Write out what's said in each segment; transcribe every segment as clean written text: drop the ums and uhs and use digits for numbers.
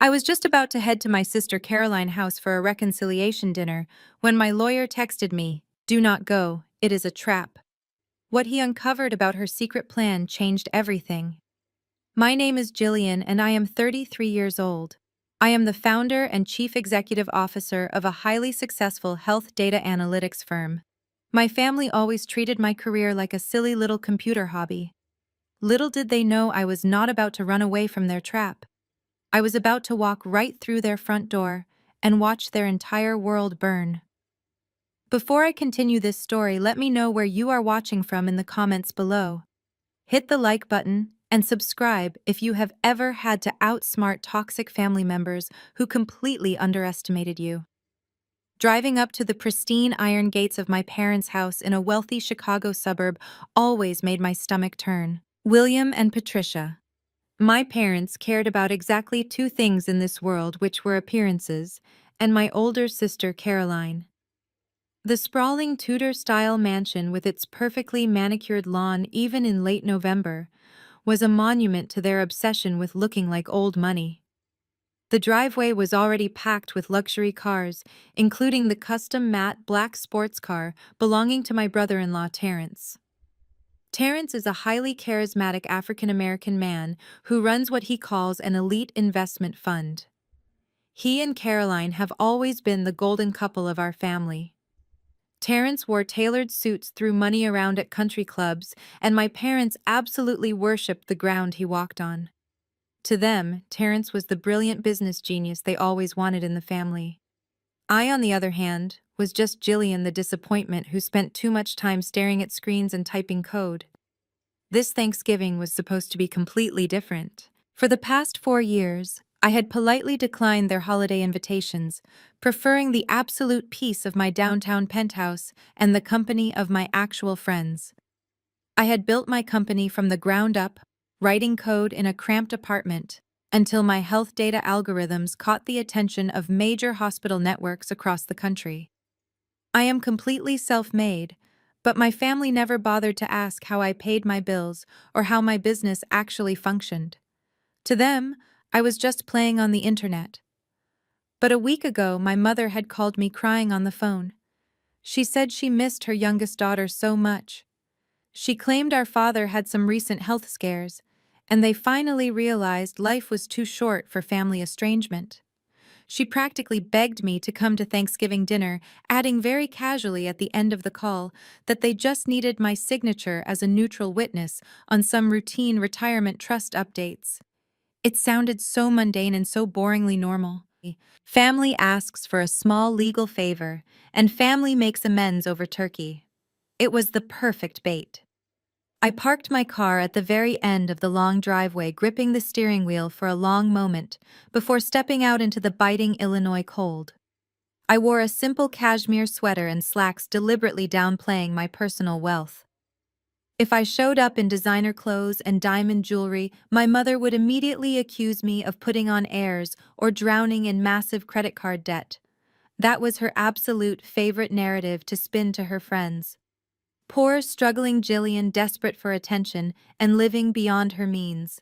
I was just about to head to my sister Caroline's house for a reconciliation dinner when my lawyer texted me, "Do not go, it is a trap." What he uncovered about her secret plan changed everything. My name is Jillian and I am 33 years old. I am the founder and chief executive officer of a highly successful health data analytics firm. My family always treated my career like a silly little computer hobby. Little did they know I was not about to run away from their trap. I was about to walk right through their front door and watch their entire world burn. Before I continue this story, let me know where you are watching from in the comments below. Hit the like button and subscribe if you have ever had to outsmart toxic family members who completely underestimated you. Driving up to the pristine iron gates of my parents' house in a wealthy Chicago suburb always made my stomach turn. William and Patricia. My parents cared about exactly two things in this world, which were appearances, and my older sister Caroline. The sprawling Tudor-style mansion with its perfectly manicured lawn even in late November was a monument to their obsession with looking like old money. The driveway was already packed with luxury cars, including the custom matte black sports car belonging to my brother-in-law Terrence. Terrence is a highly charismatic African-American man who runs what he calls an elite investment fund. He and Caroline have always been the golden couple of our family. Terrence wore tailored suits, threw money around at country clubs, and my parents absolutely worshipped the ground he walked on. To them, Terrence was the brilliant business genius they always wanted in the family. I, on the other hand, was just Jillian, the disappointment who spent too much time staring at screens and typing code. This Thanksgiving was supposed to be completely different. For the past 4 years, I had politely declined their holiday invitations, preferring the absolute peace of my downtown penthouse and the company of my actual friends. I had built my company from the ground up, writing code in a cramped apartment, until my health data algorithms caught the attention of major hospital networks across the country. I am completely self-made, but my family never bothered to ask how I paid my bills or how my business actually functioned. To them, I was just playing on the internet. But a week ago, my mother had called me crying on the phone. She said she missed her youngest daughter so much. She claimed our father had some recent health scares, and they finally realized life was too short for family estrangement. She practically begged me to come to Thanksgiving dinner, adding very casually at the end of the call that they just needed my signature as a neutral witness on some routine retirement trust updates. It sounded so mundane and so boringly normal. Family asks for a small legal favor, and family makes amends over turkey. It was the perfect bait. I parked my car at the very end of the long driveway, gripping the steering wheel for a long moment before stepping out into the biting Illinois cold. I wore a simple cashmere sweater and slacks, deliberately downplaying my personal wealth. If I showed up in designer clothes and diamond jewelry, my mother would immediately accuse me of putting on airs or drowning in massive credit card debt. That was her absolute favorite narrative to spin to her friends. Poor, struggling Jillian, desperate for attention and living beyond her means.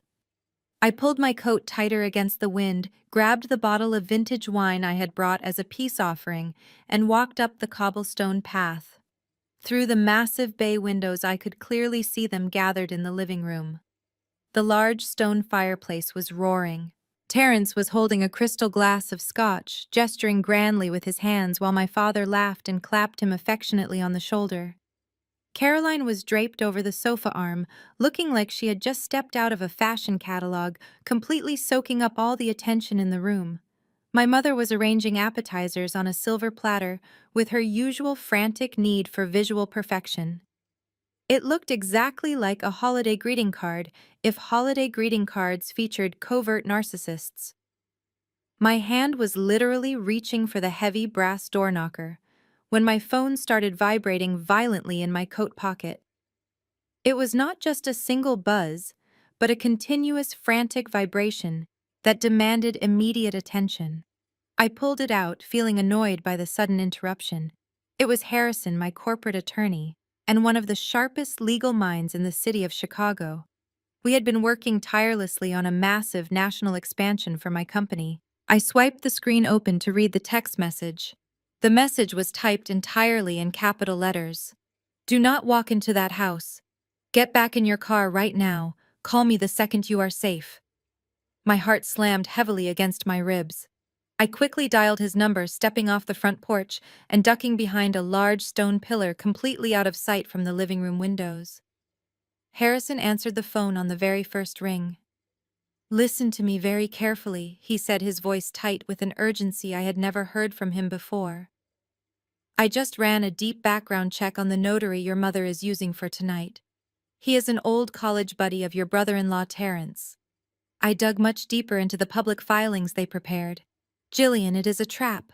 I pulled my coat tighter against the wind, grabbed the bottle of vintage wine I had brought as a peace offering, and walked up the cobblestone path. Through the massive bay windows, I could clearly see them gathered in the living room. The large stone fireplace was roaring. Terrence was holding a crystal glass of scotch, gesturing grandly with his hands while my father laughed and clapped him affectionately on the shoulder. Caroline was draped over the sofa arm, looking like she had just stepped out of a fashion catalog, completely soaking up all the attention in the room. My mother was arranging appetizers on a silver platter with her usual frantic need for visual perfection. It looked exactly like a holiday greeting card if holiday greeting cards featured covert narcissists. My hand was literally reaching for the heavy brass door knocker when my phone started vibrating violently in my coat pocket. It was not just a single buzz, but a continuous frantic vibration that demanded immediate attention. I pulled it out, feeling annoyed by the sudden interruption. It was Harrison, my corporate attorney, and one of the sharpest legal minds in the city of Chicago. We had been working tirelessly on a massive national expansion for my company, I swiped the screen open to read the text message. The message was typed entirely in capital letters. Do not walk into that house. Get back in your car right now. Call me the second you are safe. My heart slammed heavily against my ribs. I quickly dialed his number, stepping off the front porch and ducking behind a large stone pillar completely out of sight from the living room windows. Harrison answered the phone on the very first ring. Listen to me very carefully, he said, his voice tight with an urgency I had never heard from him before. I just ran a deep background check on the notary your mother is using for tonight. He is an old college buddy of your brother-in-law Terrence. I dug much deeper into the public filings they prepared. Jillian, it is a trap.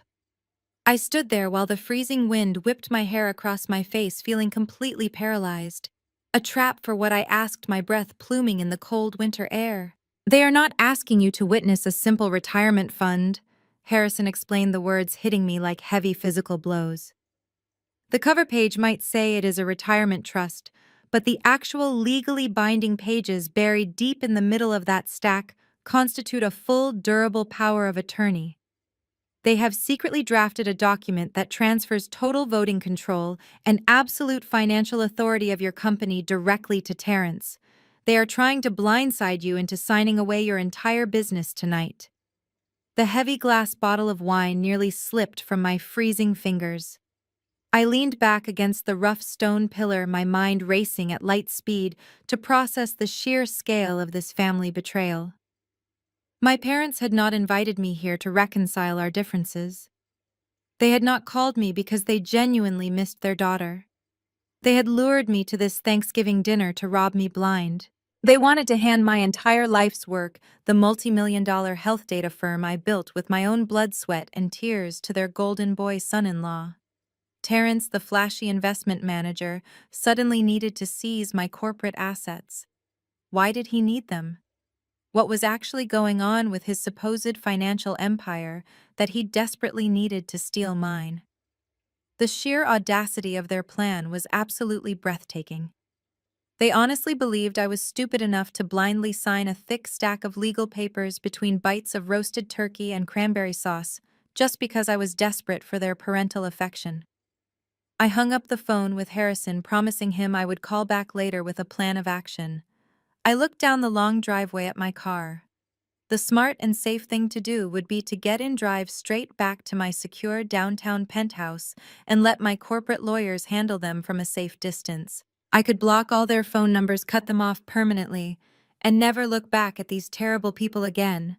I stood there while the freezing wind whipped my hair across my face, feeling completely paralyzed. A trap for what I asked, my breath pluming in the cold winter air. They are not asking you to witness a simple retirement fund, Harrison explained, the words hitting me like heavy physical blows. The cover page might say it is a retirement trust, but the actual legally binding pages buried deep in the middle of that stack constitute a full, durable power of attorney. They have secretly drafted a document that transfers total voting control and absolute financial authority of your company directly to Terrence. They are trying to blindside you into signing away your entire business tonight. The heavy glass bottle of wine nearly slipped from my freezing fingers. I leaned back against the rough stone pillar, my mind racing at light speed to process the sheer scale of this family betrayal. My parents had not invited me here to reconcile our differences. They had not called me because they genuinely missed their daughter. They had lured me to this Thanksgiving dinner to rob me blind. They wanted to hand my entire life's work, the multi-million-dollar health data firm I built with my own blood, sweat, and tears, to their golden boy son-in-law. Terrence, the flashy investment manager, suddenly needed to seize my corporate assets. Why did he need them? What was actually going on with his supposed financial empire that he desperately needed to steal mine? The sheer audacity of their plan was absolutely breathtaking. They honestly believed I was stupid enough to blindly sign a thick stack of legal papers between bites of roasted turkey and cranberry sauce just because I was desperate for their parental affection. I hung up the phone with Harrison, promising him I would call back later with a plan of action. I looked down the long driveway at my car. The smart and safe thing to do would be to get in, drive straight back to my secure downtown penthouse, and let my corporate lawyers handle them from a safe distance. I could block all their phone numbers, cut them off permanently, and never look back at these terrible people again.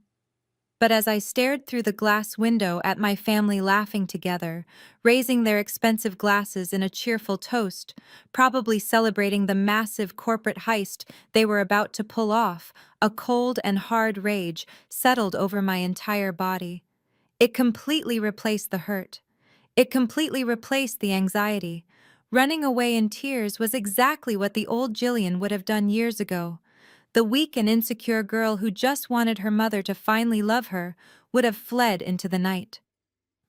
But as I stared through the glass window at my family laughing together, raising their expensive glasses in a cheerful toast, probably celebrating the massive corporate heist they were about to pull off, a cold and hard rage settled over my entire body. It completely replaced the hurt. It completely replaced the anxiety. Running away in tears was exactly what the old Jillian would have done years ago. The weak and insecure girl who just wanted her mother to finally love her would have fled into the night.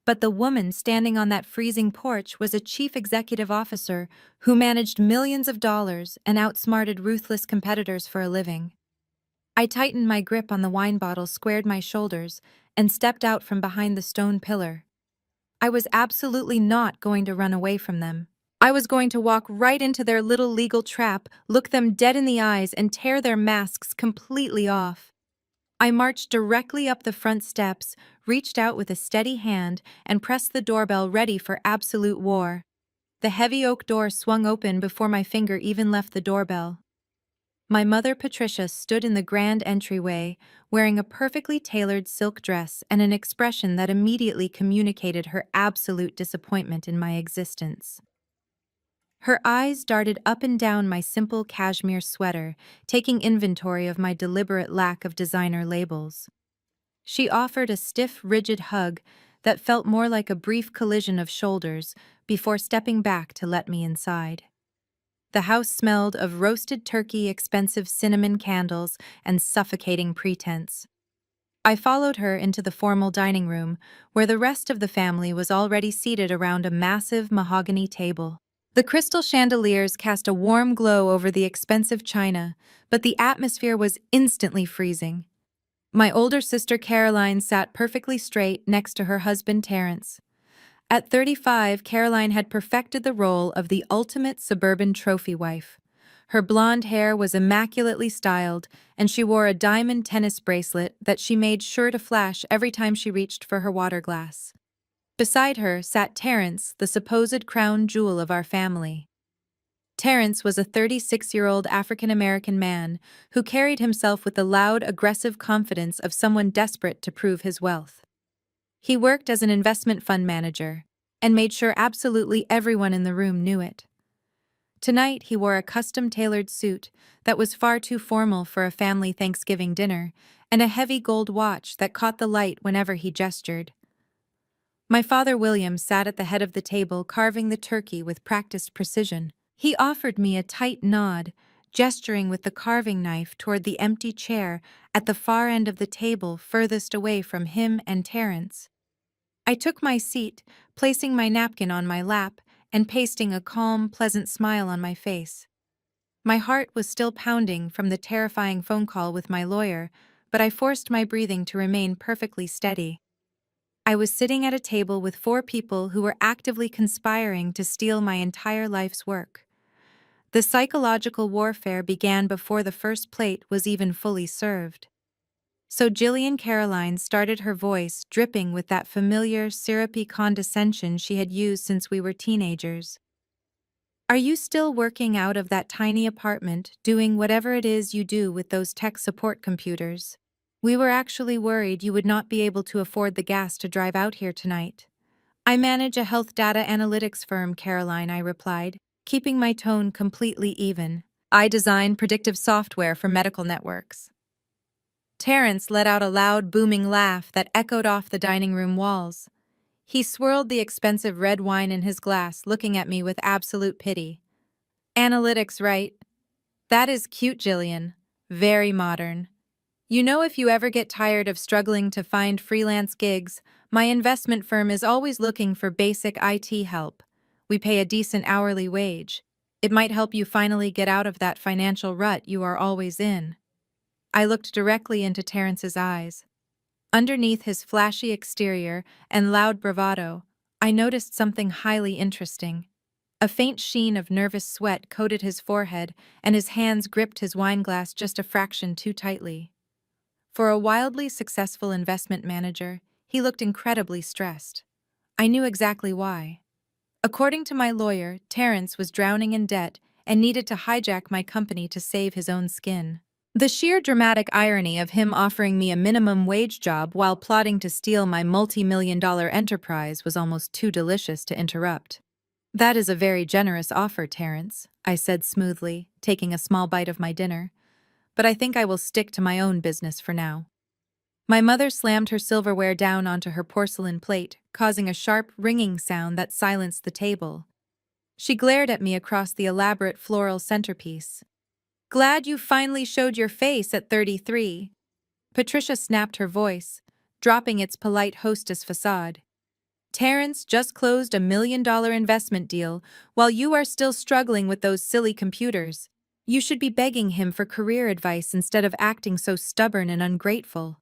But the woman standing on that freezing porch was a chief executive officer who managed millions of dollars and outsmarted ruthless competitors for a living. I tightened my grip on the wine bottle, squared my shoulders, and stepped out from behind the stone pillar. I was absolutely not going to run away from them. I was going to walk right into their little legal trap, look them dead in the eyes, and tear their masks completely off. I marched directly up the front steps, reached out with a steady hand, and pressed the doorbell, ready for absolute war. The heavy oak door swung open before my finger even left the doorbell. My mother, Patricia, stood in the grand entryway, wearing a perfectly tailored silk dress and an expression that immediately communicated her absolute disappointment in my existence. Her eyes darted up and down my simple cashmere sweater, taking inventory of my deliberate lack of designer labels. She offered a stiff, rigid hug that felt more like a brief collision of shoulders before stepping back to let me inside. The house smelled of roasted turkey, expensive cinnamon candles, and suffocating pretense. I followed her into the formal dining room, where the rest of the family was already seated around a massive mahogany table. The crystal chandeliers cast a warm glow over the expensive china, but the atmosphere was instantly freezing. My older sister Caroline sat perfectly straight next to her husband Terence. At 35, Caroline had perfected the role of the ultimate suburban trophy wife. Her blonde hair was immaculately styled, and she wore a diamond tennis bracelet that she made sure to flash every time she reached for her water glass. Beside her sat Terence, the supposed crown jewel of our family. Terence was a 36-year-old African-American man who carried himself with the loud, aggressive confidence of someone desperate to prove his wealth. He worked as an investment fund manager and made sure absolutely everyone in the room knew it. Tonight, he wore a custom-tailored suit that was far too formal for a family Thanksgiving dinner and a heavy gold watch that caught the light whenever he gestured. My father William sat at the head of the table carving the turkey with practiced precision. He offered me a tight nod, gesturing with the carving knife toward the empty chair at the far end of the table furthest away from him and Terence. I took my seat, placing my napkin on my lap and pasting a calm, pleasant smile on my face. My heart was still pounding from the terrifying phone call with my lawyer, but I forced my breathing to remain perfectly steady. I was sitting at a table with 4 people who were actively conspiring to steal my entire life's work. The psychological warfare began before the first plate was even fully served. So Jillian Caroline started, her voice dripping with that familiar, syrupy condescension she had used since we were teenagers. "Are you still working out of that tiny apartment, doing whatever it is you do with those tech support computers? We were actually worried you would not be able to afford the gas to drive out here tonight." "I manage a health data analytics firm, Caroline," I replied, keeping my tone completely even. "I design predictive software for medical networks." Terence let out a loud, booming laugh that echoed off the dining room walls. He swirled the expensive red wine in his glass, looking at me with absolute pity. "Analytics, right? That is cute, Jillian. Very modern. You know, if you ever get tired of struggling to find freelance gigs, my investment firm is always looking for basic IT help. We pay a decent hourly wage. It might help you finally get out of that financial rut you are always in." I looked directly into Terence's eyes. Underneath his flashy exterior and loud bravado, I noticed something highly interesting. A faint sheen of nervous sweat coated his forehead, and his hands gripped his wineglass just a fraction too tightly. For a wildly successful investment manager, he looked incredibly stressed. I knew exactly why. According to my lawyer, Terence was drowning in debt and needed to hijack my company to save his own skin. The sheer dramatic irony of him offering me a minimum wage job while plotting to steal my multi-million-dollar enterprise was almost too delicious to interrupt. "That is a very generous offer, Terence," I said smoothly, taking a small bite of my dinner. "But I think I will stick to my own business for now." My mother slammed her silverware down onto her porcelain plate, causing a sharp, ringing sound that silenced the table. She glared at me across the elaborate floral centerpiece. "Glad you finally showed your face at 33. Patricia snapped her voice, dropping its polite hostess facade. "Terence just closed $1 million investment deal while you are still struggling with those silly computers. You should be begging him for career advice instead of acting so stubborn and ungrateful.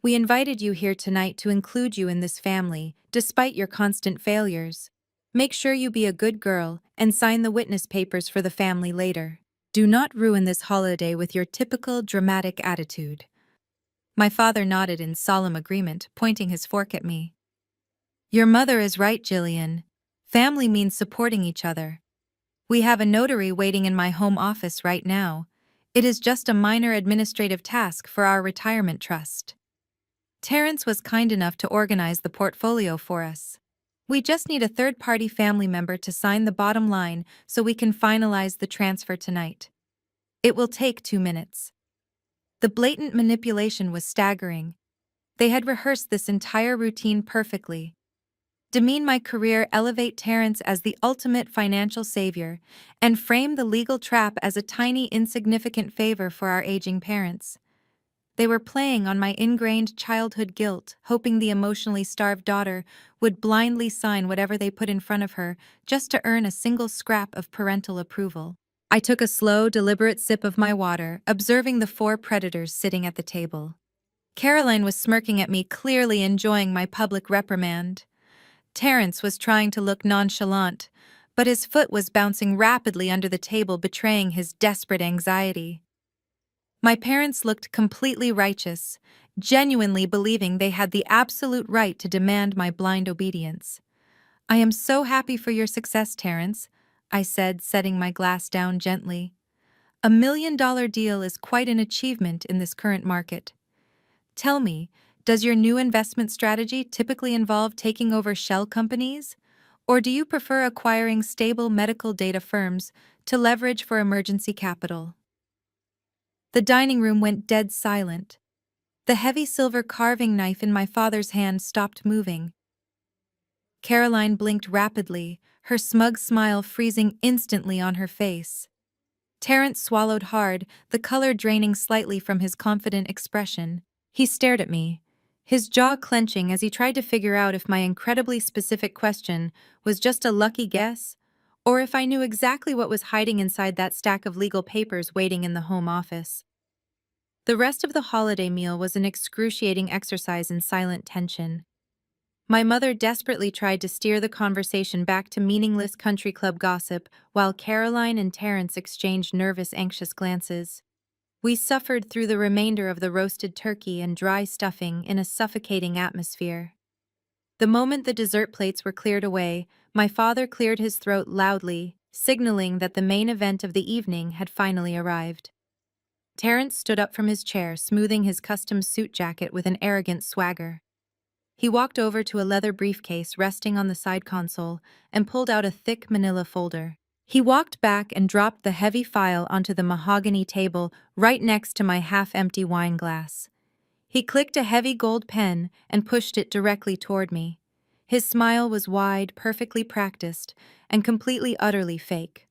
We invited you here tonight to include you in this family, despite your constant failures. Make sure you be a good girl and sign the witness papers for the family later. Do not ruin this holiday with your typical dramatic attitude." My father nodded in solemn agreement, pointing his fork at me. "Your mother is right, Jillian. Family means supporting each other. We have a notary waiting in my home office right now. It is just a minor administrative task for our retirement trust. Terence was kind enough to organize the portfolio for us. We just need a third-party family member to sign the bottom line so we can finalize the transfer tonight. It will take 2 minutes." The blatant manipulation was staggering. They had rehearsed this entire routine perfectly. Demean my career, elevate Terence as the ultimate financial savior, and frame the legal trap as a tiny, insignificant favor for our aging parents. They were playing on my ingrained childhood guilt, hoping the emotionally starved daughter would blindly sign whatever they put in front of her just to earn a single scrap of parental approval. I took a slow, deliberate sip of my water, observing the 4 predators sitting at the table. Caroline was smirking at me, clearly enjoying my public reprimand. Terence was trying to look nonchalant, but his foot was bouncing rapidly under the table, betraying his desperate anxiety. My parents looked completely righteous, genuinely believing they had the absolute right to demand my blind obedience. "I am so happy for your success, Terence," I said, setting my glass down gently. "$1 million deal is quite an achievement in this current market. Tell me, does your new investment strategy typically involve taking over shell companies? Or do you prefer acquiring stable medical data firms to leverage for emergency capital?" The dining room went dead silent. The heavy silver carving knife in my father's hand stopped moving. Caroline blinked rapidly, her smug smile freezing instantly on her face. Terence swallowed hard, the color draining slightly from his confident expression. He stared at me, his jaw clenching as he tried to figure out if my incredibly specific question was just a lucky guess, or if I knew exactly what was hiding inside that stack of legal papers waiting in the home office. The rest of the holiday meal was an excruciating exercise in silent tension. My mother desperately tried to steer the conversation back to meaningless country club gossip, while Caroline and Terence exchanged nervous, anxious glances. We suffered through the remainder of the roasted turkey and dry stuffing in a suffocating atmosphere. The moment the dessert plates were cleared away, my father cleared his throat loudly, signaling that the main event of the evening had finally arrived. Terence stood up from his chair, smoothing his custom suit jacket with an arrogant swagger. He walked over to a leather briefcase resting on the side console and pulled out a thick manila folder. He walked back and dropped the heavy file onto the mahogany table right next to my half-empty wine glass. He clicked a heavy gold pen and pushed it directly toward me. His smile was wide, perfectly practiced, and completely utterly fake.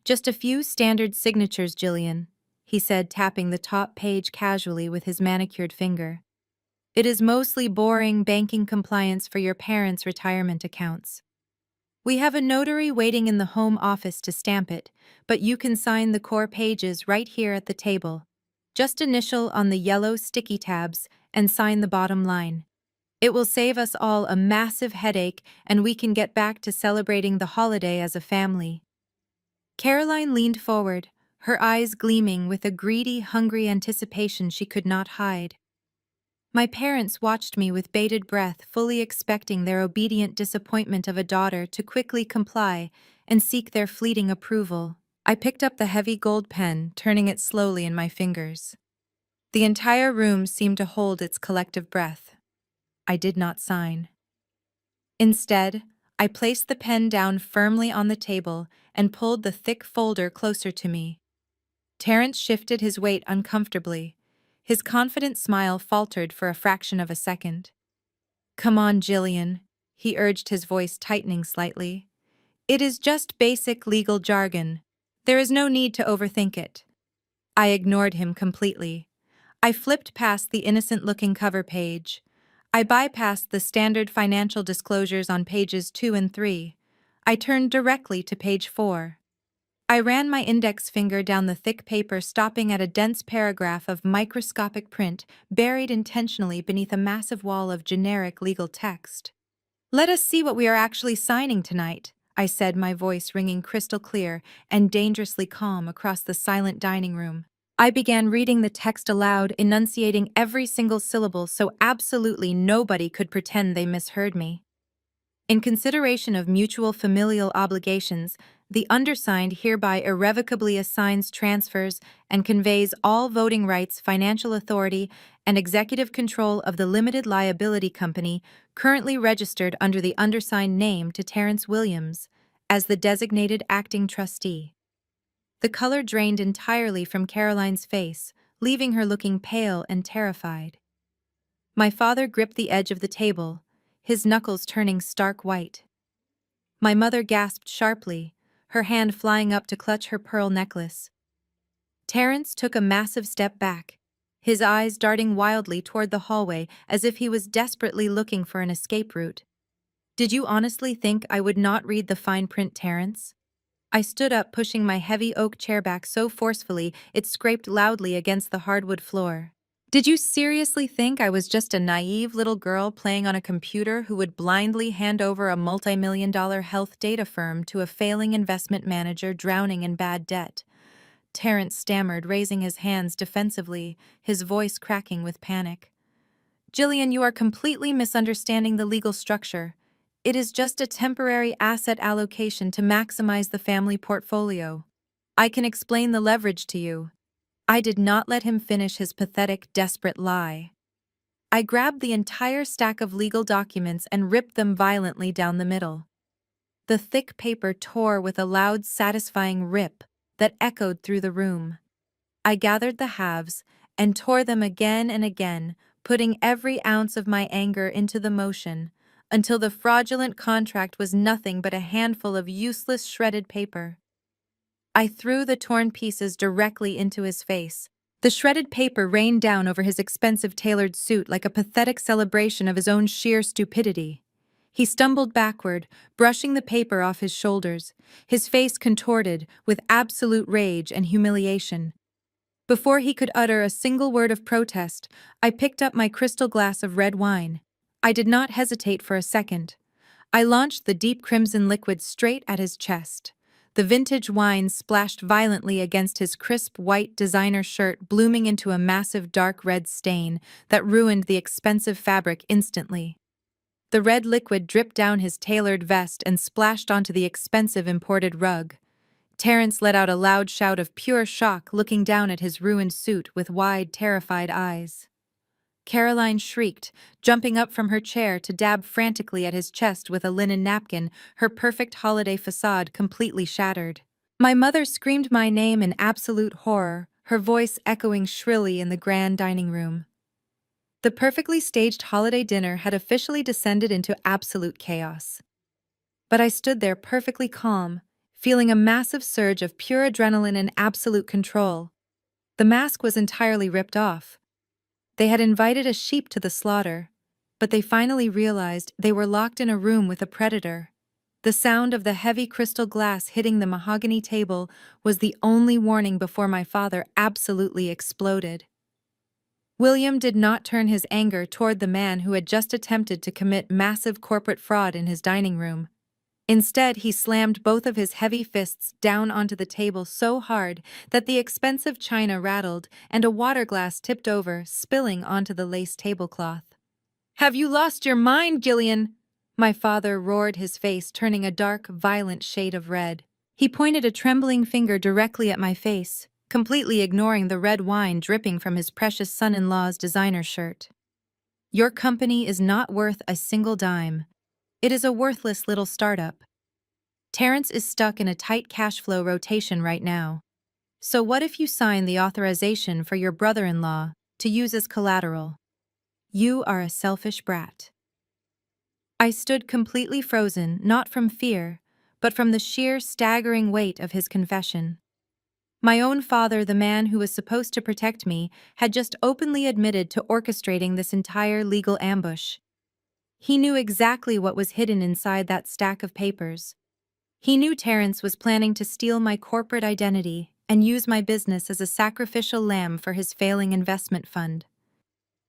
"Just a few standard signatures, Jillian," he said, tapping the top page casually with his manicured finger. "It is mostly boring banking compliance for your parents' retirement accounts. We have a notary waiting in the home office to stamp it, but you can sign the core pages right here at the table. Just initial on the yellow sticky tabs and sign the bottom line. It will save us all a massive headache, and we can get back to celebrating the holiday as a family." Caroline leaned forward, her eyes gleaming with a greedy, hungry anticipation she could not hide. My parents watched me with bated breath, fully expecting their obedient disappointment of a daughter to quickly comply and seek their fleeting approval. I picked up the heavy gold pen, turning it slowly in my fingers. The entire room seemed to hold its collective breath. I did not sign. Instead, I placed the pen down firmly on the table and pulled the thick folder closer to me. Terence shifted his weight uncomfortably. His confident smile faltered for a fraction of a second. "Come on, Jillian," he urged, his voice tightening slightly. "It is just basic legal jargon. There is no need to overthink it." I ignored him completely. I flipped past the innocent-looking cover page. I bypassed the standard financial disclosures on pages 2 and 3. I turned directly to page 4. I ran my index finger down the thick paper, stopping at a dense paragraph of microscopic print buried intentionally beneath a massive wall of generic legal text. "Let us see what we are actually signing tonight," I said, my voice ringing crystal clear and dangerously calm across the silent dining room. I began reading the text aloud, enunciating every single syllable so absolutely nobody could pretend they misheard me. "In consideration of mutual familial obligations, the undersigned hereby irrevocably assigns, transfers, and conveys all voting rights, financial authority, and executive control of the limited liability company currently registered under the undersigned name to Terence Williams as the designated acting trustee." The color drained entirely from Caroline's face, leaving her looking pale and terrified. My father gripped the edge of the table, his knuckles turning stark white. My mother gasped sharply, her hand flying up to clutch her pearl necklace. Terence took a massive step back, his eyes darting wildly toward the hallway as if he was desperately looking for an escape route. "Did you honestly think I would not read the fine print, Terence?" I stood up, pushing my heavy oak chair back so forcefully it scraped loudly against the hardwood floor. Did you seriously think I was just a naive little girl playing on a computer who would blindly hand over a multi-million-dollar health data firm to a failing investment manager drowning in bad debt? Terrence stammered, raising his hands defensively, his voice cracking with panic. Jillian, you are completely misunderstanding the legal structure. It is just a temporary asset allocation to maximize the family portfolio. I can explain the leverage to you. I did not let him finish his pathetic, desperate lie. I grabbed the entire stack of legal documents and ripped them violently down the middle. The thick paper tore with a loud, satisfying rip that echoed through the room. I gathered the halves and tore them again and again, putting every ounce of my anger into the motion, until the fraudulent contract was nothing but a handful of useless shredded paper. I threw the torn pieces directly into his face. The shredded paper rained down over his expensive tailored suit like a pathetic celebration of his own sheer stupidity. He stumbled backward, brushing the paper off his shoulders, his face contorted with absolute rage and humiliation. Before he could utter a single word of protest, I picked up my crystal glass of red wine. I did not hesitate for a second. I launched the deep crimson liquid straight at his chest. The vintage wine splashed violently against his crisp white designer shirt, blooming into a massive dark red stain that ruined the expensive fabric instantly. The red liquid dripped down his tailored vest and splashed onto the expensive imported rug. Terrence let out a loud shout of pure shock, looking down at his ruined suit with wide, terrified eyes. Caroline shrieked, jumping up from her chair to dab frantically at his chest with a linen napkin, her perfect holiday facade completely shattered. My mother screamed my name in absolute horror, her voice echoing shrilly in the grand dining room. The perfectly staged holiday dinner had officially descended into absolute chaos. But I stood there perfectly calm, feeling a massive surge of pure adrenaline and absolute control. The mask was entirely ripped off. They had invited a sheep to the slaughter, but they finally realized they were locked in a room with a predator. The sound of the heavy crystal glass hitting the mahogany table was the only warning before my father absolutely exploded. William did not turn his anger toward the man who had just attempted to commit massive corporate fraud in his dining room. Instead, he slammed both of his heavy fists down onto the table so hard that the expensive china rattled and a water glass tipped over, spilling onto the lace tablecloth. "Have you lost your mind, Gillian?" My father roared, his face turning a dark, violent shade of red. He pointed a trembling finger directly at my face, completely ignoring the red wine dripping from his precious son-in-law's designer shirt. "Your company is not worth a single dime. It is a worthless little startup. Terrence is stuck in a tight cash flow rotation right now. So what if you sign the authorization for your brother-in-law to use as collateral? You are a selfish brat." I stood completely frozen, not from fear, but from the sheer staggering weight of his confession. My own father, the man who was supposed to protect me, had just openly admitted to orchestrating this entire legal ambush. He knew exactly what was hidden inside that stack of papers. He knew Terrence was planning to steal my corporate identity and use my business as a sacrificial lamb for his failing investment fund.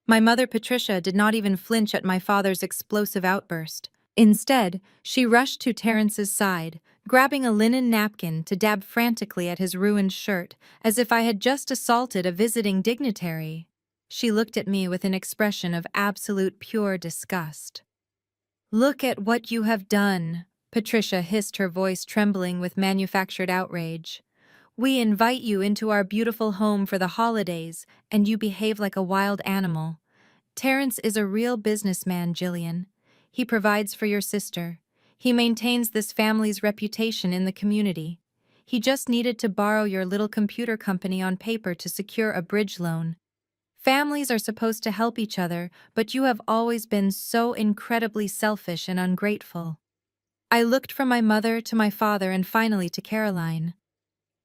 My mother, Patricia, did not even flinch at my father's explosive outburst. Instead, she rushed to Terrence's side, grabbing a linen napkin to dab frantically at his ruined shirt, as if I had just assaulted a visiting dignitary. She looked at me with an expression of absolute pure disgust. "Look at what you have done," Patricia hissed, her voice trembling with manufactured outrage. "We invite you into our beautiful home for the holidays, and you behave like a wild animal. Terrence is a real businessman, Gillian. He provides for your sister. He maintains this family's reputation in the community. He just needed to borrow your little computer company on paper to secure a bridge loan. Families are supposed to help each other, but you have always been so incredibly selfish and ungrateful." I looked from my mother to my father and finally to Caroline.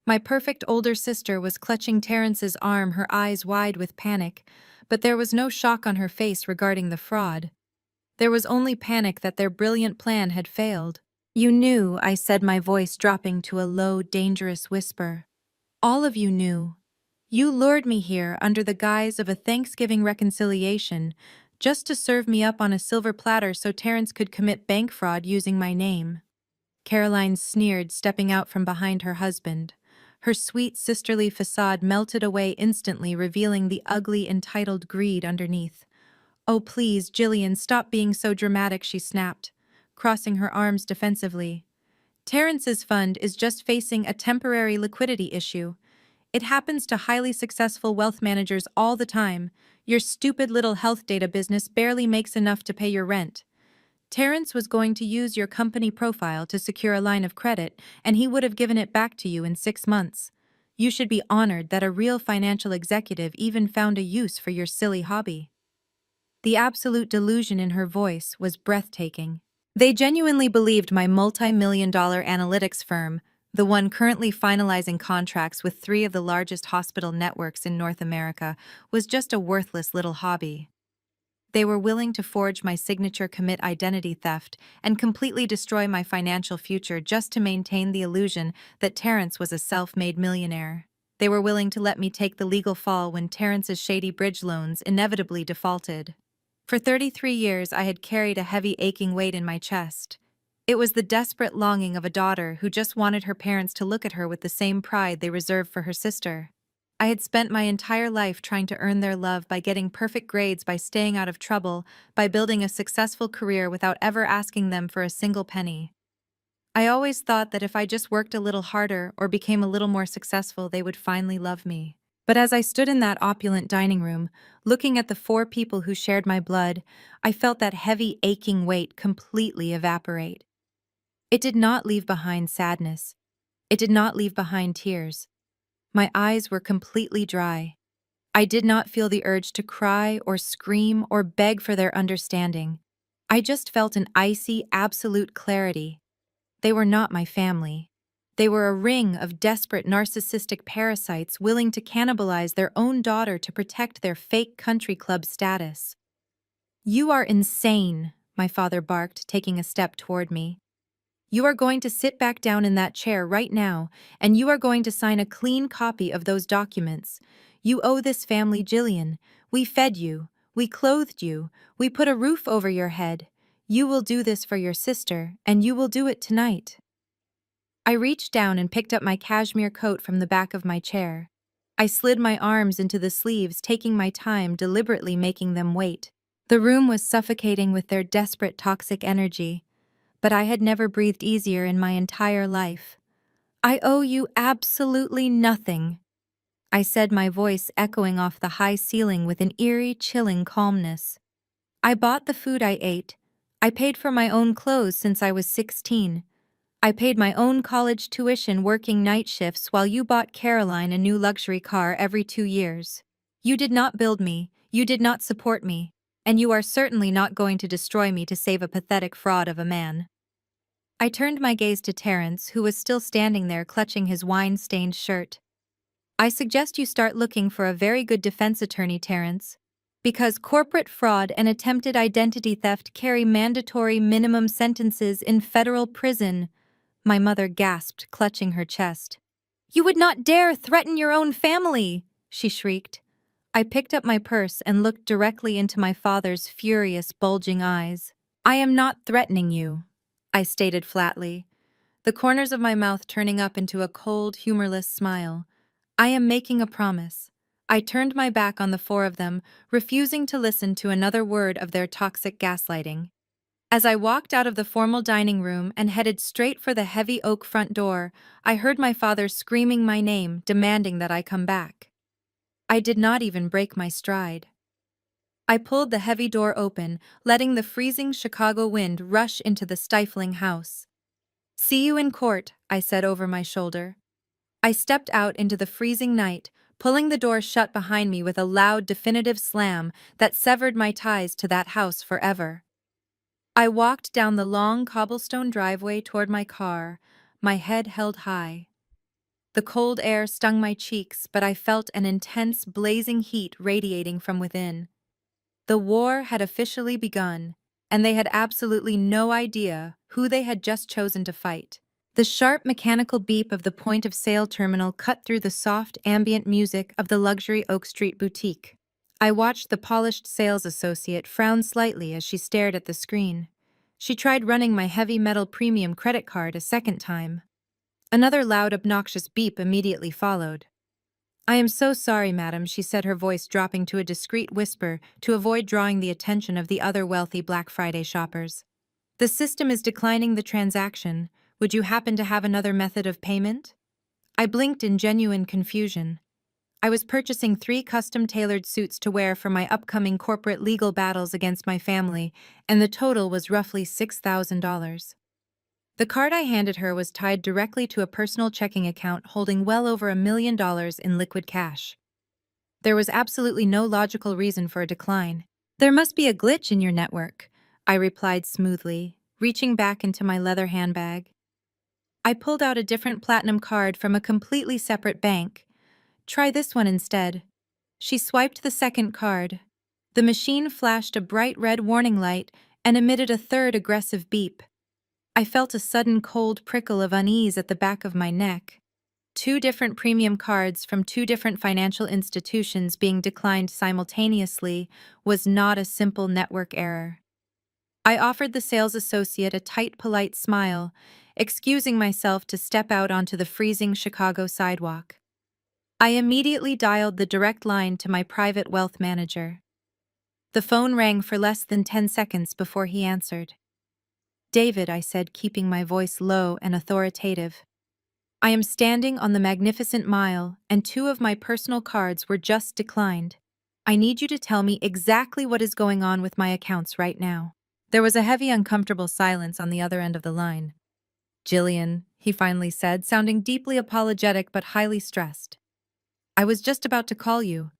My perfect older sister was clutching Terrence's arm, her eyes wide with panic, but there was no shock on her face regarding the fraud. There was only panic that their brilliant plan had failed. "You knew," I said, my voice dropping to a low, dangerous whisper. "All of you knew. You lured me here under the guise of a Thanksgiving reconciliation just to serve me up on a silver platter so Terrence could commit bank fraud using my name. Caroline sneered, stepping out from behind her husband. Her sweet sisterly facade melted away instantly, revealing the ugly, entitled greed underneath. "Oh, please, Jillian, stop being so dramatic," she snapped, crossing her arms defensively. "Terrence's fund is just facing a temporary liquidity issue. It happens to highly successful wealth managers all the time. Your stupid little health data business barely makes enough to pay your rent. Terrence was going to use your company profile to secure a line of credit, and he would have given it back to you in 6 months. You should be honored that a real financial executive even found a use for your silly hobby." The absolute delusion in her voice was breathtaking. They genuinely believed my multi-million-dollar analytics firm, the one currently finalizing contracts with 3 of the largest hospital networks in North America, was just a worthless little hobby. They were willing to forge my signature, commit identity theft, and completely destroy my financial future just to maintain the illusion that Terrence was a self-made millionaire. They were willing to let me take the legal fall when Terrence's shady bridge loans inevitably defaulted. For 33 years, I had carried a heavy, aching weight in my chest. It was the desperate longing of a daughter who just wanted her parents to look at her with the same pride they reserved for her sister. I had spent my entire life trying to earn their love by getting perfect grades, by staying out of trouble, by building a successful career without ever asking them for a single penny. I always thought that if I just worked a little harder or became a little more successful, they would finally love me. But as I stood in that opulent dining room, looking at the 4 people who shared my blood, I felt that heavy, aching weight completely evaporate. It did not leave behind sadness. It did not leave behind tears. My eyes were completely dry. I did not feel the urge to cry or scream or beg for their understanding. I just felt an icy, absolute clarity. They were not my family. They were a ring of desperate narcissistic parasites willing to cannibalize their own daughter to protect their fake country club status. "You are insane," my father barked, taking a step toward me. "You are going to sit back down in that chair right now, and you are going to sign a clean copy of those documents. You owe this family, Jillian. We fed you. We clothed you. We put a roof over your head. You will do this for your sister, and you will do it tonight." I reached down and picked up my cashmere coat from the back of my chair. I slid my arms into the sleeves, taking my time, deliberately making them wait. The room was suffocating with their desperate, toxic energy, but I had never breathed easier in my entire life. "I owe you absolutely nothing," I said, my voice echoing off the high ceiling with an eerie, chilling calmness. "I bought the food I ate. I paid for my own clothes since I was 16. I paid my own college tuition working night shifts while you bought Caroline a new luxury car every 2 years. You did not build me, you did not support me, and you are certainly not going to destroy me to save a pathetic fraud of a man." I turned my gaze to Terrence, who was still standing there clutching his wine-stained shirt. "I suggest you start looking for a very good defense attorney, Terrence, because corporate fraud and attempted identity theft carry mandatory minimum sentences in federal prison," my mother gasped, clutching her chest. "You would not dare threaten your own family!" she shrieked. I picked up my purse and looked directly into my father's furious, bulging eyes. "I am not threatening you," I stated flatly, the corners of my mouth turning up into a cold, humorless smile. "I am making a promise." I turned my back on the 4 of them, refusing to listen to another word of their toxic gaslighting. As I walked out of the formal dining room and headed straight for the heavy oak front door, I heard my father screaming my name, demanding that I come back. I did not even break my stride. I pulled the heavy door open, letting the freezing Chicago wind rush into the stifling house. "See you in court," I said over my shoulder. I stepped out into the freezing night, pulling the door shut behind me with a loud, definitive slam that severed my ties to that house forever. I walked down the long cobblestone driveway toward my car, my head held high. The cold air stung my cheeks, but I felt an intense, blazing heat radiating from within. The war had officially begun, and they had absolutely no idea who they had just chosen to fight. The sharp mechanical beep of the point-of-sale terminal cut through the soft, ambient music of the luxury Oak Street boutique. I watched the polished sales associate frown slightly as she stared at the screen. She tried running my heavy metal premium credit card a second time. Another loud, obnoxious beep immediately followed. "I am so sorry, madam," she said, her voice dropping to a discreet whisper to avoid drawing the attention of the other wealthy Black Friday shoppers. "The system is declining the transaction. Would you happen to have another method of payment?" I blinked in genuine confusion. I was purchasing 3 custom-tailored suits to wear for my upcoming corporate legal battles against my family, and the total was roughly $6,000. The card I handed her was tied directly to a personal checking account holding well over $1 million in liquid cash. There was absolutely no logical reason for a decline. "There must be a glitch in your network," I replied smoothly, reaching back into my leather handbag. I pulled out a different platinum card from a completely separate bank. "Try this one instead." She swiped the second card. The machine flashed a bright red warning light and emitted a third aggressive beep. I felt a sudden cold prickle of unease at the back of my neck. 2 different premium cards from 2 different financial institutions being declined simultaneously was not a simple network error. I offered the sales associate a tight, polite smile, excusing myself to step out onto the freezing Chicago sidewalk. I immediately dialed the direct line to my private wealth manager. The phone rang for less than 10 seconds before he answered. "David," I said, keeping my voice low and authoritative. "I am standing on the Magnificent Mile, and 2 of my personal cards were just declined. I need you to tell me exactly what is going on with my accounts right now." There was a heavy, uncomfortable silence on the other end of the line. "Jillian," he finally said, sounding deeply apologetic but highly stressed. "I was just about to call you.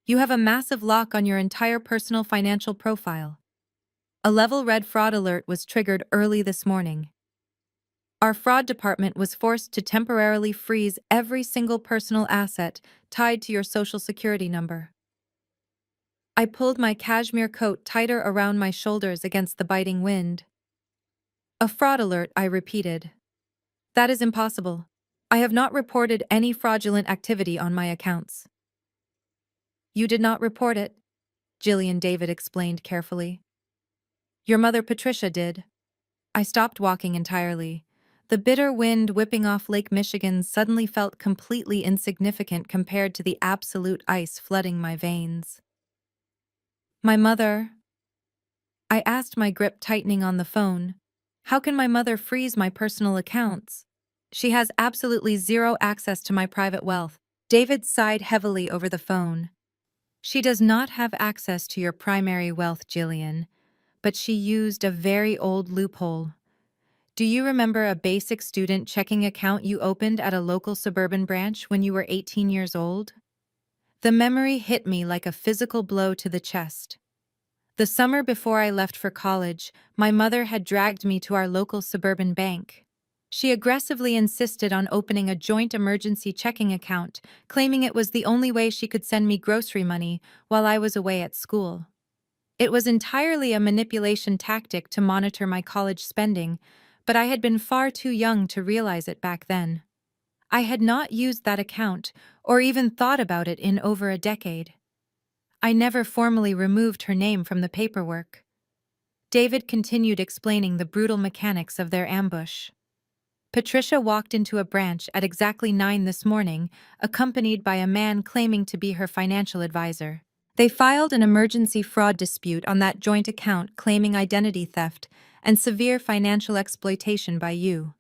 You have a massive lock on your entire personal financial profile. A level red fraud alert was triggered early this morning. Our fraud department was forced to temporarily freeze every single personal asset tied to your social security number." I pulled my cashmere coat tighter around my shoulders against the biting wind. "A fraud alert," I repeated. "That is impossible. I have not reported any fraudulent activity on my accounts." "You did not report it," Jillian David explained carefully. "Your mother Patricia did." I stopped walking entirely. The bitter wind whipping off Lake Michigan suddenly felt completely insignificant compared to the absolute ice flooding my veins. "My mother?" I asked, my grip tightening on the phone. "How can my mother freeze my personal accounts? She has absolutely zero access to my private wealth." David sighed heavily over the phone. "She does not have access to your primary wealth, Jillian, but she used a very old loophole. Do you remember a basic student checking account you opened at a local suburban branch when you were 18 years old?" The memory hit me like a physical blow to the chest. The summer before I left for college, my mother had dragged me to our local suburban bank. She aggressively insisted on opening a joint emergency checking account, claiming it was the only way she could send me grocery money while I was away at school. It was entirely a manipulation tactic to monitor my college spending, but I had been far too young to realize it back then. I had not used that account or even thought about it in over a decade. I never formally removed her name from the paperwork. David continued explaining the brutal mechanics of their ambush. "Patricia walked into a branch at exactly 9 this morning, accompanied by a man claiming to be her financial advisor. They filed an emergency fraud dispute on that joint account, claiming identity theft and severe financial exploitation by you.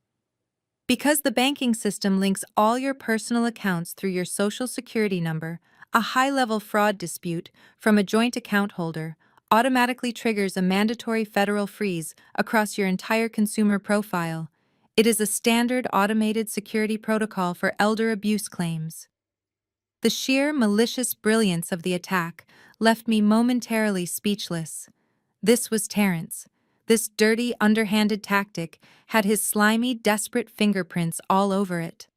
Because the banking system links all your personal accounts through your social security number, a high-level fraud dispute from a joint account holder automatically triggers a mandatory federal freeze across your entire consumer profile. It is a standard automated security protocol for elder abuse claims." The sheer malicious brilliance of the attack left me momentarily speechless. This was Terrence. This dirty, underhanded tactic had his slimy, desperate fingerprints all over it.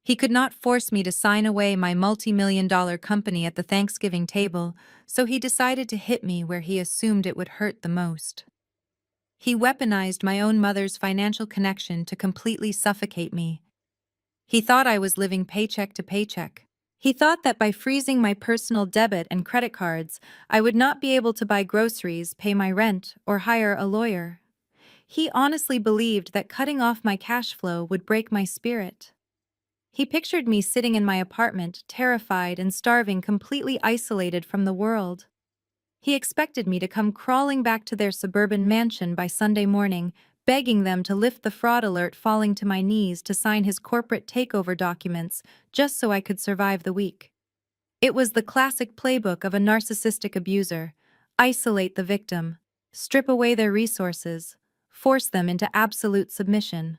He could not force me to sign away my multi-million-dollar company at the Thanksgiving table, so he decided to hit me where he assumed it would hurt the most. He weaponized my own mother's financial connection to completely suffocate me. He thought I was living paycheck to paycheck. He thought that by freezing my personal debit and credit cards, I would not be able to buy groceries, pay my rent, or hire a lawyer. He honestly believed that cutting off my cash flow would break my spirit. He pictured me sitting in my apartment, terrified and starving, completely isolated from the world. He expected me to come crawling back to their suburban mansion by Sunday morning, begging them to lift the fraud alert, falling to my knees to sign his corporate takeover documents just so I could survive the week. It was the classic playbook of a narcissistic abuser: isolate the victim, strip away their resources, force them into absolute submission.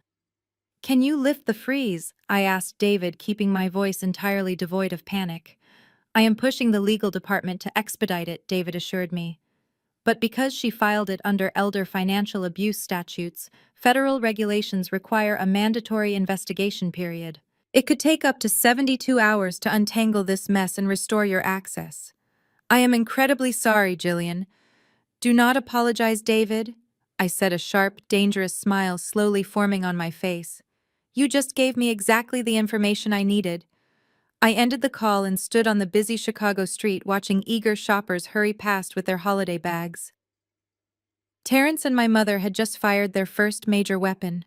"Can you lift the freeze?" I asked David, keeping my voice entirely devoid of panic. "I am pushing the legal department to expedite it," David assured me. But because she filed it under elder financial abuse statutes, federal regulations require a mandatory investigation period. It could take up to 72 hours to untangle this mess and restore your access. "I am incredibly sorry, Jillian." "Do not apologize, David," I said, a sharp, dangerous smile slowly forming on my face. "You just gave me exactly the information I needed." I ended the call and stood on the busy Chicago street watching eager shoppers hurry past with their holiday bags. Terrence and my mother had just fired their first major weapon.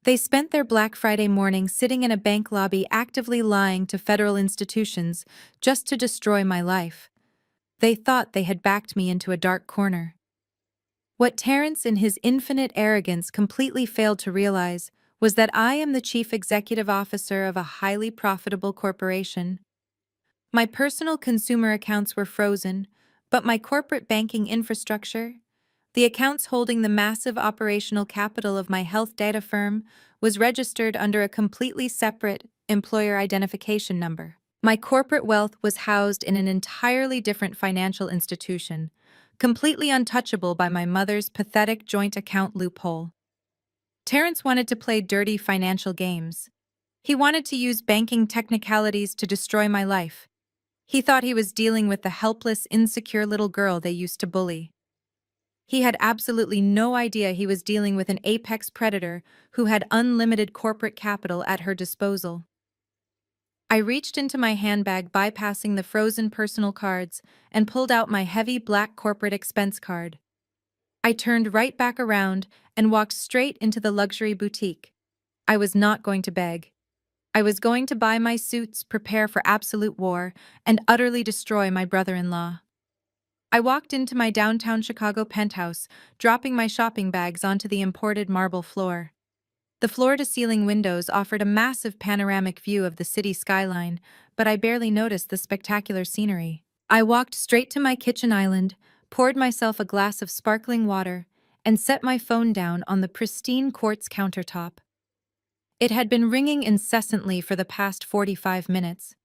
They spent their Black Friday morning sitting in a bank lobby actively lying to federal institutions just to destroy my life. They thought they had backed me into a dark corner. What Terrence, in his infinite arrogance, completely failed to realize was that I am the chief executive officer of a highly profitable corporation. My personal consumer accounts were frozen, but my corporate banking infrastructure, the accounts holding the massive operational capital of my health data firm, was registered under a completely separate employer identification number. My corporate wealth was housed in an entirely different financial institution, completely untouchable by my mother's pathetic joint account loophole. Terrence wanted to play dirty financial games. He wanted to use banking technicalities to destroy my life. He thought he was dealing with the helpless, insecure little girl they used to bully. He had absolutely no idea he was dealing with an apex predator who had unlimited corporate capital at her disposal. I reached into my handbag, bypassing the frozen personal cards, and pulled out my heavy black corporate expense card. I turned right back around and walked straight into the luxury boutique. I was not going to beg. I was going to buy my suits, prepare for absolute war, and utterly destroy my brother-in-law. I walked into my downtown Chicago penthouse, dropping my shopping bags onto the imported marble floor. The floor-to-ceiling windows offered a massive panoramic view of the city skyline, but I barely noticed the spectacular scenery. I walked straight to my kitchen island, poured myself a glass of sparkling water, and set my phone down on the pristine quartz countertop. It had been ringing incessantly for the past 45 minutes.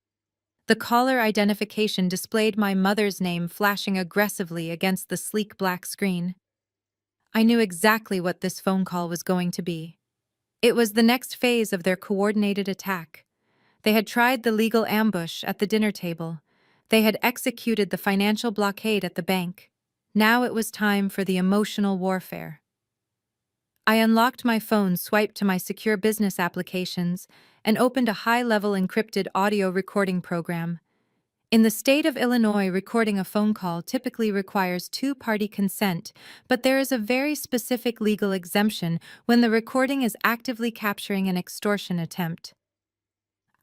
The caller identification displayed my mother's name flashing aggressively against the sleek black screen. I knew exactly what this phone call was going to be. It was the next phase of their coordinated attack. They had tried the legal ambush at the dinner table. They had executed the financial blockade at the bank. Now it was time for the emotional warfare. I unlocked my phone, swiped to my secure business applications, and opened a high-level encrypted audio recording program. In the state of Illinois, recording a phone call typically requires two-party consent, but there is a very specific legal exemption when the recording is actively capturing an extortion attempt.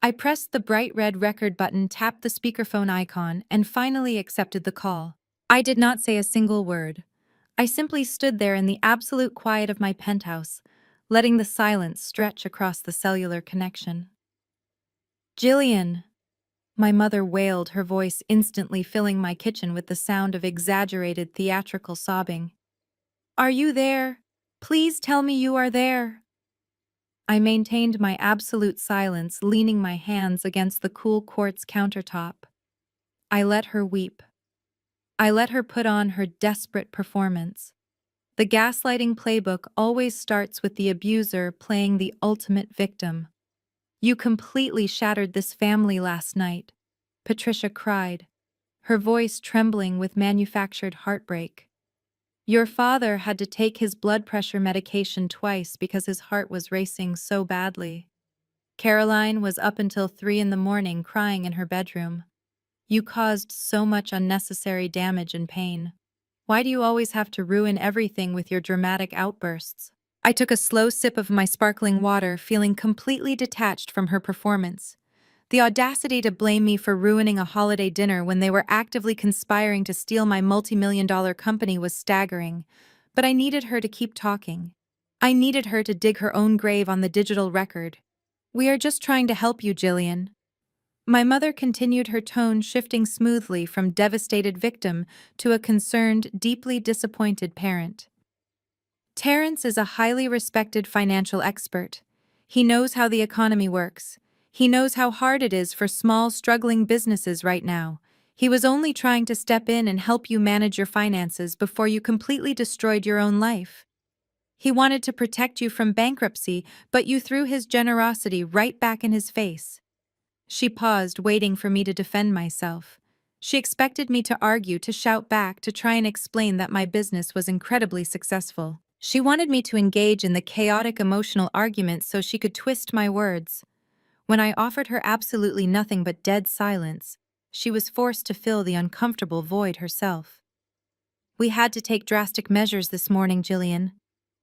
I pressed the bright red record button, tapped the speakerphone icon, and finally accepted the call. I did not say a single word. I simply stood there in the absolute quiet of my penthouse, letting the silence stretch across the cellular connection. "Jillian," my mother wailed, her voice instantly filling my kitchen with the sound of exaggerated theatrical sobbing. "Are you there? Please tell me you are there." I maintained my absolute silence, leaning my hands against the cool quartz countertop. I let her weep. I let her put on her desperate performance. The gaslighting playbook always starts with the abuser playing the ultimate victim. "You completely shattered this family last night," Patricia cried, her voice trembling with manufactured heartbreak. Your father had to take his blood pressure medication twice because his heart was racing so badly. Caroline was up until 3 in the morning crying in her bedroom. You caused so much unnecessary damage and pain. Why do you always have to ruin everything with your dramatic outbursts? I took a slow sip of my sparkling water, feeling completely detached from her performance. The audacity to blame me for ruining a holiday dinner when they were actively conspiring to steal my multi-million-dollar company was staggering, but I needed her to keep talking. I needed her to dig her own grave on the digital record. We are just trying to help you, Jillian. My mother continued, her tone shifting smoothly from devastated victim to a concerned, deeply disappointed parent. Terrence is a highly respected financial expert. He knows how the economy works. He knows how hard it is for small, struggling businesses right now. He was only trying to step in and help you manage your finances before you completely destroyed your own life. He wanted to protect you from bankruptcy, but you threw his generosity right back in his face. She paused, waiting for me to defend myself. She expected me to argue, to shout back, to try and explain that my business was incredibly successful. She wanted me to engage in the chaotic emotional argument so she could twist my words. When I offered her absolutely nothing but dead silence, she was forced to fill the uncomfortable void herself. "We had to take drastic measures this morning, Jillian,"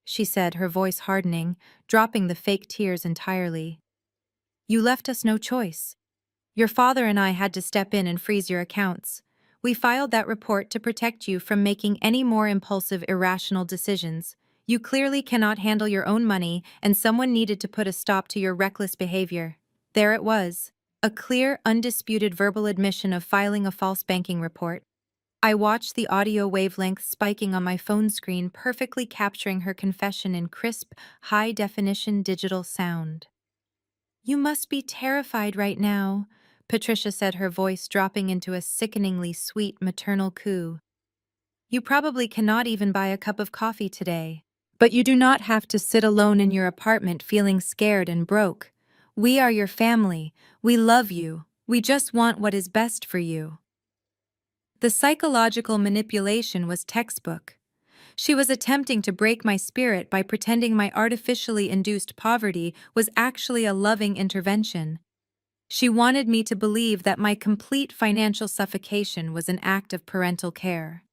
she said, her voice hardening, dropping the fake tears entirely. "You left us no choice. Your father and I had to step in and freeze your accounts. We filed that report to protect you from making any more impulsive, irrational decisions. You clearly cannot handle your own money, and someone needed to put a stop to your reckless behavior." There it was, a clear, undisputed verbal admission of filing a false banking report. I watched the audio wavelength spiking on my phone screen, perfectly capturing her confession in crisp, high-definition digital sound. "You must be terrified right now," Patricia said, her voice dropping into a sickeningly sweet maternal coo. "You probably cannot even buy a cup of coffee today. But you do not have to sit alone in your apartment feeling scared and broke. We are your family. We love you. We just want what is best for you." The psychological manipulation was textbook. She was attempting to break my spirit by pretending my artificially induced poverty was actually a loving intervention. She wanted me to believe that my complete financial suffocation was an act of parental care.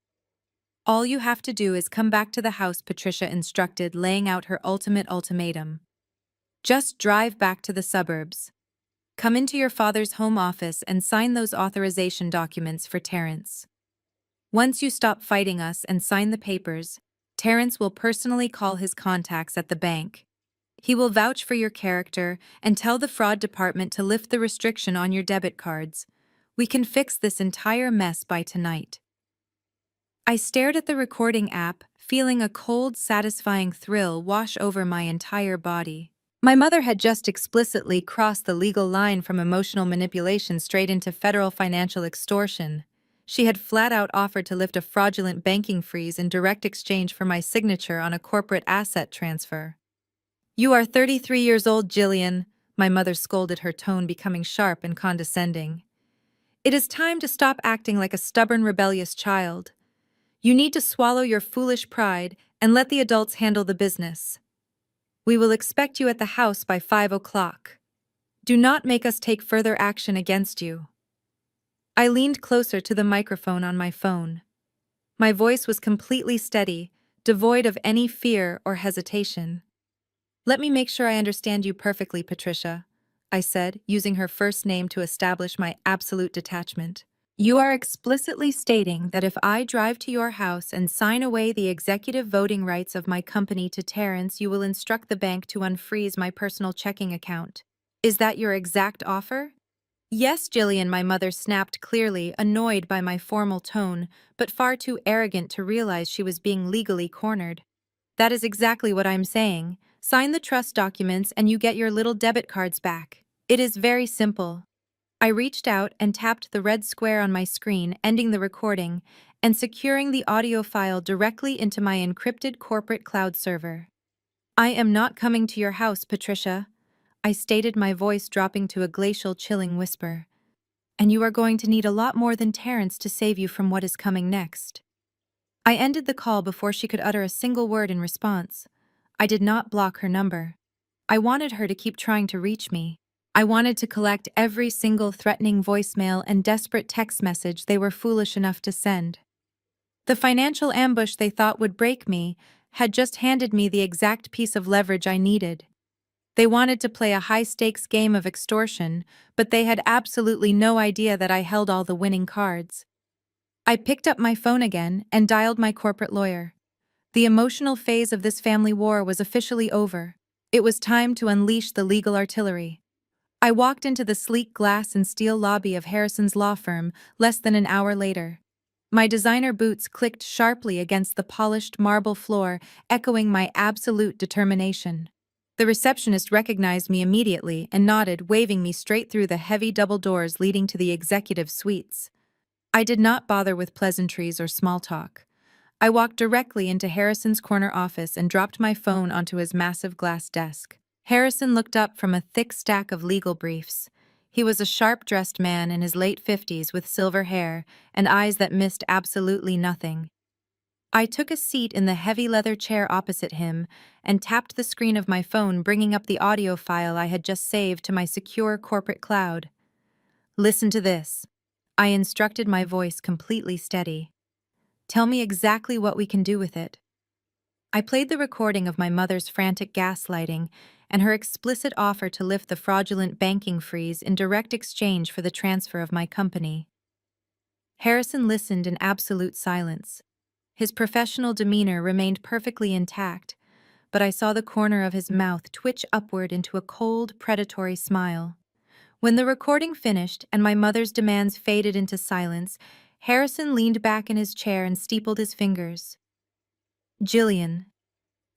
"All you have to do is come back to the house," Patricia instructed, laying out her ultimate ultimatum. "Just drive back to the suburbs. Come into your father's home office and sign those authorization documents for Terrence. Once you stop fighting us and sign the papers, Terrence will personally call his contacts at the bank. He will vouch for your character and tell the fraud department to lift the restriction on your debit cards. We can fix this entire mess by tonight." I stared at the recording app, feeling a cold, satisfying thrill wash over my entire body. My mother had just explicitly crossed the legal line from emotional manipulation straight into federal financial extortion. She had flat out offered to lift a fraudulent banking freeze in direct exchange for my signature on a corporate asset transfer. "You are 33 years old, Jillian," my mother scolded, her tone becoming sharp and condescending. "It is time to stop acting like a stubborn, rebellious child. You need to swallow your foolish pride and let the adults handle the business. We will expect you at the house by 5 o'clock. Do not make us take further action against you." I leaned closer to the microphone on my phone. My voice was completely steady, devoid of any fear or hesitation. "Let me make sure I understand you perfectly, Patricia," I said, using her first name to establish my absolute detachment. "You are explicitly stating that if I drive to your house and sign away the executive voting rights of my company to Terrence, you will instruct the bank to unfreeze my personal checking account. Is that your exact offer?" "Yes, Jillian," my mother snapped clearly, annoyed by my formal tone, but far too arrogant to realize she was being legally cornered. "That is exactly what I'm saying. Sign the trust documents and you get your little debit cards back. It is very simple." I reached out and tapped the red square on my screen, ending the recording and securing the audio file directly into my encrypted corporate cloud server. "I am not coming to your house, Patricia," I stated, my voice dropping to a glacial, chilling whisper. "And you are going to need a lot more than Terrence to save you from what is coming next." I ended the call before she could utter a single word in response. I did not block her number. I wanted her to keep trying to reach me. I wanted to collect every single threatening voicemail and desperate text message they were foolish enough to send. The financial ambush they thought would break me had just handed me the exact piece of leverage I needed. They wanted to play a high-stakes game of extortion, but they had absolutely no idea that I held all the winning cards. I picked up my phone again and dialed my corporate lawyer. The emotional phase of this family war was officially over. It was time to unleash the legal artillery. I walked into the sleek glass and steel lobby of Harrison's law firm less than an hour later. My designer boots clicked sharply against the polished marble floor, echoing my absolute determination. The receptionist recognized me immediately and nodded, waving me straight through the heavy double doors leading to the executive suites. I did not bother with pleasantries or small talk. I walked directly into Harrison's corner office and dropped my phone onto his massive glass desk. Harrison looked up from a thick stack of legal briefs. He was a sharp-dressed man in his late 50s with silver hair and eyes that missed absolutely nothing. I took a seat in the heavy leather chair opposite him and tapped the screen of my phone, bringing up the audio file I had just saved to my secure corporate cloud. "Listen to this." I instructed, my voice completely steady. "Tell me exactly what we can do with it." I played the recording of my mother's frantic gaslighting and her explicit offer to lift the fraudulent banking freeze in direct exchange for the transfer of my company. Harrison listened in absolute silence. His professional demeanor remained perfectly intact, but I saw the corner of his mouth twitch upward into a cold, predatory smile. When the recording finished and my mother's demands faded into silence, Harrison leaned back in his chair and steepled his fingers. "Jillian."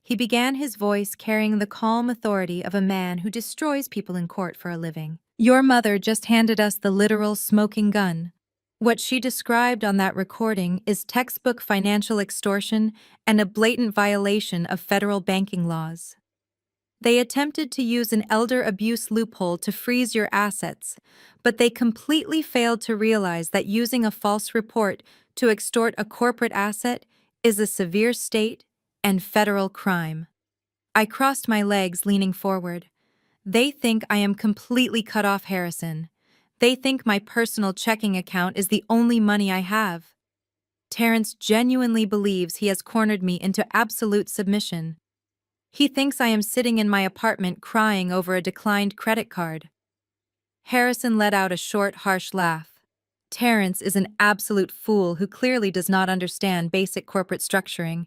He began, his voice carrying the calm authority of a man who destroys people in court for a living. "Your mother just handed us the literal smoking gun. What she described on that recording is textbook financial extortion and a blatant violation of federal banking laws. They attempted to use an elder abuse loophole to freeze your assets, but they completely failed to realize that using a false report to extort a corporate asset is a severe state and federal crime." I crossed my legs, leaning forward. "They think I am completely cut off, Harrison. They think my personal checking account is the only money I have. Terrence genuinely believes he has cornered me into absolute submission. He thinks I am sitting in my apartment crying over a declined credit card." Harrison let out a short, harsh laugh. "Terrence is an absolute fool who clearly does not understand basic corporate structuring.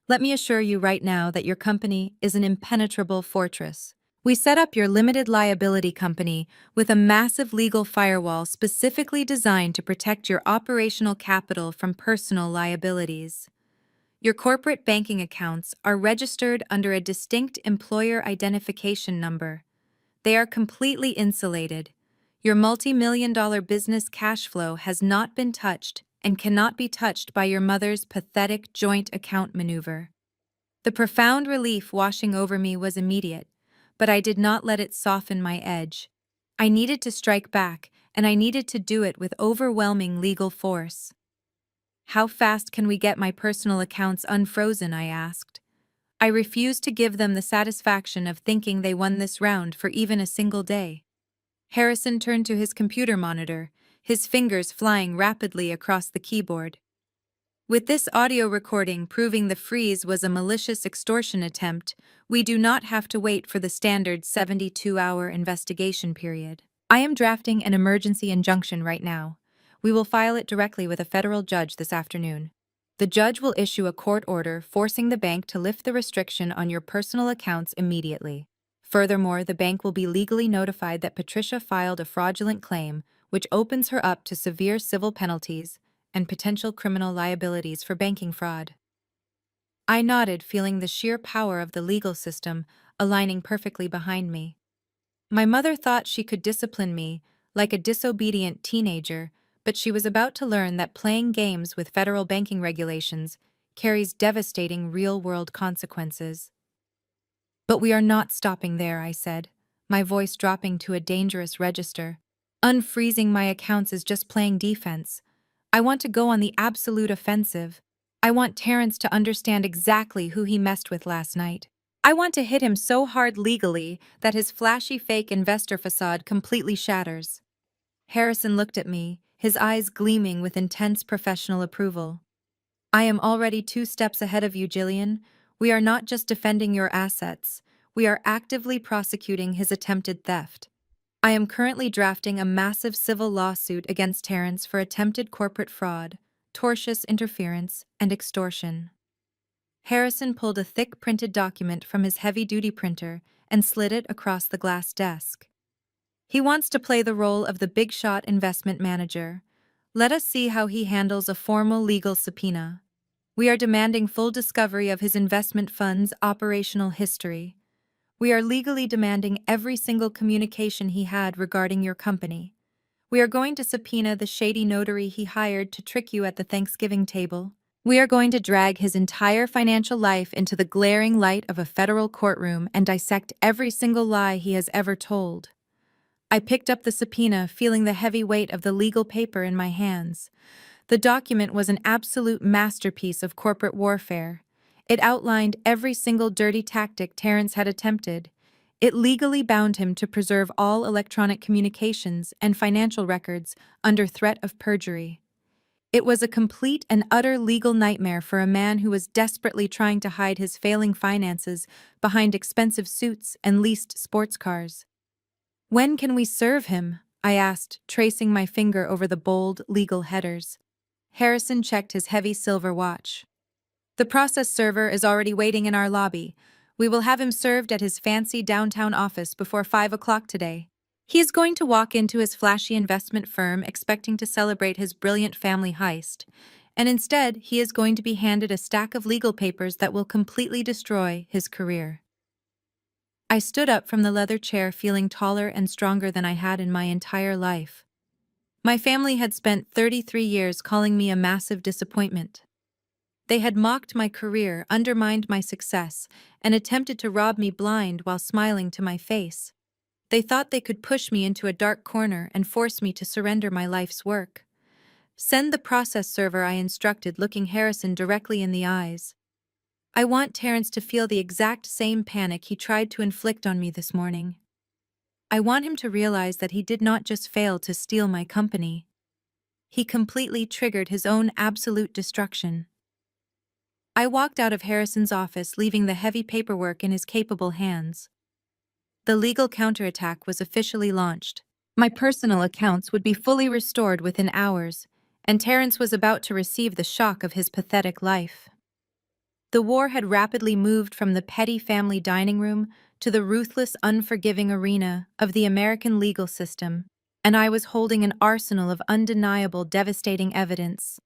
Let me assure you right now that your company is an impenetrable fortress. We set up your limited liability company with a massive legal firewall specifically designed to protect your operational capital from personal liabilities. Your corporate banking accounts are registered under a distinct employer identification number. They are completely insulated. Your multi-million-dollar business cash flow has not been touched and cannot be touched by your mother's pathetic joint account maneuver." The profound relief washing over me was immediate, but I did not let it soften my edge. I needed to strike back, and I needed to do it with overwhelming legal force. "How fast can we get my personal accounts unfrozen?" I asked. I refused to give them the satisfaction of thinking they won this round for even a single day. Harrison turned to his computer monitor, his fingers flying rapidly across the keyboard. "With this audio recording proving the freeze was a malicious extortion attempt, we do not have to wait for the standard 72-hour investigation period. I am drafting an emergency injunction right now. We will file it directly with a federal judge this afternoon. The judge will issue a court order forcing the bank to lift the restriction on your personal accounts immediately. Furthermore, the bank will be legally notified that Patricia filed a fraudulent claim, which opens her up to severe civil penalties and potential criminal liabilities for banking fraud." I nodded, feeling the sheer power of the legal system aligning perfectly behind me. My mother thought she could discipline me like a disobedient teenager, but she was about to learn that playing games with federal banking regulations carries devastating real-world consequences. "But we are not stopping there," I said, my voice dropping to a dangerous register. "Unfreezing my accounts is just playing defense. I want to go on the absolute offensive. I want Terrence to understand exactly who he messed with last night. I want to hit him so hard legally that his flashy fake investor facade completely shatters. Harrison looked at me, his eyes gleaming with intense professional approval. I am already 2 steps ahead of you, Jillian. We are not just defending your assets, we are actively prosecuting his attempted theft. I am currently drafting a massive civil lawsuit against Terrence for attempted corporate fraud, tortious interference, and extortion. Harrison pulled a thick printed document from his heavy-duty printer and slid it across the glass desk. He wants to play the role of the big-shot investment manager. Let us see how he handles a formal legal subpoena. We are demanding full discovery of his investment fund's operational history. We are legally demanding every single communication he had regarding your company. We are going to subpoena the shady notary he hired to trick you at the Thanksgiving table. We are going to drag his entire financial life into the glaring light of a federal courtroom and dissect every single lie he has ever told. I picked up the subpoena, feeling the heavy weight of the legal paper in my hands. The document was an absolute masterpiece of corporate warfare. It outlined every single dirty tactic Terrence had attempted. It legally bound him to preserve all electronic communications and financial records under threat of perjury. It was a complete and utter legal nightmare for a man who was desperately trying to hide his failing finances behind expensive suits and leased sports cars. "When can we serve him?" I asked, tracing my finger over the bold, legal headers. Harrison checked his heavy silver watch. "The process server is already waiting in our lobby. We will have him served at his fancy downtown office before 5 o'clock today." He is going to walk into his flashy investment firm expecting to celebrate his brilliant family heist, and instead he is going to be handed a stack of legal papers that will completely destroy his career. I stood up from the leather chair feeling taller and stronger than I had in my entire life. My family had spent 33 years calling me a massive disappointment. They had mocked my career, undermined my success, and attempted to rob me blind while smiling to my face. They thought they could push me into a dark corner and force me to surrender my life's work. "Send the process server," I instructed, looking Harrison directly in the eyes. "I want Terrence to feel the exact same panic he tried to inflict on me this morning. I want him to realize that he did not just fail to steal my company. He completely triggered his own absolute destruction." I walked out of Harrison's office, leaving the heavy paperwork in his capable hands. The legal counterattack was officially launched. My personal accounts would be fully restored within hours, and Terrence was about to receive the shock of his pathetic life. The war had rapidly moved from the petty family dining room to the ruthless, unforgiving arena of the American legal system, and I was holding an arsenal of undeniable, devastating evidence.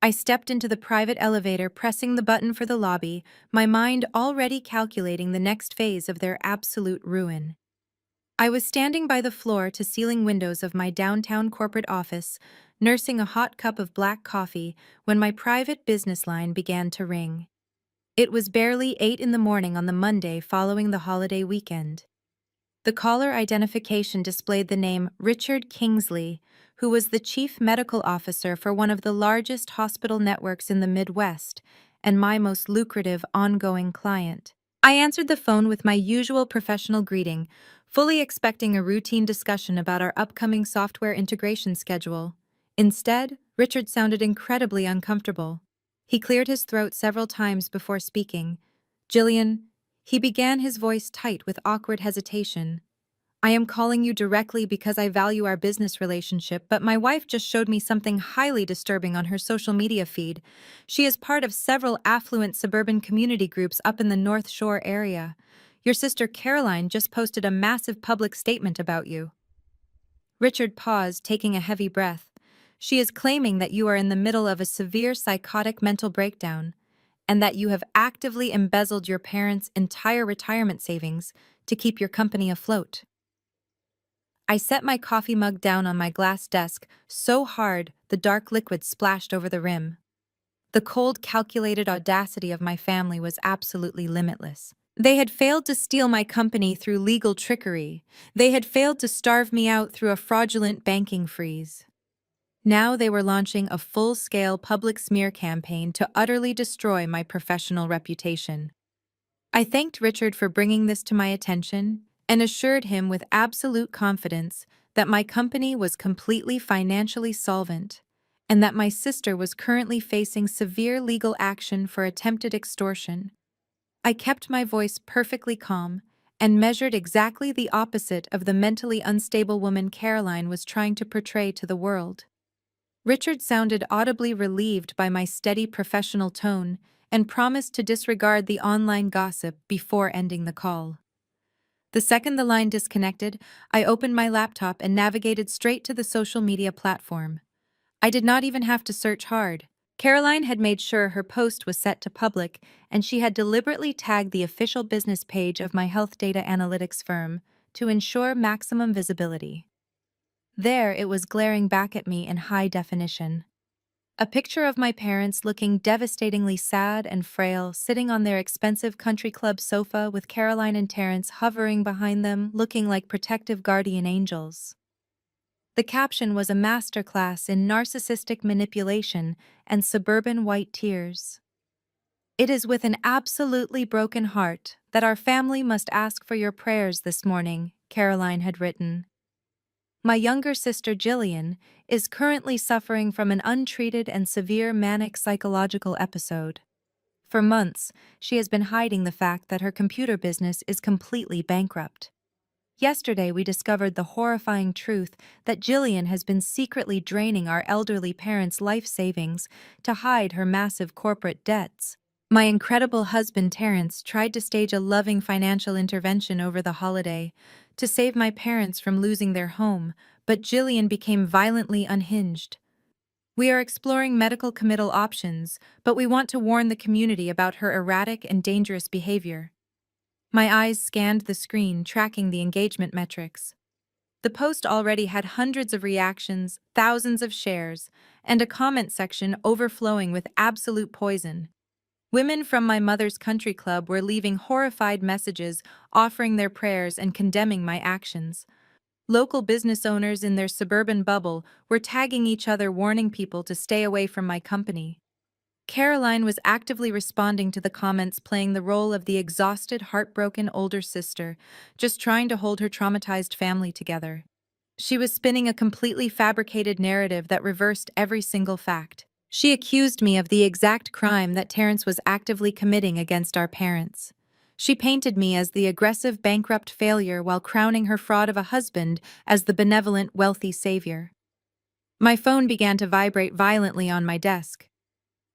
I stepped into the private elevator, pressing the button for the lobby, my mind already calculating the next phase of their absolute ruin. I was standing by the floor-to-ceiling windows of my downtown corporate office, nursing a hot cup of black coffee, when my private business line began to ring. It was barely 8 in the morning on the Monday following the holiday weekend. The caller identification displayed the name Richard Kingsley, who was the chief medical officer for one of the largest hospital networks in the Midwest and my most lucrative ongoing client. I answered the phone with my usual professional greeting, fully expecting a routine discussion about our upcoming software integration schedule. Instead, Richard sounded incredibly uncomfortable. He cleared his throat several times before speaking. "Jillian," he began, his voice tight with awkward hesitation, "I am calling you directly because I value our business relationship, but my wife just showed me something highly disturbing on her social media feed. She is part of several affluent suburban community groups up in the North Shore area. Your sister Caroline just posted a massive public statement about you." Richard paused, taking a heavy breath. "She is claiming that you are in the middle of a severe psychotic mental breakdown, and that you have actively embezzled your parents' entire retirement savings to keep your company afloat." I set my coffee mug down on my glass desk so hard the dark liquid splashed over the rim. The cold, calculated audacity of my family was absolutely limitless. They had failed to steal my company through legal trickery. They had failed to starve me out through a fraudulent banking freeze. Now they were launching a full-scale public smear campaign to utterly destroy my professional reputation. I thanked Richard for bringing this to my attention and assured him with absolute confidence that my company was completely financially solvent and that my sister was currently facing severe legal action for attempted extortion. I kept my voice perfectly calm and measured exactly the opposite of the mentally unstable woman Caroline was trying to portray to the world. Richard sounded audibly relieved by my steady professional tone and promised to disregard the online gossip before ending the call. The second the line disconnected, I opened my laptop and navigated straight to the social media platform. I did not even have to search hard. Caroline had made sure her post was set to public, and she had deliberately tagged the official business page of my health data analytics firm to ensure maximum visibility. There it was glaring back at me in high definition. A picture of my parents looking devastatingly sad and frail, sitting on their expensive country club sofa with Caroline and Terrence hovering behind them, looking like protective guardian angels. The caption was a masterclass in narcissistic manipulation and suburban white tears. "It is with an absolutely broken heart that our family must ask for your prayers this morning," Caroline had written. "My younger sister Jillian is currently suffering from an untreated and severe manic psychological episode. For months, she has been hiding the fact that her computer business is completely bankrupt. Yesterday, we discovered the horrifying truth that Jillian has been secretly draining our elderly parents' life savings to hide her massive corporate debts. My incredible husband Terrence tried to stage a loving financial intervention over the holiday to save my parents from losing their home, but Jillian became violently unhinged. We are exploring medical committal options, but we want to warn the community about her erratic and dangerous behavior." My eyes scanned the screen, tracking the engagement metrics. The post already had hundreds of reactions, thousands of shares, and a comment section overflowing with absolute poison. Women from my mother's country club were leaving horrified messages, offering their prayers and condemning my actions. Local business owners in their suburban bubble were tagging each other, warning people to stay away from my company. Caroline was actively responding to the comments, playing the role of the exhausted, heartbroken older sister, just trying to hold her traumatized family together. She was spinning a completely fabricated narrative that reversed every single fact. She accused me of the exact crime that Terrence was actively committing against our parents. She painted me as the aggressive, bankrupt failure while crowning her fraud of a husband as the benevolent, wealthy savior. My phone began to vibrate violently on my desk.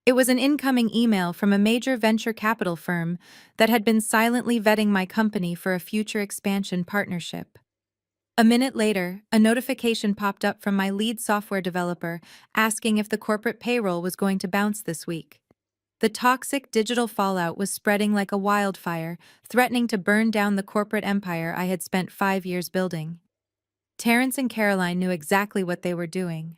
It was an incoming email from a major venture capital firm that had been silently vetting my company for a future expansion partnership. A minute later, a notification popped up from my lead software developer asking if the corporate payroll was going to bounce this week. The toxic digital fallout was spreading like a wildfire, threatening to burn down the corporate empire I had spent 5 years building. Terrence and Caroline knew exactly what they were doing.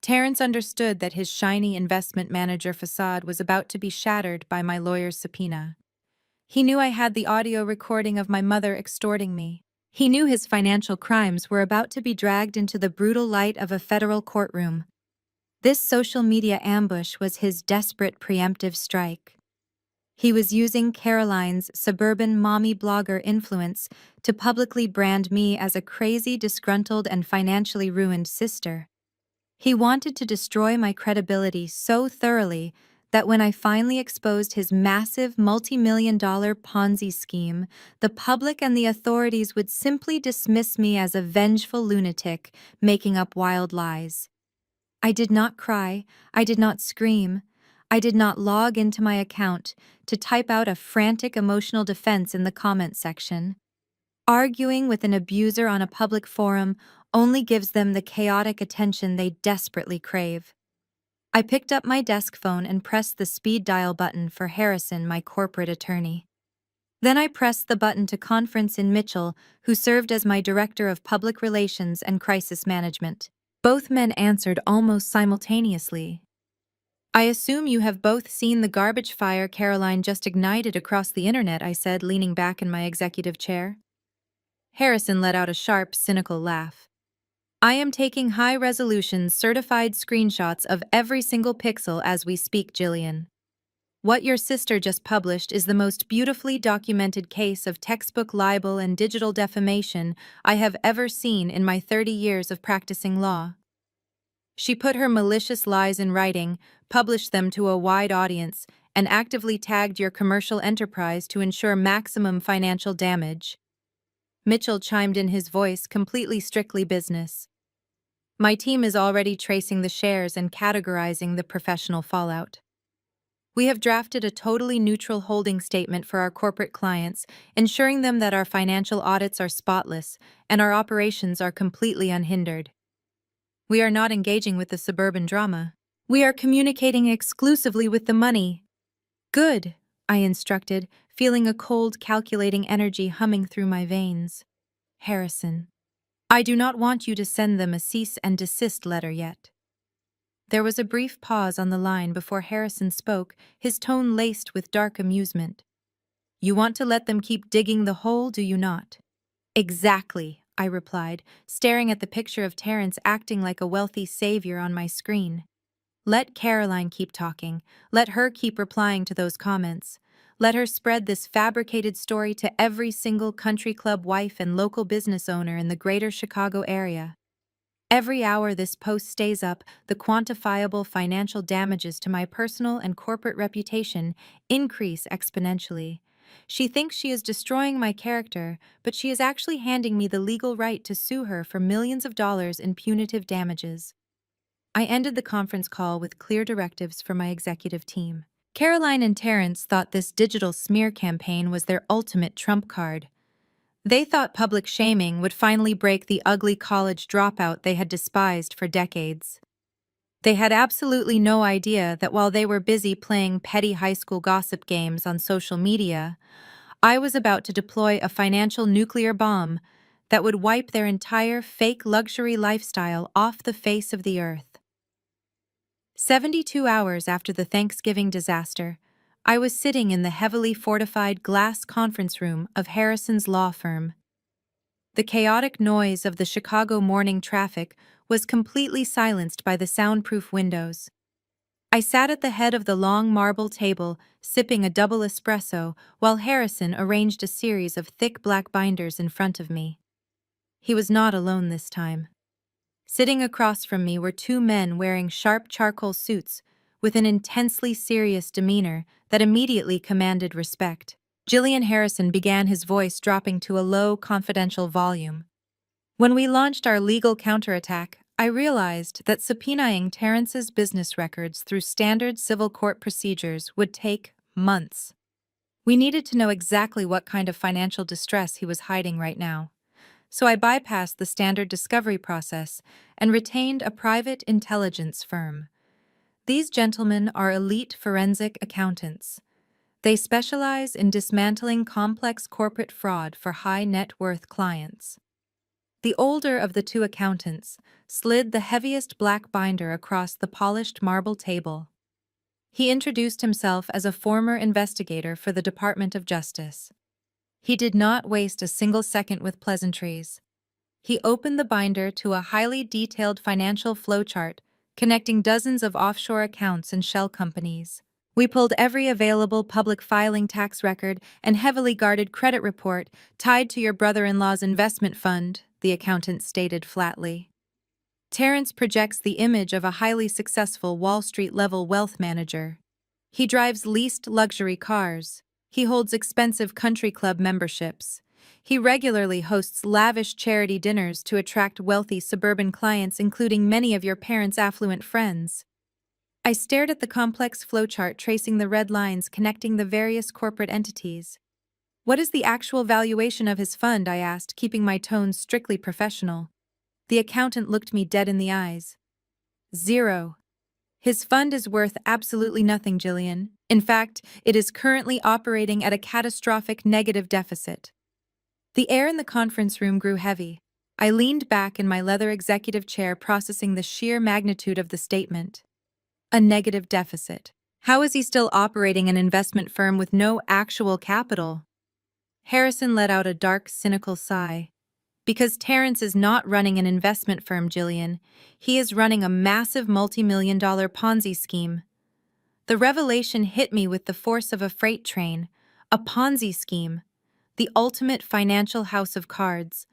Terrence understood that his shiny investment manager facade was about to be shattered by my lawyer's subpoena. He knew I had the audio recording of my mother extorting me. He knew his financial crimes were about to be dragged into the brutal light of a federal courtroom. This social media ambush was his desperate preemptive strike. He was using Caroline's suburban mommy blogger influence to publicly brand me as a crazy, disgruntled, and financially ruined sister. He wanted to destroy my credibility so thoroughly that when I finally exposed his massive multi-million-dollar Ponzi scheme, the public and the authorities would simply dismiss me as a vengeful lunatic making up wild lies. I did not cry, I did not scream, I did not log into my account to type out a frantic emotional defense in the comment section. Arguing with an abuser on a public forum only gives them the chaotic attention they desperately crave. I picked up my desk phone and pressed the speed dial button for Harrison, my corporate attorney. Then I pressed the button to conference in Mitchell, who served as my director of public relations and crisis management. Both men answered almost simultaneously. "I assume you have both seen the garbage fire Caroline just ignited across the internet," I said, leaning back in my executive chair. Harrison let out a sharp, cynical laugh. I am taking high-resolution certified screenshots of every single pixel as we speak, Jillian. What your sister just published is the most beautifully documented case of textbook libel and digital defamation I have ever seen in my 30 years of practicing law. She put her malicious lies in writing, published them to a wide audience, and actively tagged your commercial enterprise to ensure maximum financial damage. Mitchell chimed in, his voice completely strictly business. My team is already tracing the shares and categorizing the professional fallout. We have drafted a totally neutral holding statement for our corporate clients, ensuring them that our financial audits are spotless and our operations are completely unhindered. We are not engaging with the suburban drama. We are communicating exclusively with the money. Good, I instructed, feeling a cold, calculating energy humming through my veins. Harrison, I do not want you to send them a cease and desist letter yet. There was a brief pause on the line before Harrison spoke, his tone laced with dark amusement. You want to let them keep digging the hole, do you not? Exactly, I replied, staring at the picture of Terrence acting like a wealthy savior on my screen. Let Caroline keep talking. Let her keep replying to those comments. Let her spread this fabricated story to every single country club wife and local business owner in the greater Chicago area. Every hour this post stays up, the quantifiable financial damages to my personal and corporate reputation increase exponentially. She thinks she is destroying my character, but she is actually handing me the legal right to sue her for millions of dollars in punitive damages. I ended the conference call with clear directives for my executive team. Caroline and Terrence thought this digital smear campaign was their ultimate trump card. They thought public shaming would finally break the ugly college dropout they had despised for decades. They had absolutely no idea that while they were busy playing petty high school gossip games on social media, I was about to deploy a financial nuclear bomb that would wipe their entire fake luxury lifestyle off the face of the earth. 72 hours after the Thanksgiving disaster, I was sitting in the heavily fortified glass conference room of Harrison's law firm. The chaotic noise of the Chicago morning traffic was completely silenced by the soundproof windows. I sat at the head of the long marble table, sipping a double espresso, while Harrison arranged a series of thick black binders in front of me. He was not alone this time. Sitting across from me were two men wearing sharp charcoal suits, with an intensely serious demeanor that immediately commanded respect. Jillian Harrison began, his voice dropping to a low, confidential volume. When we launched our legal counterattack, I realized that subpoenaing Terrence's business records through standard civil court procedures would take months. We needed to know exactly what kind of financial distress he was hiding right now. So I bypassed the standard discovery process and retained a private intelligence firm. These gentlemen are elite forensic accountants. They specialize in dismantling complex corporate fraud for high-net-worth clients. The older of the two accountants slid the heaviest black binder across the polished marble table. He introduced himself as a former investigator for the Department of Justice. He did not waste a single second with pleasantries. He opened the binder to a highly detailed financial flowchart connecting dozens of offshore accounts and shell companies. We pulled every available public filing tax record and heavily guarded credit report tied to your brother-in-law's investment fund, the accountant stated flatly. Terrence projects the image of a highly successful Wall Street-level wealth manager. He drives leased luxury cars. He holds expensive country club memberships. He regularly hosts lavish charity dinners to attract wealthy suburban clients, including many of your parents' affluent friends. I stared at the complex flowchart tracing the red lines connecting the various corporate entities. What is the actual valuation of his fund? I asked, keeping my tone strictly professional. The accountant looked me dead in the eyes. Zero. His fund is worth absolutely nothing, Jillian. In fact, it is currently operating at a catastrophic negative deficit. The air in the conference room grew heavy. I leaned back in my leather executive chair, processing the sheer magnitude of the statement. A negative deficit. How is he still operating an investment firm with no actual capital? Harrison let out a dark, cynical sigh. Because Terrence is not running an investment firm, Jillian. He is running a massive multi-million-dollar Ponzi scheme. The revelation hit me with the force of a freight train. A Ponzi scheme. The ultimate financial house of cards.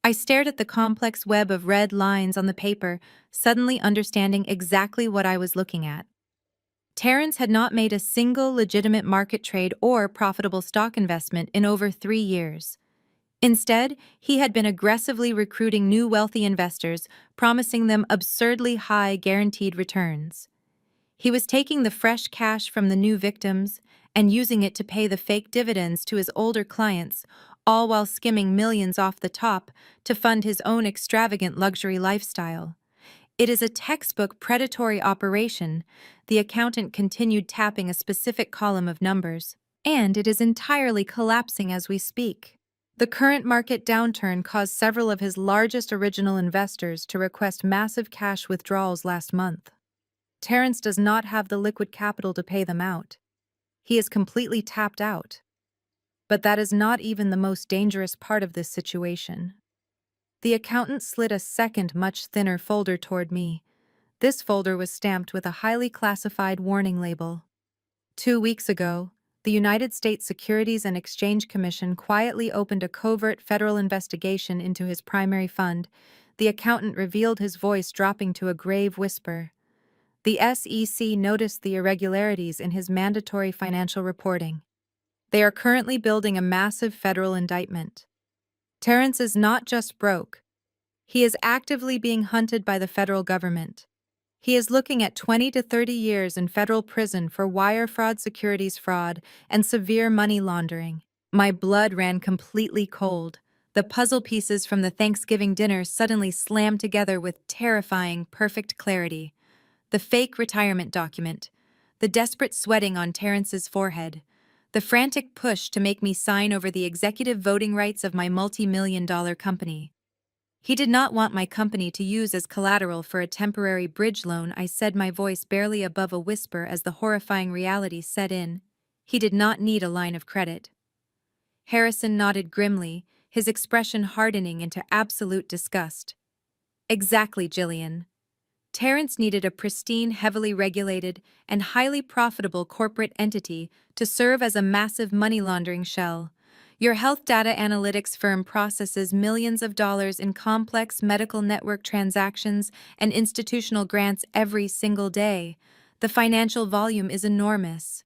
I stared at the complex web of red lines on the paper, suddenly understanding exactly what I was looking at. Terrence had not made a single legitimate market trade or profitable stock investment in over 3 years. Instead, he had been aggressively recruiting new wealthy investors, promising them absurdly high guaranteed returns. He was taking the fresh cash from the new victims and using it to pay the fake dividends to his older clients, all while skimming millions off the top to fund his own extravagant luxury lifestyle. It is a textbook predatory operation, the accountant continued, tapping a specific column of numbers, and it is entirely collapsing as we speak. The current market downturn caused several of his largest original investors to request massive cash withdrawals last month. Terrence does not have the liquid capital to pay them out. He is completely tapped out. But that is not even the most dangerous part of this situation. The accountant slid a second, much thinner folder toward me. This folder was stamped with a highly classified warning label. 2 weeks ago, the United States Securities and Exchange Commission quietly opened a covert federal investigation into his primary fund. The accountant revealed, his voice dropping to a grave whisper. The SEC noticed the irregularities in his mandatory financial reporting. They are currently building a massive federal indictment. Terrence is not just broke. He is actively being hunted by the federal government. He is looking at 20 to 30 years in federal prison for wire fraud, securities fraud, and severe money laundering. My blood ran completely cold. The puzzle pieces from the Thanksgiving dinner suddenly slammed together with terrifying, perfect clarity. The fake retirement document, the desperate sweating on Terrence's forehead, the frantic push to make me sign over the executive voting rights of my multi-million-dollar company. He did not want my company to use as collateral for a temporary bridge loan, I said, my voice barely above a whisper as the horrifying reality set in. He did not need a line of credit. Harrison nodded grimly, his expression hardening into absolute disgust. Exactly, Jillian. Terrence needed a pristine, heavily regulated, and highly profitable corporate entity to serve as a massive money laundering shell. Your health data analytics firm processes millions of dollars in complex medical network transactions and institutional grants every single day. The financial volume is enormous.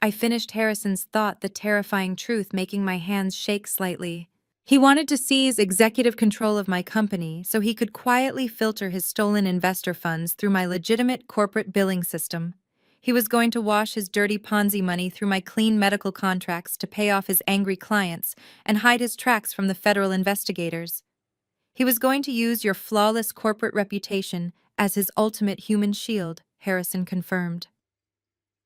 I finished Harrison's thought, the terrifying truth making my hands shake slightly. He wanted to seize executive control of my company so he could quietly filter his stolen investor funds through my legitimate corporate billing system. He was going to wash his dirty Ponzi money through my clean medical contracts to pay off his angry clients and hide his tracks from the federal investigators. He was going to use your flawless corporate reputation as his ultimate human shield, Harrison confirmed.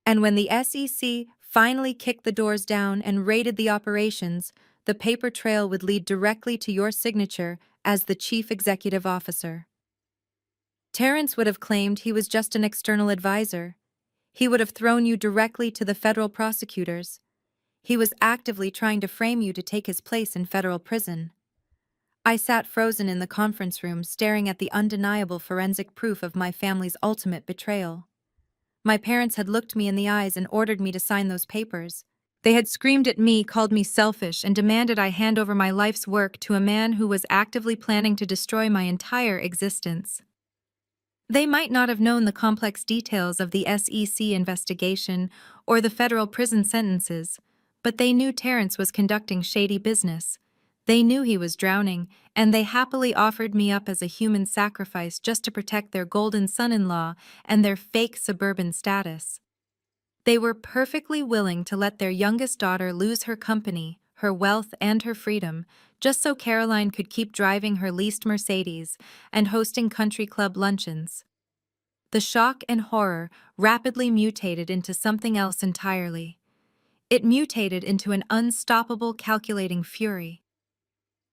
And when the SEC finally kicked the doors down and raided the operations, the paper trail would lead directly to your signature as the chief executive officer. Terrence would have claimed he was just an external advisor. He would have thrown you directly to the federal prosecutors. He was actively trying to frame you to take his place in federal prison. I sat frozen in the conference room, staring at the undeniable forensic proof of my family's ultimate betrayal. My parents had looked me in the eyes and ordered me to sign those papers. They had screamed at me, called me selfish, and demanded I hand over my life's work to a man who was actively planning to destroy my entire existence. They might not have known the complex details of the SEC investigation or the federal prison sentences, but they knew Terrence was conducting shady business. They knew he was drowning, and they happily offered me up as a human sacrifice just to protect their golden son-in-law and their fake suburban status. They were perfectly willing to let their youngest daughter lose her company, her wealth, and her freedom, just so Caroline could keep driving her leased Mercedes and hosting country club luncheons. The shock and horror rapidly mutated into something else entirely. It mutated into an unstoppable, calculating fury.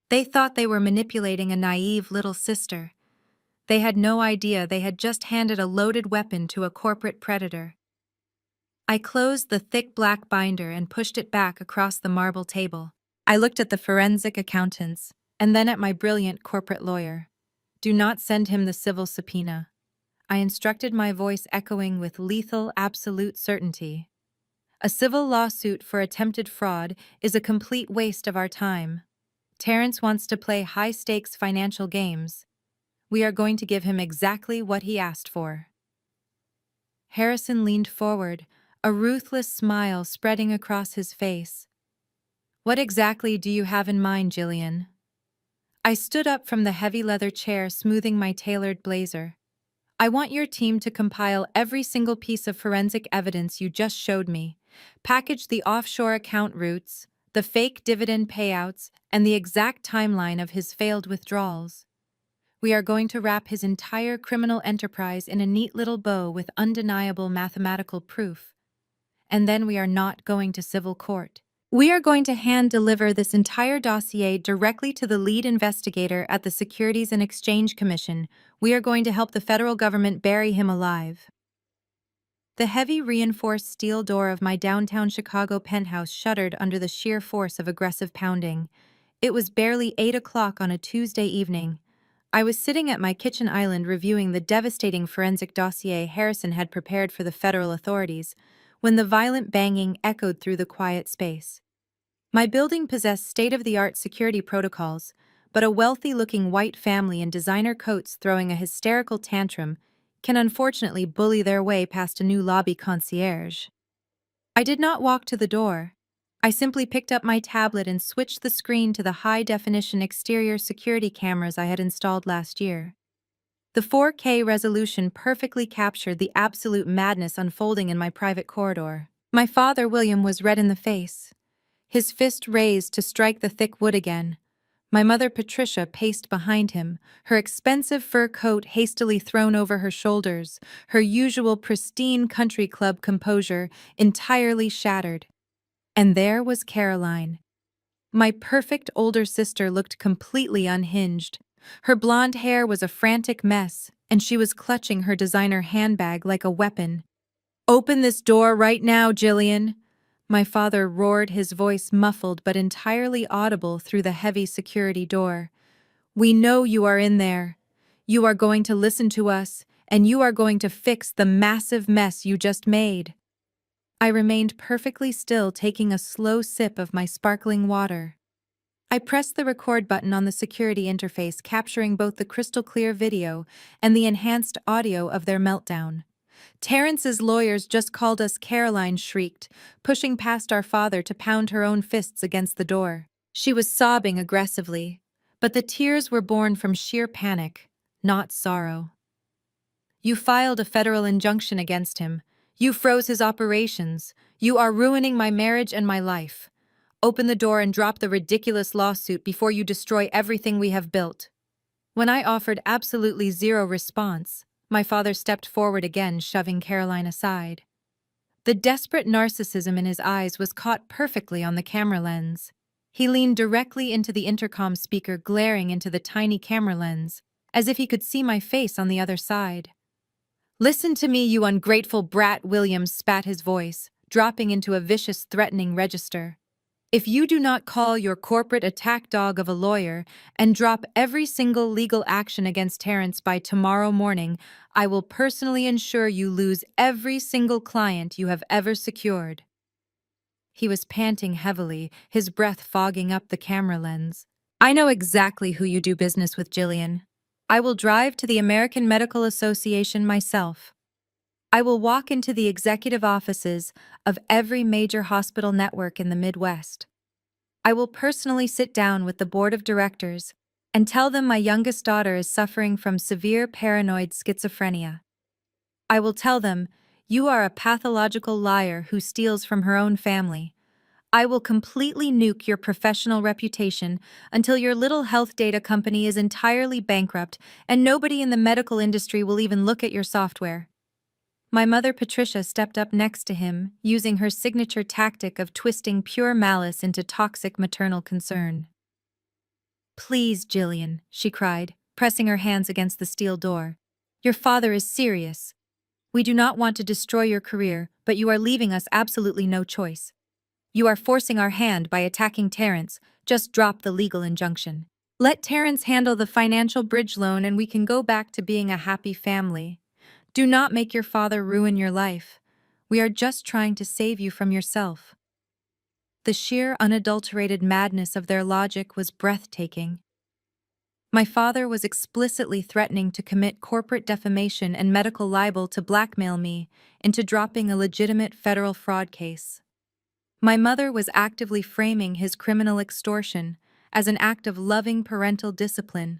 They thought they were manipulating a naive little sister. They had no idea they had just handed a loaded weapon to a corporate predator. I closed the thick black binder and pushed it back across the marble table. I looked at the forensic accountants. and then at my brilliant corporate lawyer. Do not send him the civil subpoena. I instructed, my voice echoing with lethal, absolute certainty. A civil lawsuit for attempted fraud is a complete waste of our time. Terrence wants to play high-stakes financial games. We are going to give him exactly what he asked for. Harrison leaned forward, a ruthless smile spreading across his face. What exactly do you have in mind, Jillian? I stood up from the heavy leather chair, smoothing my tailored blazer. I want your team to compile every single piece of forensic evidence you just showed me, package the offshore account routes, the fake dividend payouts, and the exact timeline of his failed withdrawals. We are going to wrap his entire criminal enterprise in a neat little bow with undeniable mathematical proof. And then we are not going to civil court. We are going to hand-deliver this entire dossier directly to the lead investigator at the Securities and Exchange Commission. We are going to help the federal government bury him alive. The heavy reinforced steel door of my downtown Chicago penthouse shuddered under the sheer force of aggressive pounding. It was barely 8 o'clock on a Tuesday evening. I was sitting at my kitchen island reviewing the devastating forensic dossier Harrison had prepared for the federal authorities, when the violent banging echoed through the quiet space. My building possessed state-of-the-art security protocols, but a wealthy-looking white family in designer coats throwing a hysterical tantrum can unfortunately bully their way past a new lobby concierge. I did not walk to the door. I simply picked up my tablet and switched the screen to the high-definition exterior security cameras I had installed last year. The 4K resolution perfectly captured the absolute madness unfolding in my private corridor. My father, William, was red in the face, his fist raised to strike the thick wood again. My mother, Patricia, paced behind him, her expensive fur coat hastily thrown over her shoulders, her usual pristine country club composure entirely shattered. And there was Caroline. My perfect older sister looked completely unhinged. Her blonde hair was a frantic mess, and she was clutching her designer handbag like a weapon. "Open this door right now, Jillian!" My father roared, his voice muffled but entirely audible through the heavy security door. "We know you are in there. You are going to listen to us, and you are going to fix the massive mess you just made." I remained perfectly still, taking a slow sip of my sparkling water. I pressed the record button on the security interface, capturing both the crystal-clear video and the enhanced audio of their meltdown. "Terrence's lawyers just called us," Caroline shrieked, pushing past our father to pound her own fists against the door. She was sobbing aggressively, but the tears were born from sheer panic, not sorrow. "You filed a federal injunction against him. You froze his operations. You are ruining my marriage and my life. Open the door and drop the ridiculous lawsuit before you destroy everything we have built." When I offered absolutely zero response, my father stepped forward again, shoving Caroline aside. The desperate narcissism in his eyes was caught perfectly on the camera lens. He leaned directly into the intercom speaker, glaring into the tiny camera lens, as if he could see my face on the other side. "Listen to me, you ungrateful brat," Williams spat, his voice dropping into a vicious, threatening register. "If you do not call your corporate attack dog of a lawyer and drop every single legal action against Terrence by tomorrow morning, I will personally ensure you lose every single client you have ever secured." He was panting heavily, his breath fogging up the camera lens. "I know exactly who you do business with, Jillian. I will drive to the American Medical Association myself. I will walk into the executive offices of every major hospital network in the Midwest. I will personally sit down with the board of directors and tell them my youngest daughter is suffering from severe paranoid schizophrenia. I will tell them, you are a pathological liar who steals from her own family. I will completely nuke your professional reputation until your little health data company is entirely bankrupt and nobody in the medical industry will even look at your software." My mother, Patricia, stepped up next to him, using her signature tactic of twisting pure malice into toxic maternal concern. "Please, Jillian," she cried, pressing her hands against the steel door. "Your father is serious. We do not want to destroy your career, but you are leaving us absolutely no choice. You are forcing our hand by attacking Terrence. Just drop the legal injunction." Let Terrence handle the financial bridge loan and we can go back to being a happy family. Do not make your father ruin your life. We are just trying to save you from yourself." The sheer, unadulterated madness of their logic was breathtaking. My father was explicitly threatening to commit corporate defamation and medical libel to blackmail me into dropping a legitimate federal fraud case. My mother was actively framing his criminal extortion as an act of loving parental discipline.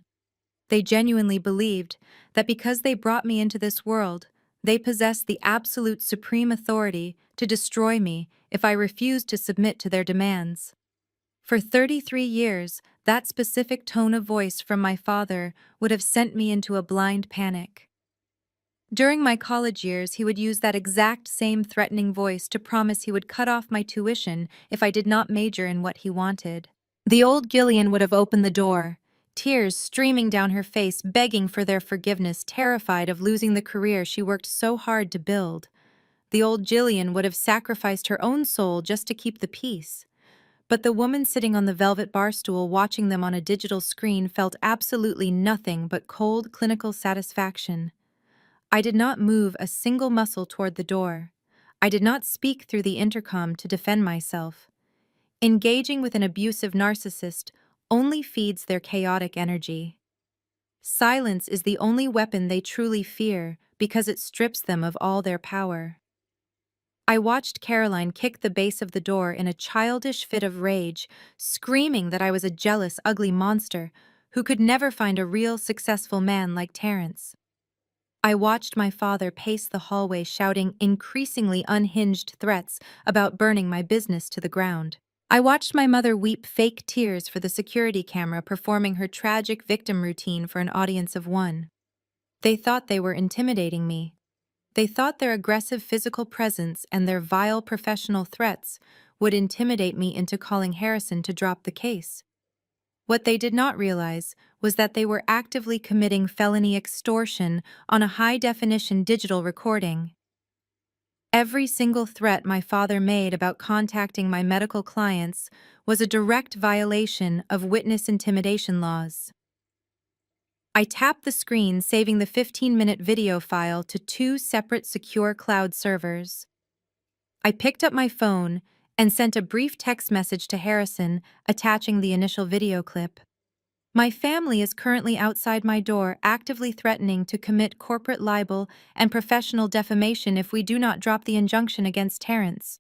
They genuinely believed that because they brought me into this world, they possessed the absolute supreme authority to destroy me if I refused to submit to their demands. For 33 years, that specific tone of voice from my father would have sent me into a blind panic. During my college years, he would use that exact same threatening voice to promise he would cut off my tuition if I did not major in what he wanted. The old Gillian would have opened the door, tears streaming down her face, begging for their forgiveness, terrified of losing the career she worked so hard to build. The old Gillian would have sacrificed her own soul just to keep the peace. But the woman sitting on the velvet bar stool watching them on a digital screen felt absolutely nothing but cold, clinical satisfaction. I did not move a single muscle toward the door. I did not speak through the intercom to defend myself. Engaging with an abusive narcissist only feeds their chaotic energy. Silence is the only weapon they truly fear because it strips them of all their power. I watched Caroline kick the base of the door in a childish fit of rage, screaming that I was a jealous, ugly monster who could never find a real, successful man like Terrence. I watched my father pace the hallway shouting increasingly unhinged threats about burning my business to the ground. I watched my mother weep fake tears for the security camera performing her tragic victim routine for an audience of one. They thought they were intimidating me. They thought their aggressive physical presence and their vile professional threats would intimidate me into calling Harrison to drop the case. What they did not realize was that they were actively committing felony extortion on a high-definition digital recording. Every single threat my father made about contacting my medical clients was a direct violation of witness intimidation laws. I tapped the screen, saving the 15-minute video file to 2 separate secure cloud servers. I picked up my phone and sent a brief text message to Harrison, attaching the initial video clip. My family is currently outside my door, actively threatening to commit corporate libel and professional defamation if we do not drop the injunction against Terrence.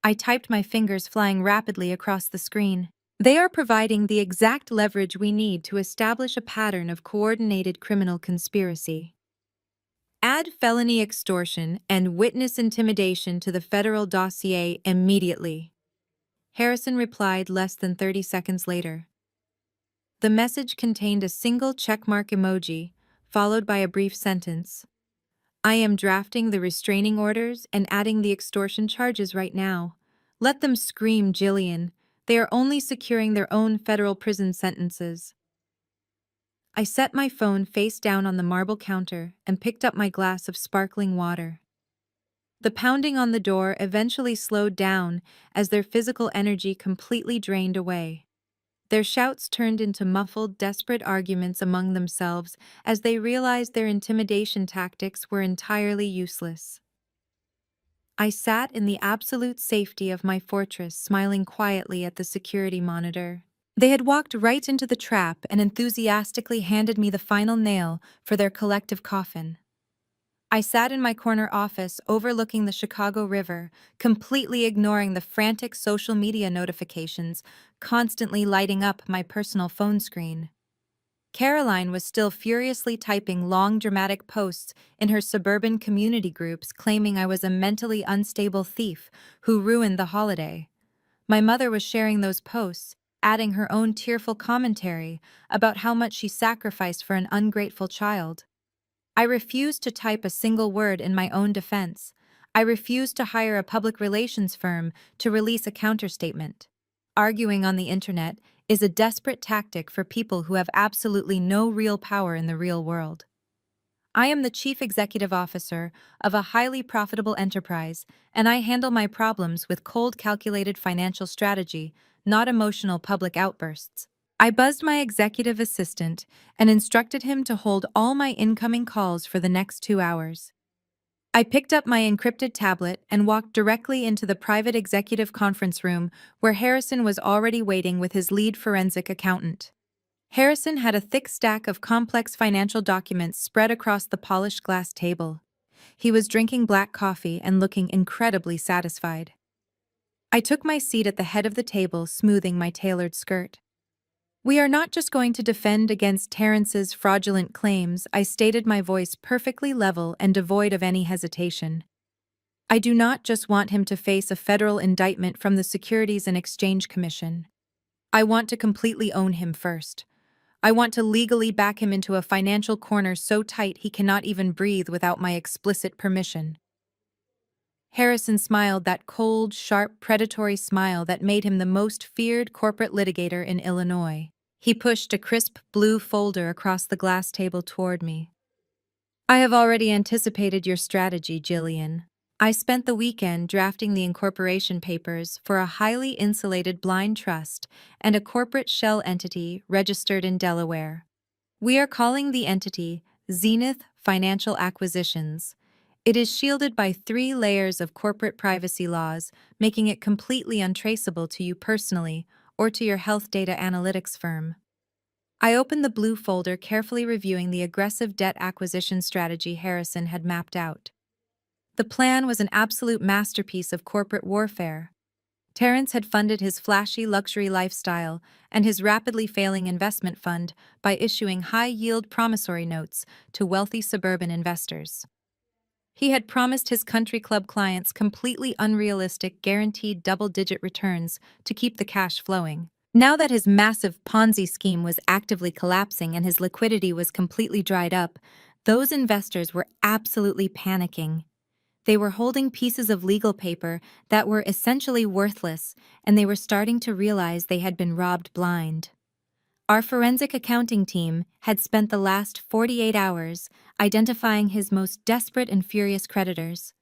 I typed, my fingers flying rapidly across the screen. They are providing the exact leverage we need to establish a pattern of coordinated criminal conspiracy. Add felony extortion and witness intimidation to the federal dossier immediately. Harrison replied less than 30 seconds later. The message contained a single checkmark emoji, followed by a brief sentence. "I am drafting the restraining orders and adding the extortion charges right now. Let them scream, Jillian. They are only securing their own federal prison sentences." I set my phone face down on the marble counter and picked up my glass of sparkling water. The pounding on the door eventually slowed down as their physical energy completely drained away. Their shouts turned into muffled, desperate arguments among themselves as they realized their intimidation tactics were entirely useless. I sat in the absolute safety of my fortress, smiling quietly at the security monitor. They had walked right into the trap and enthusiastically handed me the final nail for their collective coffin. I sat in my corner office overlooking the Chicago River, completely ignoring the frantic social media notifications constantly lighting up my personal phone screen. Caroline was still furiously typing long, dramatic posts in her suburban community groups claiming I was a mentally unstable thief who ruined the holiday. My mother was sharing those posts, adding her own tearful commentary about how much she sacrificed for an ungrateful child. I refused to type a single word in my own defense. I refused to hire a public relations firm to release a counterstatement. Arguing on the internet is a desperate tactic for people who have absolutely no real power in the real world. I am the chief executive officer of a highly profitable enterprise, and I handle my problems with cold, calculated financial strategy, not emotional public outbursts. I buzzed my executive assistant and instructed him to hold all my incoming calls for the next 2 hours. I picked up my encrypted tablet and walked directly into the private executive conference room where Harrison was already waiting with his lead forensic accountant. Harrison had a thick stack of complex financial documents spread across the polished glass table. He was drinking black coffee and looking incredibly satisfied. I took my seat at the head of the table, smoothing my tailored skirt. "We are not just going to defend against Terrence's fraudulent claims," I stated, my voice perfectly level and devoid of any hesitation. "I do not just want him to face a federal indictment from the Securities and Exchange Commission. I want to completely own him first. I want to legally back him into a financial corner so tight he cannot even breathe without my explicit permission." Harrison smiled, that cold, sharp, predatory smile that made him the most feared corporate litigator in Illinois. He pushed a crisp blue folder across the glass table toward me. "I have already anticipated your strategy, Jillian. I spent the weekend drafting the incorporation papers for a highly insulated blind trust and a corporate shell entity registered in Delaware. We are calling the entity Zenith Financial Acquisitions. It is shielded by 3 layers of corporate privacy laws, making it completely untraceable to you personally or to your health data analytics firm." I opened the blue folder, carefully reviewing the aggressive debt acquisition strategy Harrison had mapped out. The plan was an absolute masterpiece of corporate warfare. Terrence had funded his flashy luxury lifestyle and his rapidly failing investment fund by issuing high-yield promissory notes to wealthy suburban investors. He had promised his country club clients completely unrealistic, guaranteed double-digit returns to keep the cash flowing. Now that his massive Ponzi scheme was actively collapsing and his liquidity was completely dried up, those investors were absolutely panicking. They were holding pieces of legal paper that were essentially worthless, and they were starting to realize they had been robbed blind. Our forensic accounting team had spent the last 48 hours identifying his most desperate and furious creditors.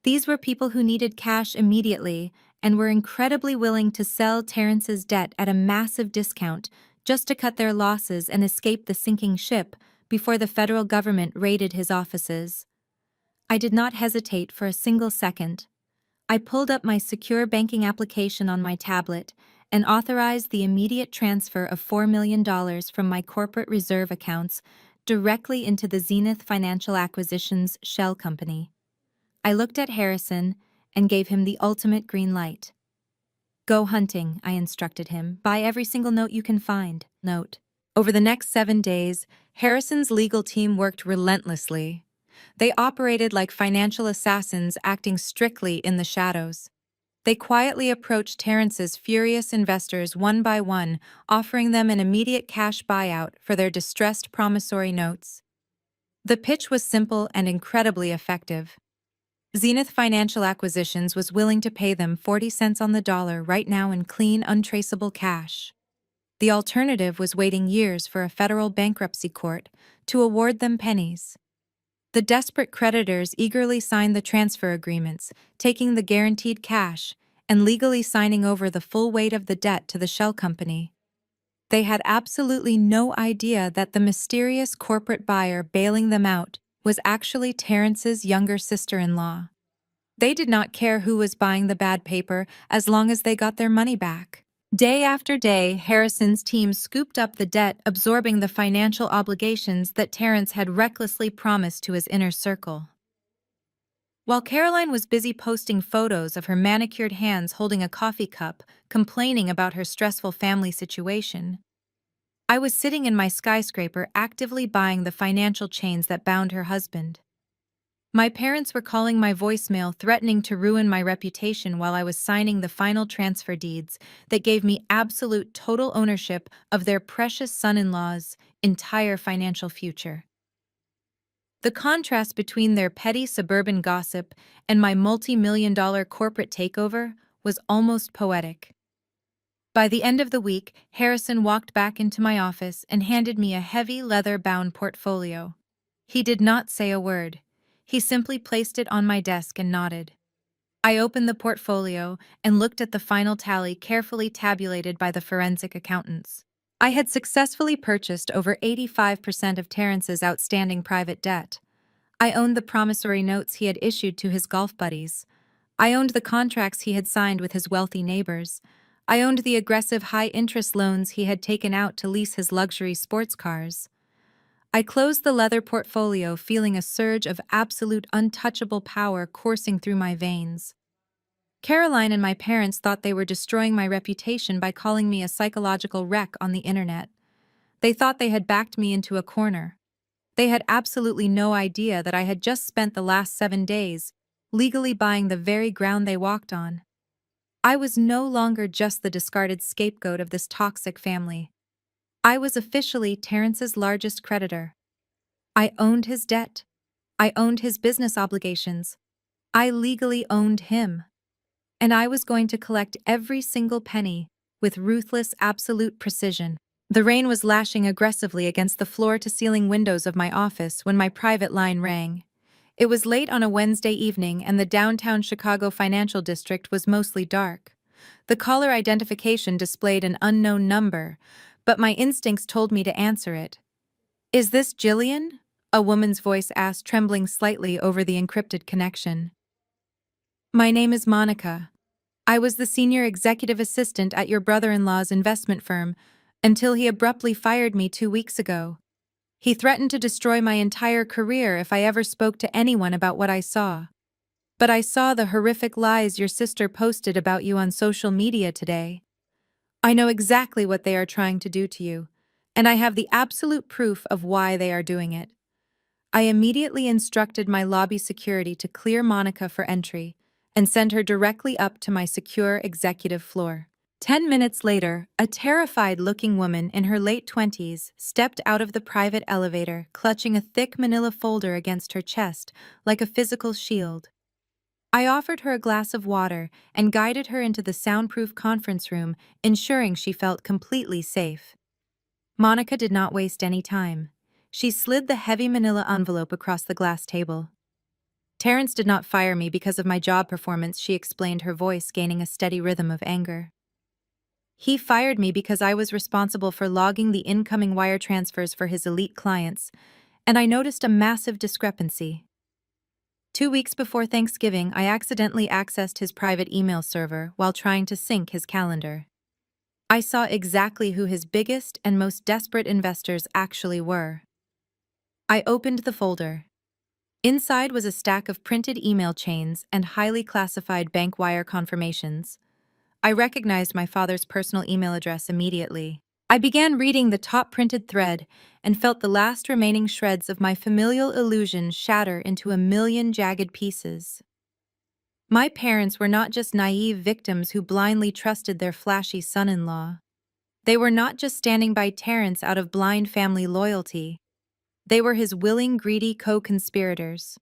These were people who needed cash immediately and were incredibly willing to sell Terrence's debt at a massive discount just to cut their losses and escape the sinking ship before the federal government raided his offices. I did not hesitate for a single second. I pulled up my secure banking application on my tablet and authorized the immediate transfer of $4 million from my corporate reserve accounts directly into the Zenith Financial Acquisitions shell company. I looked at Harrison and gave him the ultimate green light. "Go hunting," I instructed him. "Buy every single note you can find." Note. Over the next 7 days, Harrison's legal team worked relentlessly. They operated like financial assassins, acting strictly in the shadows. They quietly approached Terrence's furious investors one by one, offering them an immediate cash buyout for their distressed promissory notes. The pitch was simple and incredibly effective. Zenith Financial Acquisitions was willing to pay them 40 cents on the dollar right now in clean, untraceable cash. The alternative was waiting years for a federal bankruptcy court to award them pennies. The desperate creditors eagerly signed the transfer agreements, taking the guaranteed cash and legally signing over the full weight of the debt to the shell company. They had absolutely no idea that the mysterious corporate buyer bailing them out was actually Terrence's younger sister-in-law. They did not care who was buying the bad paper as long as they got their money back. Day after day, Harrison's team scooped up the debt, absorbing the financial obligations that Terrence had recklessly promised to his inner circle. While Caroline was busy posting photos of her manicured hands holding a coffee cup, complaining about her stressful family situation, I was sitting in my skyscraper actively buying the financial chains that bound her husband. My parents were calling my voicemail, threatening to ruin my reputation while I was signing the final transfer deeds that gave me absolute total ownership of their precious son-in-law's entire financial future. The contrast between their petty suburban gossip and my multi-million-dollar corporate takeover was almost poetic. By the end of the week, Harrison walked back into my office and handed me a heavy leather-bound portfolio. He did not say a word. He simply placed it on my desk and nodded. I opened the portfolio and looked at the final tally carefully tabulated by the forensic accountants. I had successfully purchased over 85% of Terrence's outstanding private debt. I owned the promissory notes he had issued to his golf buddies. I owned the contracts he had signed with his wealthy neighbors. I owned the aggressive high-interest loans he had taken out to lease his luxury sports cars. I closed the leather portfolio, feeling a surge of absolute untouchable power coursing through my veins. Caroline and my parents thought they were destroying my reputation by calling me a psychological wreck on the internet. They thought they had backed me into a corner. They had absolutely no idea that I had just spent the last 7 days legally buying the very ground they walked on. I was no longer just the discarded scapegoat of this toxic family. I was officially Terrence's largest creditor. I owned his debt. I owned his business obligations. I legally owned him. And I was going to collect every single penny with ruthless, absolute precision. The rain was lashing aggressively against the floor-to-ceiling windows of my office when my private line rang. It was late on a Wednesday evening, and the downtown Chicago financial district was mostly dark. The caller identification displayed an unknown number, but my instincts told me to answer it. "Is this Jillian?" a woman's voice asked, trembling slightly over the encrypted connection. "My name is Monica. I was the senior executive assistant at your brother-in-law's investment firm until he abruptly fired me 2 weeks ago. He threatened to destroy my entire career if I ever spoke to anyone about what I saw. But I saw the horrific lies your sister posted about you on social media today. I know exactly what they are trying to do to you, and I have the absolute proof of why they are doing it." I immediately instructed my lobby security to clear Monica for entry and send her directly up to my secure executive floor. 10 minutes later, a terrified-looking woman in her late 20s stepped out of the private elevator, clutching a thick manila folder against her chest like a physical shield. I offered her a glass of water and guided her into the soundproof conference room, ensuring she felt completely safe. Monica did not waste any time. She slid the heavy manila envelope across the glass table. "Terrence did not fire me because of my job performance," she explained, her voice gaining a steady rhythm of anger. "He fired me because I was responsible for logging the incoming wire transfers for his elite clients, and I noticed a massive discrepancy. 2 weeks before Thanksgiving, I accidentally accessed his private email server while trying to sync his calendar. I saw exactly who his biggest and most desperate investors actually were." I opened the folder. Inside was a stack of printed email chains and highly classified bank wire confirmations. I recognized my father's personal email address immediately. I began reading the top printed thread and felt the last remaining shreds of my familial illusion shatter into a million jagged pieces. My parents were not just naive victims who blindly trusted their flashy son-in-law. They were not just standing by Terrence out of blind family loyalty. They were his willing, greedy co-conspirators.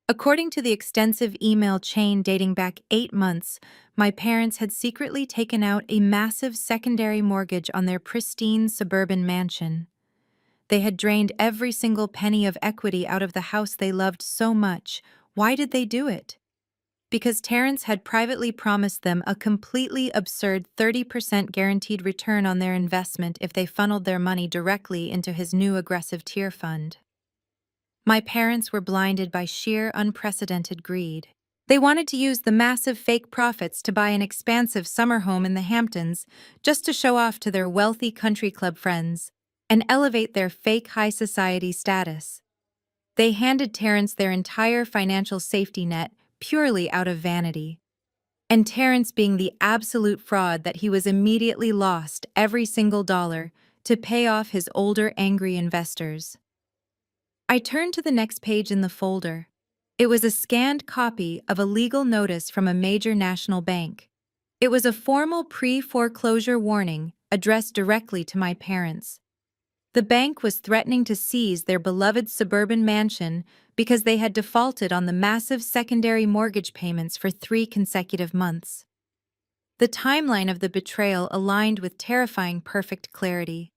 According to the extensive email chain dating back 8 months, my parents had secretly taken out a massive secondary mortgage on their pristine suburban mansion. They had drained every single penny of equity out of the house they loved so much. Why did they do it? Because Terrence had privately promised them a completely absurd 30% guaranteed return on their investment if they funneled their money directly into his new aggressive tier fund. My parents were blinded by sheer, unprecedented greed. They wanted to use the massive fake profits to buy an expansive summer home in the Hamptons just to show off to their wealthy country club friends and elevate their fake high society status. They handed Terrence their entire financial safety net purely out of vanity. And Terrence, being the absolute fraud that he was, immediately lost every single dollar to pay off his older, angry investors. I turned to the next page in the folder. It was a scanned copy of a legal notice from a major national bank. It was a formal pre-foreclosure warning addressed directly to my parents. The bank was threatening to seize their beloved suburban mansion because they had defaulted on the massive secondary mortgage payments for 3 consecutive months. The timeline of the betrayal aligned with terrifying perfect clarity.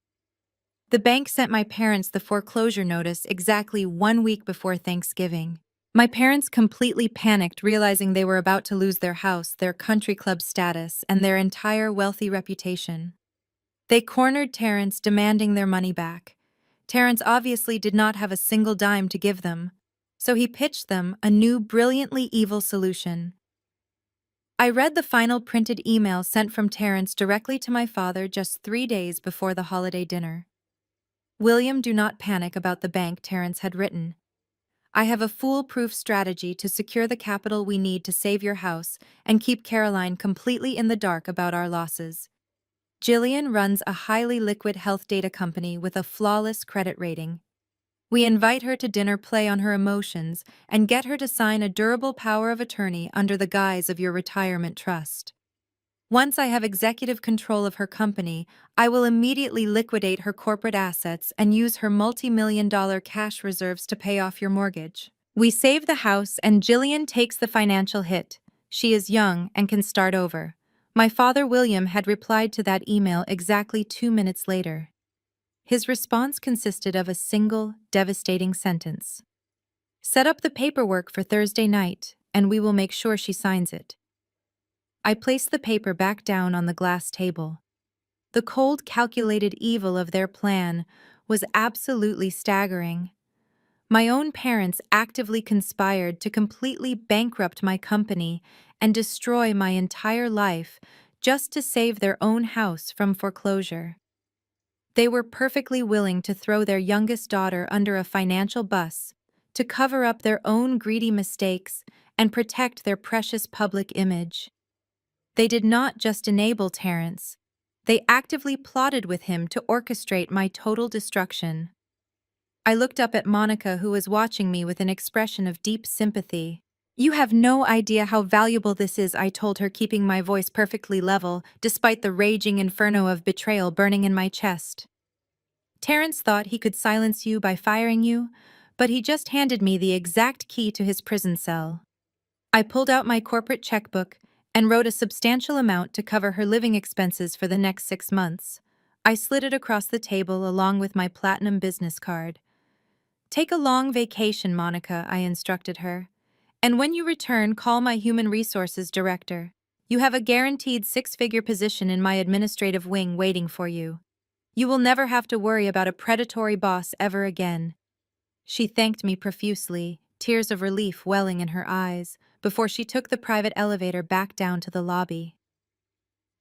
The bank sent my parents the foreclosure notice exactly 1 week before Thanksgiving. My parents completely panicked, realizing they were about to lose their house, their country club status, and their entire wealthy reputation. They cornered Terrence, demanding their money back. Terrence obviously did not have a single dime to give them, so he pitched them a new, brilliantly evil solution. I read the final printed email sent from Terrence directly to my father just 3 days before the holiday dinner. "William, do not panic about the bank," Terrence had written. "I have a foolproof strategy to secure the capital we need to save your house and keep Caroline completely in the dark about our losses. Jillian runs a highly liquid health data company with a flawless credit rating. We invite her to dinner, play on her emotions, and get her to sign a durable power of attorney under the guise of your retirement trust. Once I have executive control of her company, I will immediately liquidate her corporate assets and use her multi-million-dollar cash reserves to pay off your mortgage. We save the house and Jillian takes the financial hit. She is young and can start over." My father, William, had replied to that email exactly 2 minutes later. His response consisted of a single, devastating sentence: "Set up the paperwork for Thursday night, and we will make sure she signs it." I placed the paper back down on the glass table. The cold, calculated evil of their plan was absolutely staggering. My own parents actively conspired to completely bankrupt my company and destroy my entire life just to save their own house from foreclosure. They were perfectly willing to throw their youngest daughter under a financial bus to cover up their own greedy mistakes and protect their precious public image. They did not just enable Terrence, they actively plotted with him to orchestrate my total destruction. I looked up at Monica, who was watching me with an expression of deep sympathy. "You have no idea how valuable this is," I told her, keeping my voice perfectly level, despite the raging inferno of betrayal burning in my chest. "Terrence thought he could silence you by firing you, but he just handed me the exact key to his prison cell." I pulled out my corporate checkbook and wrote a substantial amount to cover her living expenses for the next 6 months. I slid it across the table along with my platinum business card. "Take a long vacation, Monica," I instructed her. "And when you return, call my human resources director. You have a guaranteed 6-figure position in my administrative wing waiting for you. You will never have to worry about a predatory boss ever again." She thanked me profusely, tears of relief welling in her eyes, before she took the private elevator back down to the lobby.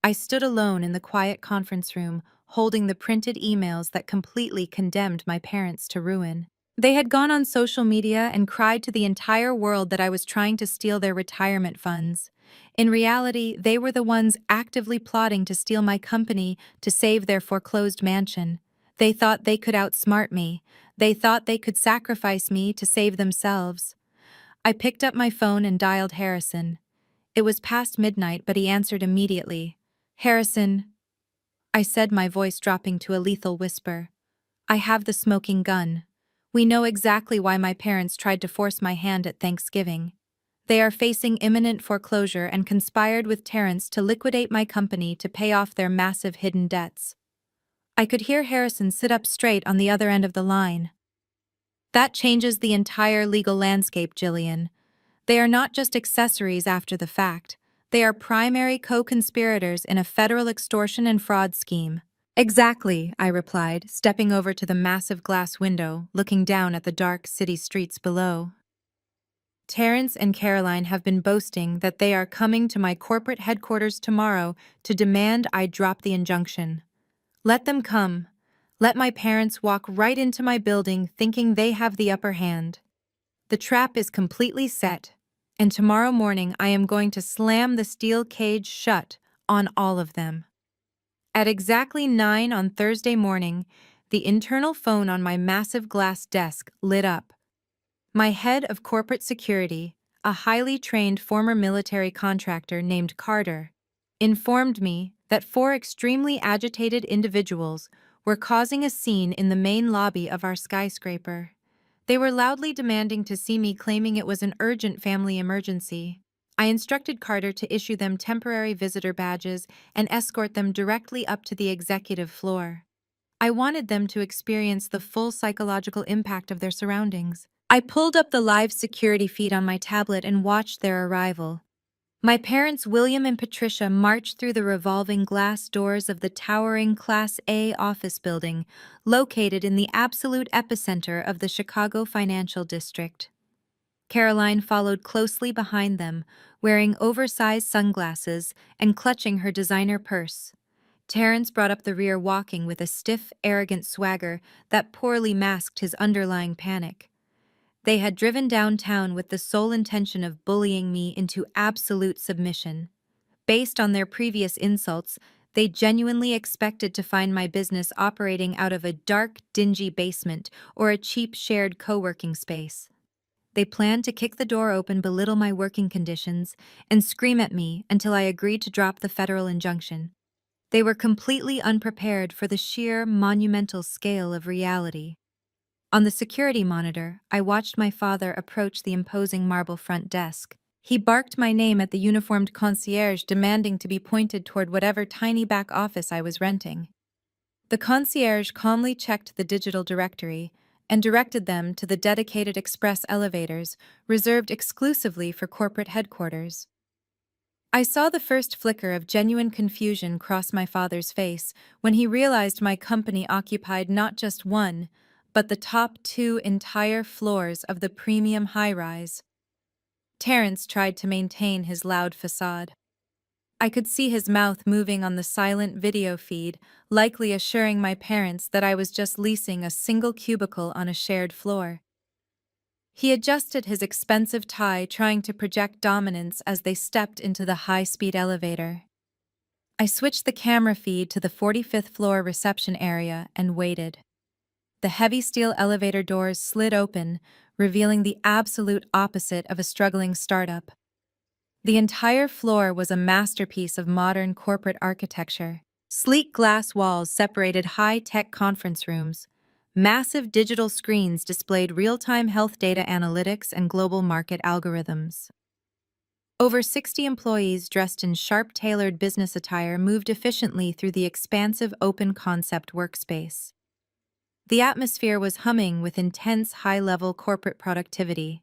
I stood alone in the quiet conference room, holding the printed emails that completely condemned my parents to ruin. They had gone on social media and cried to the entire world that I was trying to steal their retirement funds. In reality, they were the ones actively plotting to steal my company to save their foreclosed mansion. They thought they could outsmart me. They thought they could sacrifice me to save themselves. I picked up my phone and dialed Harrison. It was past midnight, but he answered immediately. "Harrison," I said, my voice dropping to a lethal whisper, "I have the smoking gun. We know exactly why my parents tried to force my hand at Thanksgiving. They are facing imminent foreclosure and conspired with Terrence to liquidate my company to pay off their massive hidden debts." I could hear Harrison sit up straight on the other end of the line. "That changes the entire legal landscape, Jillian. They are not just accessories after the fact. They are primary co-conspirators in a federal extortion and fraud scheme." "Exactly," I replied, stepping over to the massive glass window, looking down at the dark city streets below. "Terrence and Caroline have been boasting that they are coming to my corporate headquarters tomorrow to demand I drop the injunction. Let them come. Let my parents walk right into my building thinking they have the upper hand. The trap is completely set, and tomorrow morning I am going to slam the steel cage shut on all of them." At exactly 9 on Thursday morning, the internal phone on my massive glass desk lit up. My head of corporate security, a highly trained former military contractor named Carter, informed me that 4 extremely agitated individuals were causing a scene in the main lobby of our skyscraper. They were loudly demanding to see me, claiming it was an urgent family emergency. I instructed Carter to issue them temporary visitor badges and escort them directly up to the executive floor. I wanted them to experience the full psychological impact of their surroundings. I pulled up the live security feed on my tablet and watched their arrival. My parents, William and Patricia, marched through the revolving glass doors of the towering Class A office building, located in the absolute epicenter of the Chicago financial district. Caroline followed closely behind them, wearing oversized sunglasses and clutching her designer purse. Terence brought up the rear, walking with a stiff, arrogant swagger that poorly masked his underlying panic. They had driven downtown with the sole intention of bullying me into absolute submission. Based on their previous insults, they genuinely expected to find my business operating out of a dark, dingy basement or a cheap shared co-working space. They planned to kick the door open, belittle my working conditions, and scream at me until I agreed to drop the federal injunction. They were completely unprepared for the sheer, monumental scale of reality. On the security monitor, I watched my father approach the imposing marble front desk. He barked my name at the uniformed concierge, demanding to be pointed toward whatever tiny back office I was renting. The concierge calmly checked the digital directory and directed them to the dedicated express elevators reserved exclusively for corporate headquarters. I saw the first flicker of genuine confusion cross my father's face when he realized my company occupied not just one, but the top two entire floors of the premium high-rise. Terence tried to maintain his loud facade. I could see his mouth moving on the silent video feed, likely assuring my parents that I was just leasing a single cubicle on a shared floor. He adjusted his expensive tie, trying to project dominance as they stepped into the high-speed elevator. I switched the camera feed to the 45th floor reception area and waited. The heavy steel elevator doors slid open, revealing the absolute opposite of a struggling startup. The entire floor was a masterpiece of modern corporate architecture. Sleek glass walls separated high-tech conference rooms. Massive digital screens displayed real-time health data analytics and global market algorithms. Over 60 employees dressed in sharp-tailored business attire moved efficiently through the expansive open-concept workspace. The atmosphere was humming with intense, high-level corporate productivity.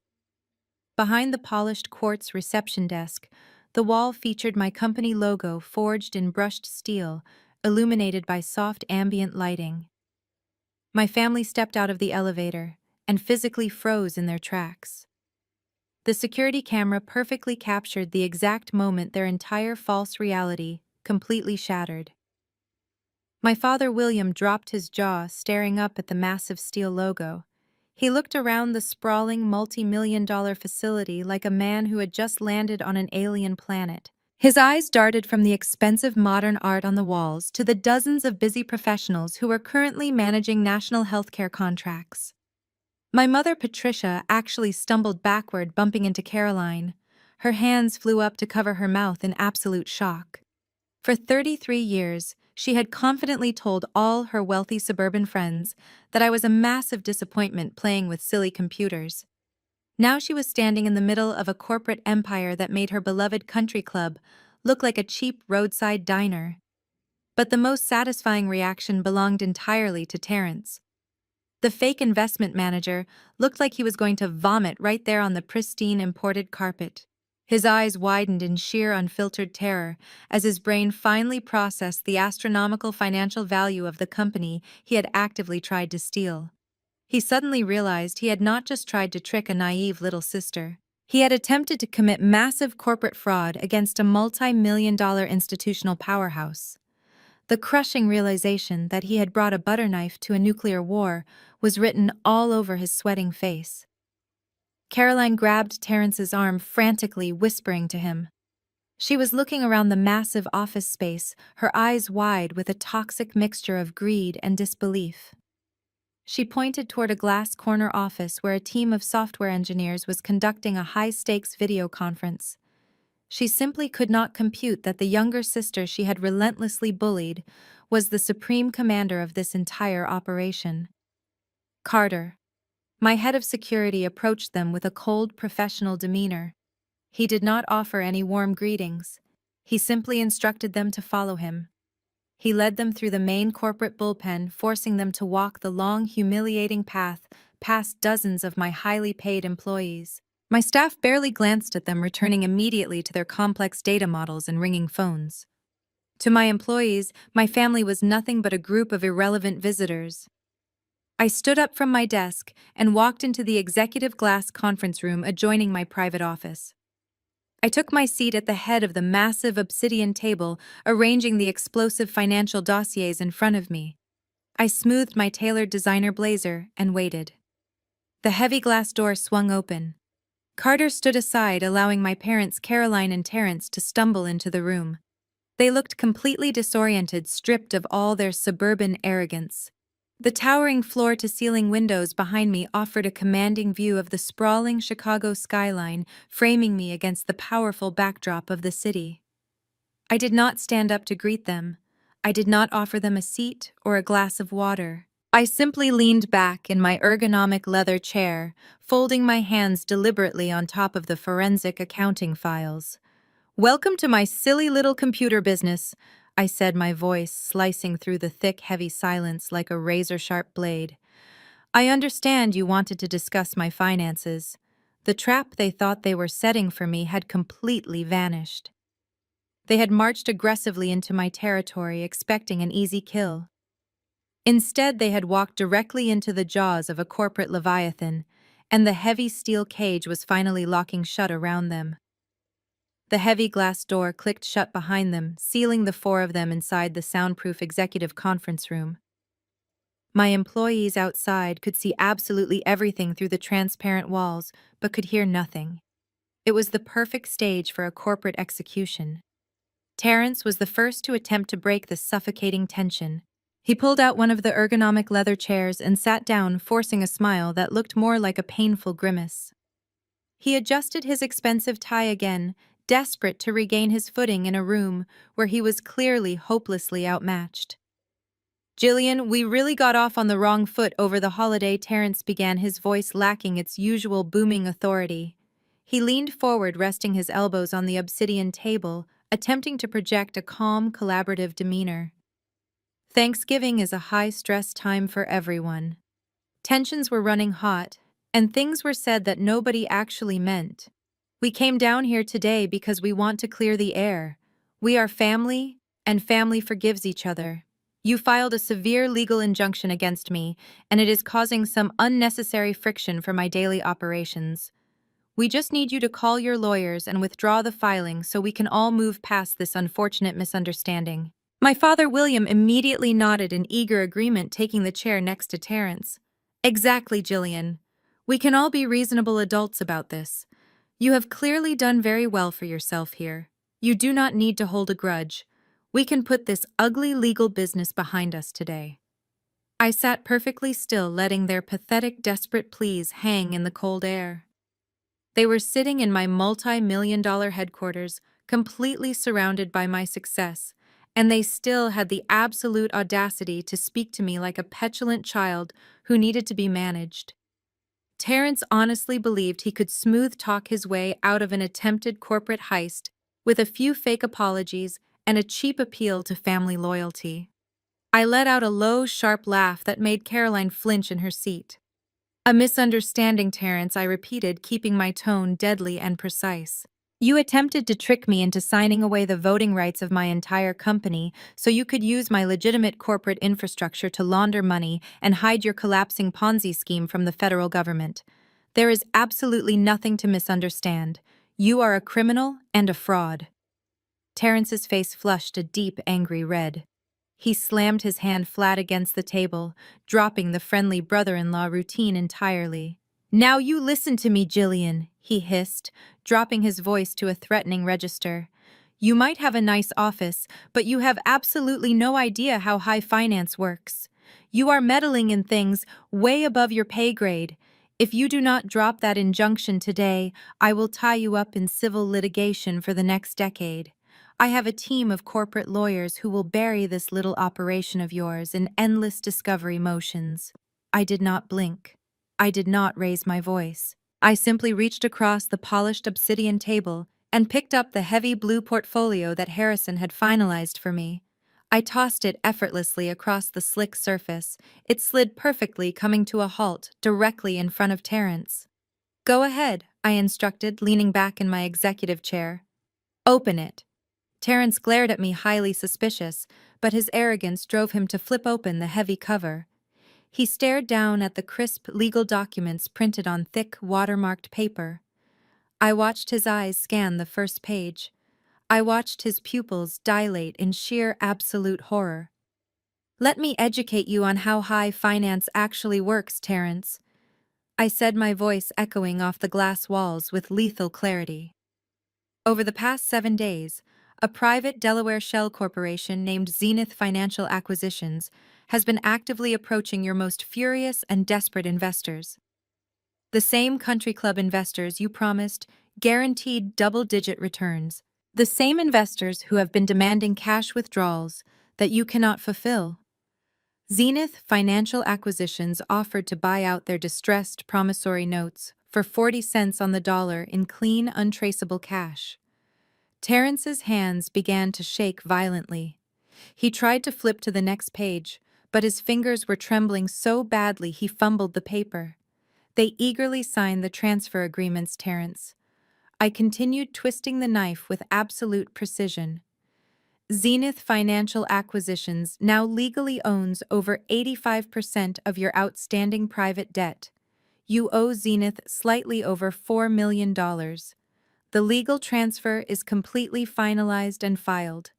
Behind the polished quartz reception desk, the wall featured my company logo forged in brushed steel, illuminated by soft ambient lighting. My family stepped out of the elevator and physically froze in their tracks. The security camera perfectly captured the exact moment their entire false reality completely shattered. My father, William, dropped his jaw, staring up at the massive steel logo. He looked around the sprawling, multi-million-dollar facility like a man who had just landed on an alien planet. His eyes darted from the expensive modern art on the walls to the dozens of busy professionals who were currently managing national healthcare contracts. My mother, Patricia, actually stumbled backward, bumping into Caroline. Her hands flew up to cover her mouth in absolute shock. For 33 years, she had confidently told all her wealthy suburban friends that I was a massive disappointment playing with silly computers. Now she was standing in the middle of a corporate empire that made her beloved country club look like a cheap roadside diner. But the most satisfying reaction belonged entirely to Terence. The fake investment manager looked like he was going to vomit right there on the pristine imported carpet. His eyes widened in sheer unfiltered terror as his brain finally processed the astronomical financial value of the company he had actively tried to steal. He suddenly realized he had not just tried to trick a naive little sister. He had attempted to commit massive corporate fraud against a multi-million-dollar institutional powerhouse. The crushing realization that he had brought a butter knife to a nuclear war was written all over his sweating face. Caroline grabbed Terence's arm frantically, whispering to him. She was looking around the massive office space, her eyes wide with a toxic mixture of greed and disbelief. She pointed toward a glass corner office where a team of software engineers was conducting a high-stakes video conference. She simply could not compute that the younger sister she had relentlessly bullied was the supreme commander of this entire operation. Carter, my head of security, approached them with a cold, professional demeanor. He did not offer any warm greetings. He simply instructed them to follow him. He led them through the main corporate bullpen, forcing them to walk the long, humiliating path past dozens of my highly paid employees. My staff barely glanced at them, returning immediately to their complex data models and ringing phones. To my employees, my family was nothing but a group of irrelevant visitors. I stood up from my desk and walked into the executive glass conference room adjoining my private office. I took my seat at the head of the massive obsidian table, arranging the explosive financial dossiers in front of me. I smoothed my tailored designer blazer and waited. The heavy glass door swung open. Carter stood aside, allowing my parents Caroline and Terrence to stumble into the room. They looked completely disoriented, stripped of all their suburban arrogance. The towering floor-to-ceiling windows behind me offered a commanding view of the sprawling Chicago skyline, framing me against the powerful backdrop of the city. I did not stand up to greet them. I did not offer them a seat or a glass of water. I simply leaned back in my ergonomic leather chair, folding my hands deliberately on top of the forensic accounting files. "Welcome to my silly little computer business," I said, my voice slicing through the thick, heavy silence like a razor-sharp blade. "I understand you wanted to discuss my finances." The trap they thought they were setting for me had completely vanished. They had marched aggressively into my territory, expecting an easy kill. Instead, they had walked directly into the jaws of a corporate leviathan, and the heavy steel cage was finally locking shut around them. The heavy glass door clicked shut behind them, sealing the four of them inside the soundproof executive conference room. My employees outside could see absolutely everything through the transparent walls, but could hear nothing. It was the perfect stage for a corporate execution. Terrence was the first to attempt to break the suffocating tension. He pulled out one of the ergonomic leather chairs and sat down, forcing a smile that looked more like a painful grimace. He adjusted his expensive tie again, desperate to regain his footing in a room where he was clearly hopelessly outmatched. "Jillian, we really got off on the wrong foot over the holiday," Terrence began, his voice lacking its usual booming authority. He leaned forward, resting his elbows on the obsidian table, attempting to project a calm, collaborative demeanor. "Thanksgiving is a high-stress time for everyone." Tensions were running hot, and things were said that nobody actually meant. "We came down here today because we want to clear the air. We are family, and family forgives each other. You filed a severe legal injunction against me, and it is causing some unnecessary friction for my daily operations. We just need you to call your lawyers and withdraw the filing so we can all move past this unfortunate misunderstanding." My father William immediately nodded in eager agreement, taking the chair next to Terrence. "Exactly, Jillian. We can all be reasonable adults about this. You have clearly done very well for yourself here. You do not need to hold a grudge. We can put this ugly legal business behind us today." I sat perfectly still, letting their pathetic, desperate pleas hang in the cold air. They were sitting in my multi-million-dollar headquarters, completely surrounded by my success, and they still had the absolute audacity to speak to me like a petulant child who needed to be managed. Terrence honestly believed he could smooth-talk his way out of an attempted corporate heist with a few fake apologies and a cheap appeal to family loyalty. I let out a low, sharp laugh that made Caroline flinch in her seat. "A misunderstanding, Terrence," I repeated, keeping my tone deadly and precise. "You attempted to trick me into signing away the voting rights of my entire company so you could use my legitimate corporate infrastructure to launder money and hide your collapsing Ponzi scheme from the federal government. There is absolutely nothing to misunderstand. You are a criminal and a fraud." Terrence's face flushed a deep, angry red. He slammed his hand flat against the table, dropping the friendly brother-in-law routine entirely. "Now you listen to me, Jillian," he hissed, dropping his voice to a threatening register. "You might have a nice office, but you have absolutely no idea how high finance works. You are meddling in things way above your pay grade. If you do not drop that injunction today, I will tie you up in civil litigation for the next decade. I have a team of corporate lawyers who will bury this little operation of yours in endless discovery motions." I did not blink. I did not raise my voice. I simply reached across the polished obsidian table and picked up the heavy blue portfolio that Harrison had finalized for me. I tossed it effortlessly across the slick surface. It slid perfectly, coming to a halt directly in front of Terrence. "Go ahead," I instructed, leaning back in my executive chair. Open it. Terrence glared at me, highly suspicious, but his arrogance drove him to flip open the heavy cover. He stared down at the crisp legal documents printed on thick, watermarked paper. I watched his eyes scan the first page. I watched his pupils dilate in sheer absolute horror. Let me educate you on how high finance actually works, Terrence, I said, my voice echoing off the glass walls with lethal clarity. Over the past 7 days, a private Delaware shell corporation named Zenith Financial Acquisitions has been actively approaching your most furious and desperate investors. The same country club investors you promised guaranteed double-digit returns. The same investors who have been demanding cash withdrawals that you cannot fulfill. Zenith Financial Acquisitions offered to buy out their distressed promissory notes for 40 cents on the dollar in clean, untraceable cash. Terrence's hands began to shake violently. He tried to flip to the next page, but his fingers were trembling so badly he fumbled the paper. They eagerly signed the transfer agreements, Terrence. I continued twisting the knife with absolute precision. Zenith Financial Acquisitions now legally owns over 85% of your outstanding private debt. You owe Zenith slightly over $4 million. The legal transfer is completely finalized and filed.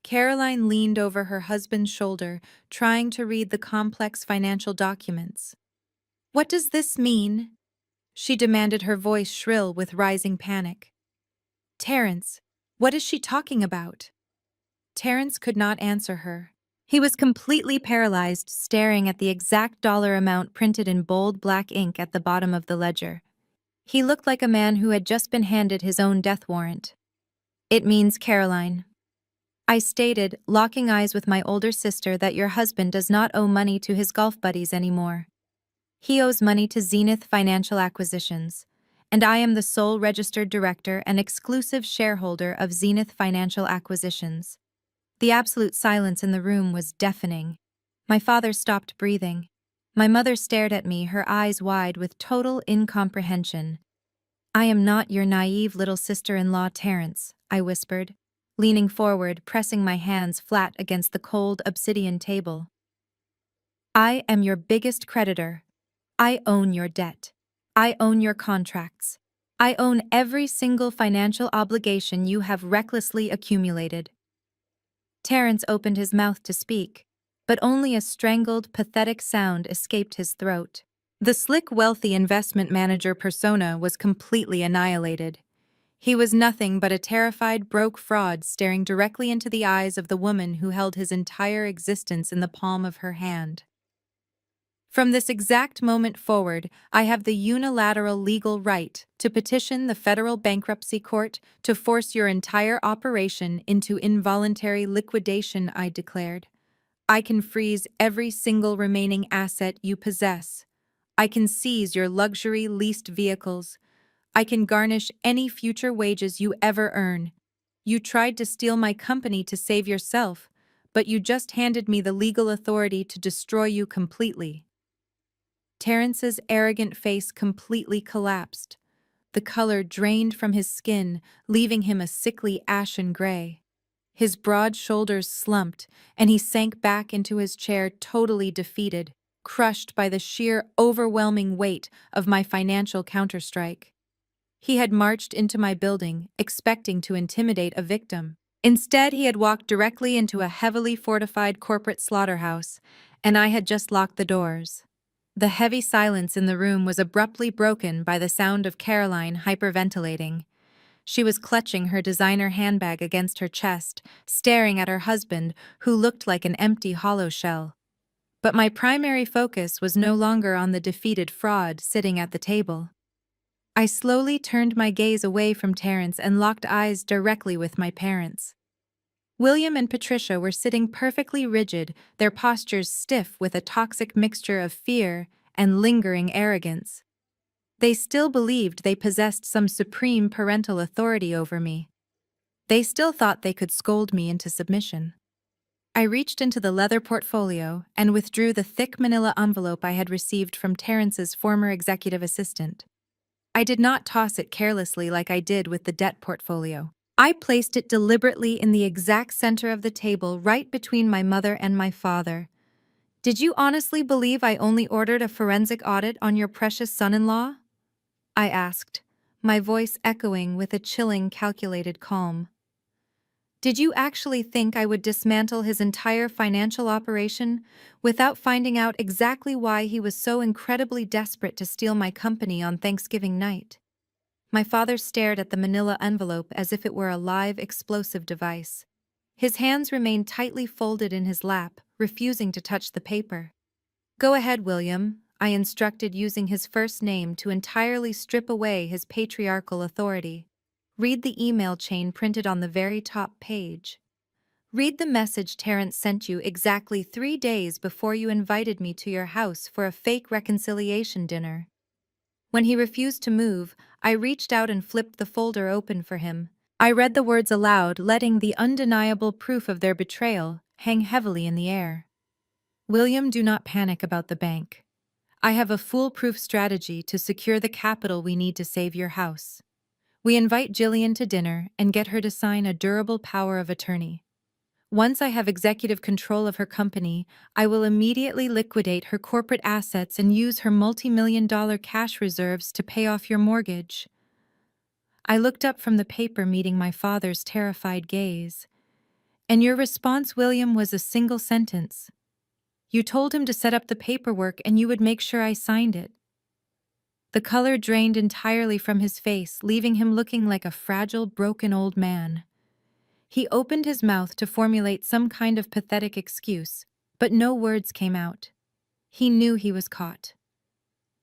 Caroline leaned over her husband's shoulder, trying to read the complex financial documents. What does this mean? She demanded, her voice shrill with rising panic. Terrence, what is she talking about? Terrence could not answer her. He was completely paralyzed, staring at the exact dollar amount printed in bold black ink at the bottom of the ledger. He looked like a man who had just been handed his own death warrant. It means, Caroline, I stated, locking eyes with my older sister, that your husband does not owe money to his golf buddies anymore. He owes money to Zenith Financial Acquisitions, and I am the sole registered director and exclusive shareholder of Zenith Financial Acquisitions. The absolute silence in the room was deafening. My father stopped breathing. My mother stared at me, her eyes wide with total incomprehension. I am not your naive little sister-in-law, Terrence, I whispered, leaning forward, pressing my hands flat against the cold obsidian table. I am your biggest creditor. I own your debt. I own your contracts. I own every single financial obligation you have recklessly accumulated. Terrence opened his mouth to speak, but only a strangled, pathetic sound escaped his throat. The slick, wealthy investment manager persona was completely annihilated. He was nothing but a terrified, broke fraud staring directly into the eyes of the woman who held his entire existence in the palm of her hand. From this exact moment forward, I have the unilateral legal right to petition the federal bankruptcy court to force your entire operation into involuntary liquidation, I declared. I can freeze every single remaining asset you possess. I can seize your luxury leased vehicles. I can garnish any future wages you ever earn. You tried to steal my company to save yourself, but you just handed me the legal authority to destroy you completely. Terrence's arrogant face completely collapsed. The color drained from his skin, leaving him a sickly ashen gray. His broad shoulders slumped, and he sank back into his chair, totally defeated, crushed by the sheer, overwhelming weight of my financial counterstrike. He had marched into my building, expecting to intimidate a victim. Instead, he had walked directly into a heavily fortified corporate slaughterhouse, and I had just locked the doors. The heavy silence in the room was abruptly broken by the sound of Caroline hyperventilating. She was clutching her designer handbag against her chest, staring at her husband, who looked like an empty hollow shell. But my primary focus was no longer on the defeated fraud sitting at the table. I slowly turned my gaze away from Terrence and locked eyes directly with my parents. William and Patricia were sitting perfectly rigid, their postures stiff with a toxic mixture of fear and lingering arrogance. They still believed they possessed some supreme parental authority over me. They still thought they could scold me into submission. I reached into the leather portfolio and withdrew the thick manila envelope I had received from Terrence's former executive assistant. I did not toss it carelessly like I did with the debt portfolio. I placed it deliberately in the exact center of the table, right between my mother and my father. Did you honestly believe I only ordered a forensic audit on your precious son-in-law? I asked, my voice echoing with a chilling, calculated calm. Did you actually think I would dismantle his entire financial operation without finding out exactly why he was so incredibly desperate to steal my company on Thanksgiving night? My father stared at the manila envelope as if it were a live explosive device. His hands remained tightly folded in his lap, refusing to touch the paper. Go ahead, William, I instructed, using his first name to entirely strip away his patriarchal authority. Read the email chain printed on the very top page. Read the message Terrence sent you exactly 3 days before you invited me to your house for a fake reconciliation dinner. When he refused to move, I reached out and flipped the folder open for him. I read the words aloud, letting the undeniable proof of their betrayal hang heavily in the air. William, do not panic about the bank. I have a foolproof strategy to secure the capital we need to save your house. We invite Jillian to dinner and get her to sign a durable power of attorney. Once I have executive control of her company, I will immediately liquidate her corporate assets and use her multi-million-dollar cash reserves to pay off your mortgage. I looked up from the paper, meeting my father's terrified gaze. And your response, William, was a single sentence. You told him to set up the paperwork and you would make sure I signed it. The color drained entirely from his face, leaving him looking like a fragile, broken old man. He opened his mouth to formulate some kind of pathetic excuse, but no words came out. He knew he was caught.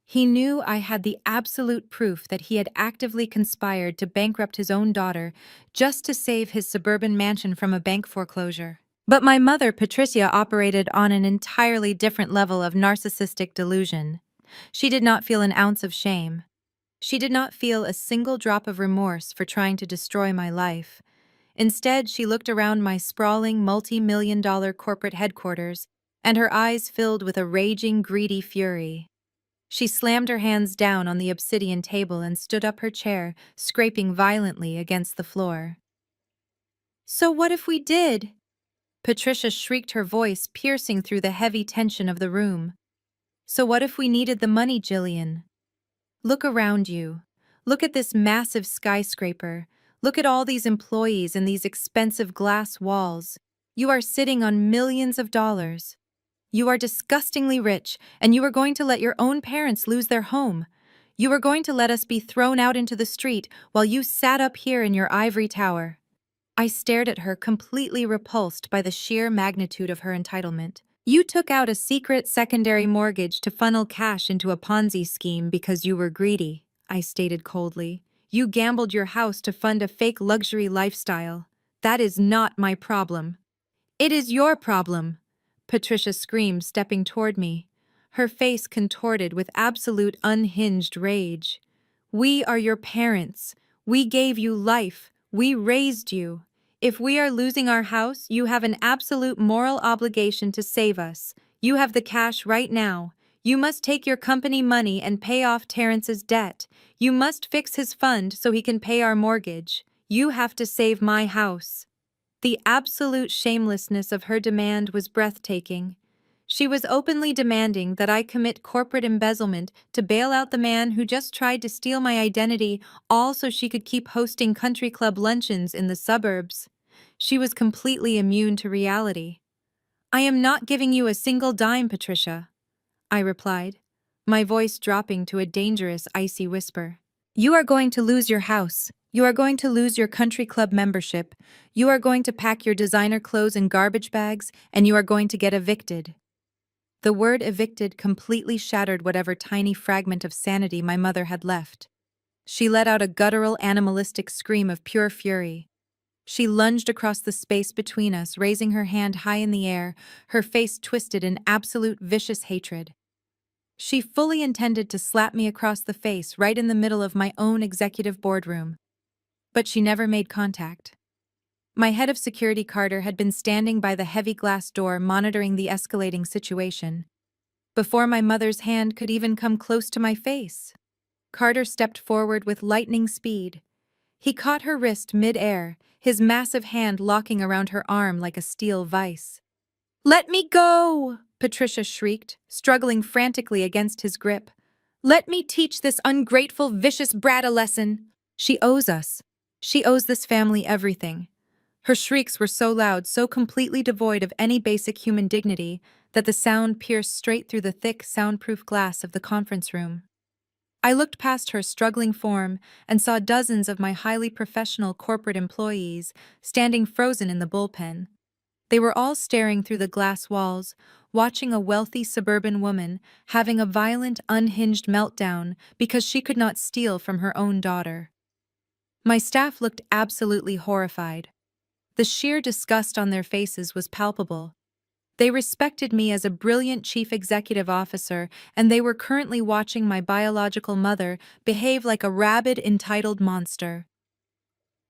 He knew I had the absolute proof that he had actively conspired to bankrupt his own daughter just to save his suburban mansion from a bank foreclosure. But my mother, Patricia, operated on an entirely different level of narcissistic delusion. She did not feel an ounce of shame. She did not feel a single drop of remorse for trying to destroy my life. Instead, she looked around my sprawling, multi-million-dollar corporate headquarters, and her eyes filled with a raging, greedy fury. She slammed her hands down on the obsidian table and stood up her chair, scraping violently against the floor. "So what if we did?" Patricia shrieked, her voice piercing through the heavy tension of the room. "So what if we needed the money, Jillian? Look around you. Look at this massive skyscraper. Look at all these employees and these expensive glass walls. You are sitting on millions of dollars. You are disgustingly rich, and you are going to let your own parents lose their home. You are going to let us be thrown out into the street while you sat up here in your ivory tower." I stared at her, completely repulsed by the sheer magnitude of her entitlement. "You took out a secret secondary mortgage to funnel cash into a Ponzi scheme because you were greedy," I stated coldly. "You gambled your house to fund a fake luxury lifestyle. That is not my problem." "It is your problem," Patricia screamed, stepping toward me, her face contorted with absolute unhinged rage. "We are your parents. We gave you life. We raised you. If we are losing our house, you have an absolute moral obligation to save us. You have the cash right now. You must take your company money and pay off Terrence's debt. You must fix his fund so he can pay our mortgage. You have to save my house." The absolute shamelessness of her demand was breathtaking. She was openly demanding that I commit corporate embezzlement to bail out the man who just tried to steal my identity, all so she could keep hosting country club luncheons in the suburbs. She was completely immune to reality. "I am not giving you a single dime, Patricia," I replied, my voice dropping to a dangerous, icy whisper. "You are going to lose your house. You are going to lose your country club membership. You are going to pack your designer clothes in garbage bags, and you are going to get evicted." The word evicted completely shattered whatever tiny fragment of sanity my mother had left. She let out a guttural, animalistic scream of pure fury. She lunged across the space between us, raising her hand high in the air, her face twisted in absolute vicious hatred. She fully intended to slap me across the face right in the middle of my own executive boardroom. But she never made contact. My head of security, Carter, had been standing by the heavy glass door, monitoring the escalating situation, before my mother's hand could even come close to my face. Carter stepped forward with lightning speed. He caught her wrist mid-air, his massive hand locking around her arm like a steel vice. "Let me go!" Patricia shrieked, struggling frantically against his grip. "Let me teach this ungrateful, vicious brat a lesson. She owes us. She owes this family everything." Her shrieks were so loud, so completely devoid of any basic human dignity, that the sound pierced straight through the thick, soundproof glass of the conference room. I looked past her struggling form and saw dozens of my highly professional corporate employees standing frozen in the bullpen. They were all staring through the glass walls, watching a wealthy suburban woman having a violent, unhinged meltdown because she could not steal from her own daughter. My staff looked absolutely horrified. The sheer disgust on their faces was palpable. They respected me as a brilliant chief executive officer, and they were currently watching my biological mother behave like a rabid, entitled monster.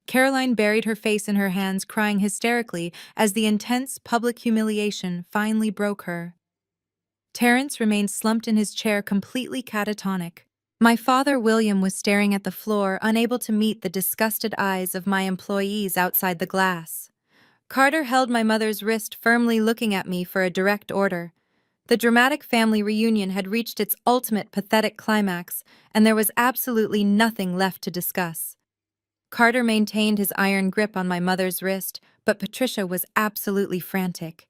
Caroline buried her face in her hands, crying hysterically as the intense public humiliation finally broke her. Terence remained slumped in his chair, completely catatonic. My father, William, was staring at the floor, unable to meet the disgusted eyes of my employees outside the glass. Carter held my mother's wrist firmly, looking at me for a direct order. The dramatic family reunion had reached its ultimate pathetic climax, and there was absolutely nothing left to discuss. Carter maintained his iron grip on my mother's wrist, but Patricia was absolutely frantic.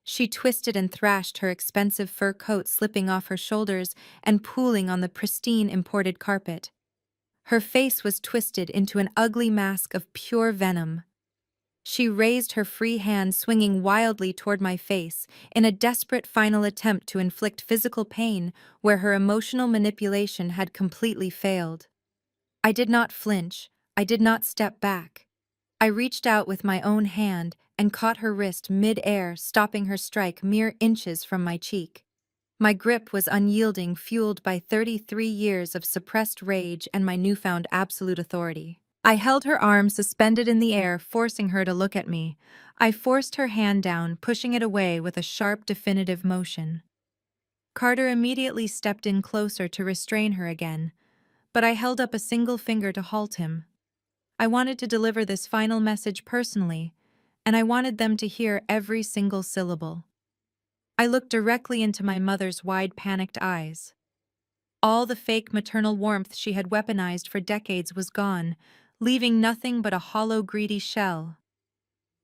She twisted and thrashed, her expensive fur coat slipping off her shoulders and pooling on the pristine imported carpet. Her face was twisted into an ugly mask of pure venom. She raised her free hand, swinging wildly toward my face, in a desperate final attempt to inflict physical pain where her emotional manipulation had completely failed. I did not flinch. I did not step back. I reached out with my own hand and caught her wrist mid-air, stopping her strike mere inches from my cheek. My grip was unyielding, fueled by 33 years of suppressed rage and my newfound absolute authority. I held her arm suspended in the air, forcing her to look at me. I forced her hand down, pushing it away with a sharp, definitive motion. Carter immediately stepped in closer to restrain her again, but I held up a single finger to halt him. I wanted to deliver this final message personally, and I wanted them to hear every single syllable. I looked directly into my mother's wide, panicked eyes. All the fake maternal warmth she had weaponized for decades was gone, leaving nothing but a hollow, greedy shell.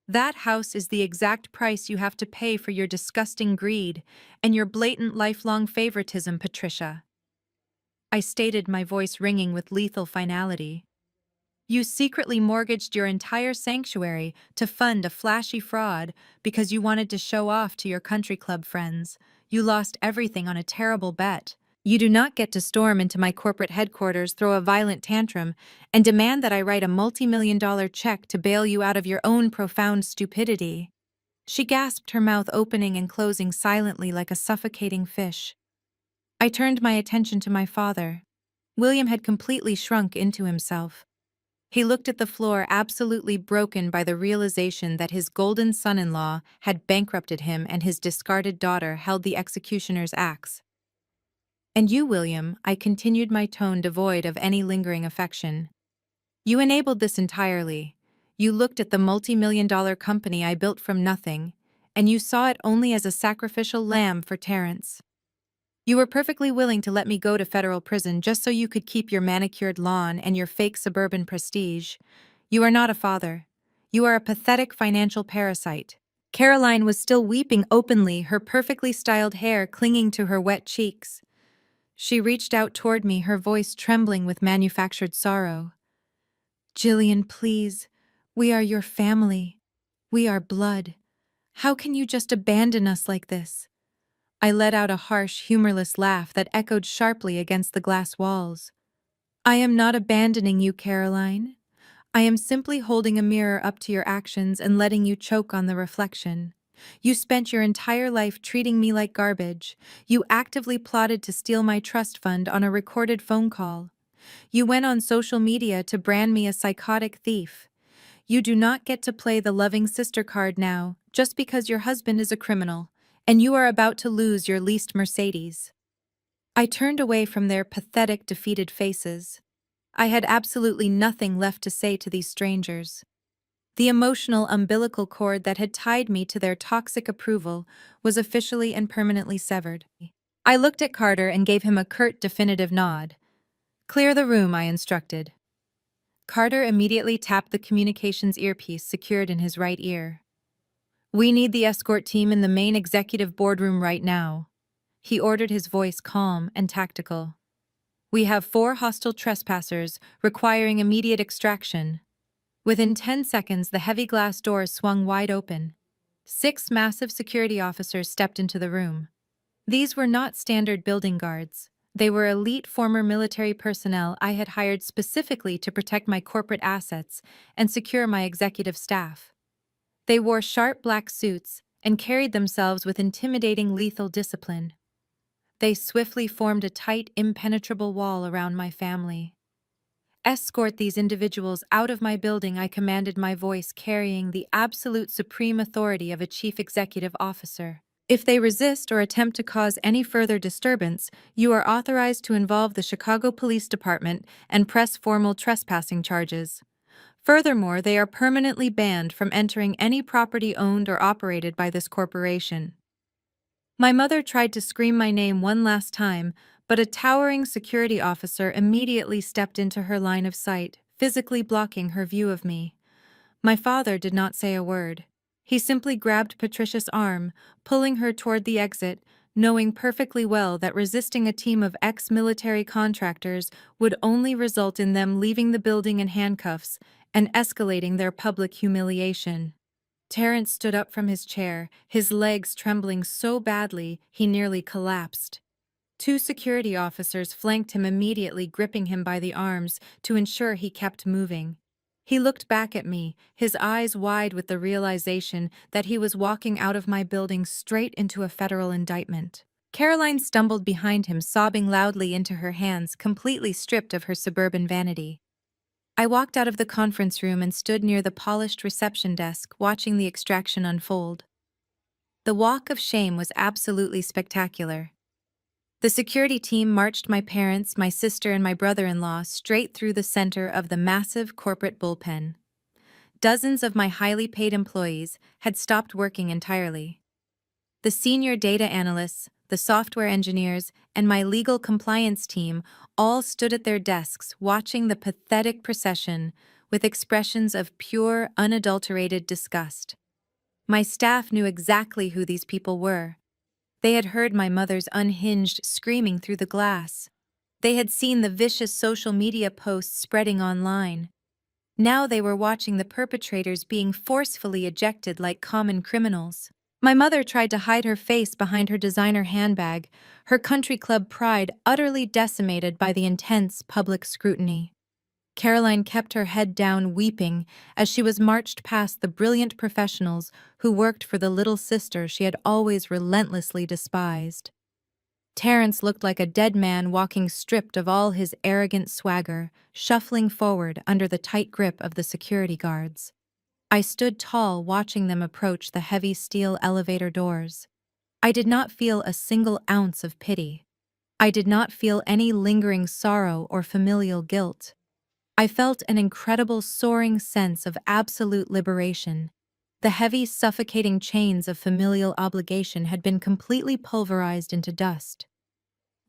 "That house is the exact price you have to pay for your disgusting greed and your blatant lifelong favoritism, Patricia," I stated, my voice ringing with lethal finality. "You secretly mortgaged your entire sanctuary to fund a flashy fraud because you wanted to show off to your country club friends. You lost everything on a terrible bet. You do not get to storm into my corporate headquarters, throw a violent tantrum, and demand that I write a multi-million-dollar check to bail you out of your own profound stupidity." She gasped, her mouth opening and closing silently like a suffocating fish. I turned my attention to my father. William had completely shrunk into himself. He looked at the floor, absolutely broken by the realization that his golden son-in-law had bankrupted him and his discarded daughter held the executioner's axe. "And you, William," I continued, my tone devoid of any lingering affection. "You enabled this entirely. You looked at the multi-million-dollar company I built from nothing, and you saw it only as a sacrificial lamb for Terence. You were perfectly willing to let me go to federal prison just so you could keep your manicured lawn and your fake suburban prestige. You are not a father. You are a pathetic financial parasite." Caroline was still weeping openly, her perfectly styled hair clinging to her wet cheeks. She reached out toward me, her voice trembling with manufactured sorrow. "Jillian, please. We are your family. We are blood. How can you just abandon us like this?" I let out a harsh, humorless laugh that echoed sharply against the glass walls. "I am not abandoning you, Caroline. I am simply holding a mirror up to your actions and letting you choke on the reflection. You spent your entire life treating me like garbage. You actively plotted to steal my trust fund on a recorded phone call. You went on social media to brand me a psychotic thief. You do not get to play the loving sister card now, just because your husband is a criminal, and you are about to lose your leased Mercedes." I turned away from their pathetic, defeated faces. I had absolutely nothing left to say to these strangers. The emotional umbilical cord that had tied me to their toxic approval was officially and permanently severed. I looked at Carter and gave him a curt, definitive nod. "Clear the room," I instructed. Carter immediately tapped the communications earpiece secured in his right ear. "We need the escort team in the main executive boardroom right now," he ordered, his voice calm and tactical. "We have 4 hostile trespassers requiring immediate extraction." Within 10 seconds, the heavy glass doors swung wide open. 6 massive security officers stepped into the room. These were not standard building guards. They were elite former military personnel I had hired specifically to protect my corporate assets and secure my executive staff. They wore sharp black suits and carried themselves with intimidating, lethal discipline. They swiftly formed a tight, impenetrable wall around my family. "Escort these individuals out of my building," I commanded, my voice carrying the absolute supreme authority of a chief executive officer. "If they resist or attempt to cause any further disturbance, you are authorized to involve the Chicago Police Department and press formal trespassing charges. Furthermore, they are permanently banned from entering any property owned or operated by this corporation." My mother tried to scream my name one last time, but a towering security officer immediately stepped into her line of sight, physically blocking her view of me. My father did not say a word. He simply grabbed Patricia's arm, pulling her toward the exit, knowing perfectly well that resisting a team of ex-military contractors would only result in them leaving the building in handcuffs and escalating their public humiliation. Terrence stood up from his chair, his legs trembling so badly he nearly collapsed. 2 security officers flanked him immediately, gripping him by the arms to ensure he kept moving. He looked back at me, his eyes wide with the realization that he was walking out of my building straight into a federal indictment. Caroline stumbled behind him, sobbing loudly into her hands, completely stripped of her suburban vanity. I walked out of the conference room and stood near the polished reception desk, watching the extraction unfold. The walk of shame was absolutely spectacular. The security team marched my parents, my sister, and my brother-in-law straight through the center of the massive corporate bullpen. Dozens of my highly paid employees had stopped working entirely. The senior data analysts, the software engineers, and my legal compliance team all stood at their desks watching the pathetic procession with expressions of pure, unadulterated disgust. My staff knew exactly who these people were. They had heard my mother's unhinged screaming through the glass. They had seen the vicious social media posts spreading online. Now they were watching the perpetrators being forcefully ejected like common criminals. My mother tried to hide her face behind her designer handbag, her country club pride utterly decimated by the intense public scrutiny. Caroline kept her head down, weeping, as she was marched past the brilliant professionals who worked for the little sister she had always relentlessly despised. Terrence looked like a dead man walking stripped of all his arrogant swagger, shuffling forward under the tight grip of the security guards. I stood tall, watching them approach the heavy steel elevator doors. I did not feel a single ounce of pity. I did not feel any lingering sorrow or familial guilt. I felt an incredible soaring sense of absolute liberation. The heavy, suffocating chains of familial obligation had been completely pulverized into dust.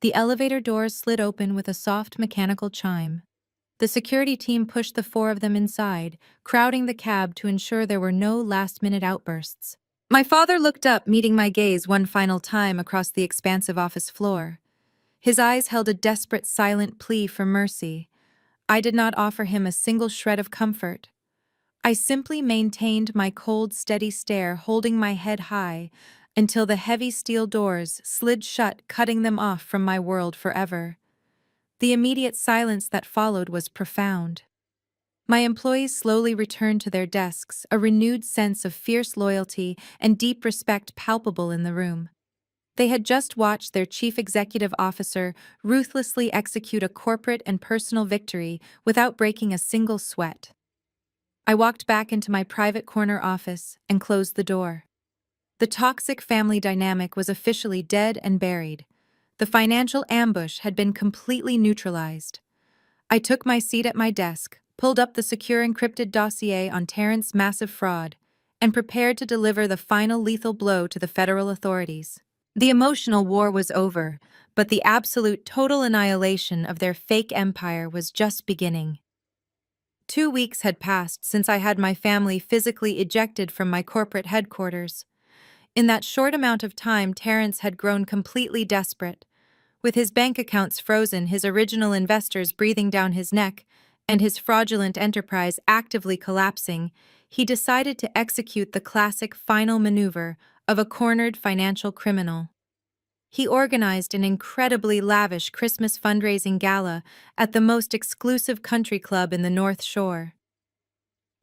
The elevator doors slid open with a soft mechanical chime. The security team pushed the 4 of them inside, crowding the cab to ensure there were no last-minute outbursts. My father looked up, meeting my gaze one final time across the expansive office floor. His eyes held a desperate, silent plea for mercy. I did not offer him a single shred of comfort. I simply maintained my cold, steady stare, holding my head high, until the heavy steel doors slid shut, cutting them off from my world forever. The immediate silence that followed was profound. My employees slowly returned to their desks, a renewed sense of fierce loyalty and deep respect palpable in the room. They had just watched their chief executive officer ruthlessly execute a corporate and personal victory without breaking a single sweat. I walked back into my private corner office and closed the door. The toxic family dynamic was officially dead and buried. The financial ambush had been completely neutralized. I took my seat at my desk, pulled up the secure encrypted dossier on Terrence's massive fraud, and prepared to deliver the final lethal blow to the federal authorities. The emotional war was over, but the absolute total annihilation of their fake empire was just beginning. 2 weeks had passed since I had my family physically ejected from my corporate headquarters. In that short amount of time, Terrence had grown completely desperate. With his bank accounts frozen, his original investors breathing down his neck, and his fraudulent enterprise actively collapsing, he decided to execute the classic final maneuver of a cornered financial criminal. He organized an incredibly lavish Christmas fundraising gala at the most exclusive country club in the North Shore.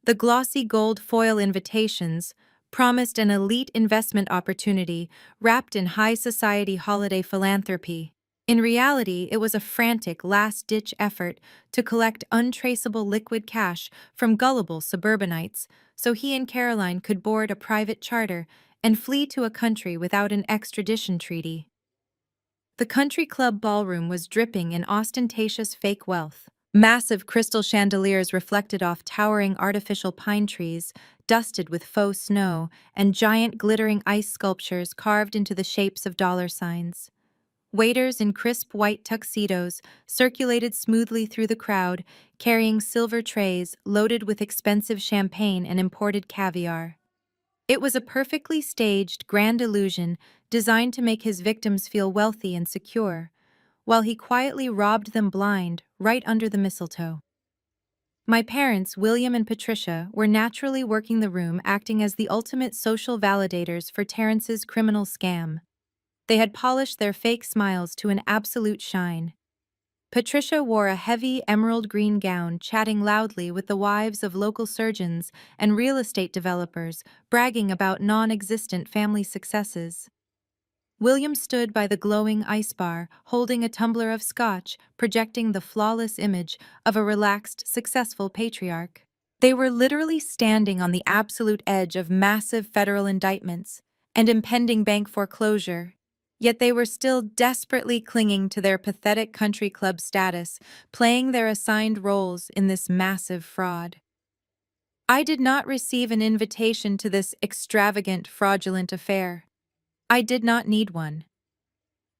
The glossy gold foil invitations promised an elite investment opportunity wrapped in high society holiday philanthropy. In reality, it was a frantic last-ditch effort to collect untraceable liquid cash from gullible suburbanites so he and Caroline could board a private charter and flee to a country without an extradition treaty. The country club ballroom was dripping in ostentatious fake wealth. Massive crystal chandeliers reflected off towering artificial pine trees, dusted with faux snow, and giant glittering ice sculptures carved into the shapes of dollar signs. Waiters in crisp white tuxedos circulated smoothly through the crowd, carrying silver trays loaded with expensive champagne and imported caviar. It was a perfectly staged, grand illusion designed to make his victims feel wealthy and secure, while he quietly robbed them blind right under the mistletoe. My parents, William and Patricia, were naturally working the room, acting as the ultimate social validators for Terrence's criminal scam. They had polished their fake smiles to an absolute shine. Patricia wore a heavy emerald green gown, chatting loudly with the wives of local surgeons and real estate developers, bragging about non-existent family successes. William stood by the glowing ice bar, holding a tumbler of scotch, projecting the flawless image of a relaxed, successful patriarch. They were literally standing on the absolute edge of massive federal indictments and impending bank foreclosure. Yet they were still desperately clinging to their pathetic country club status, playing their assigned roles in this massive fraud. I did not receive an invitation to this extravagant, fraudulent affair. I did not need one.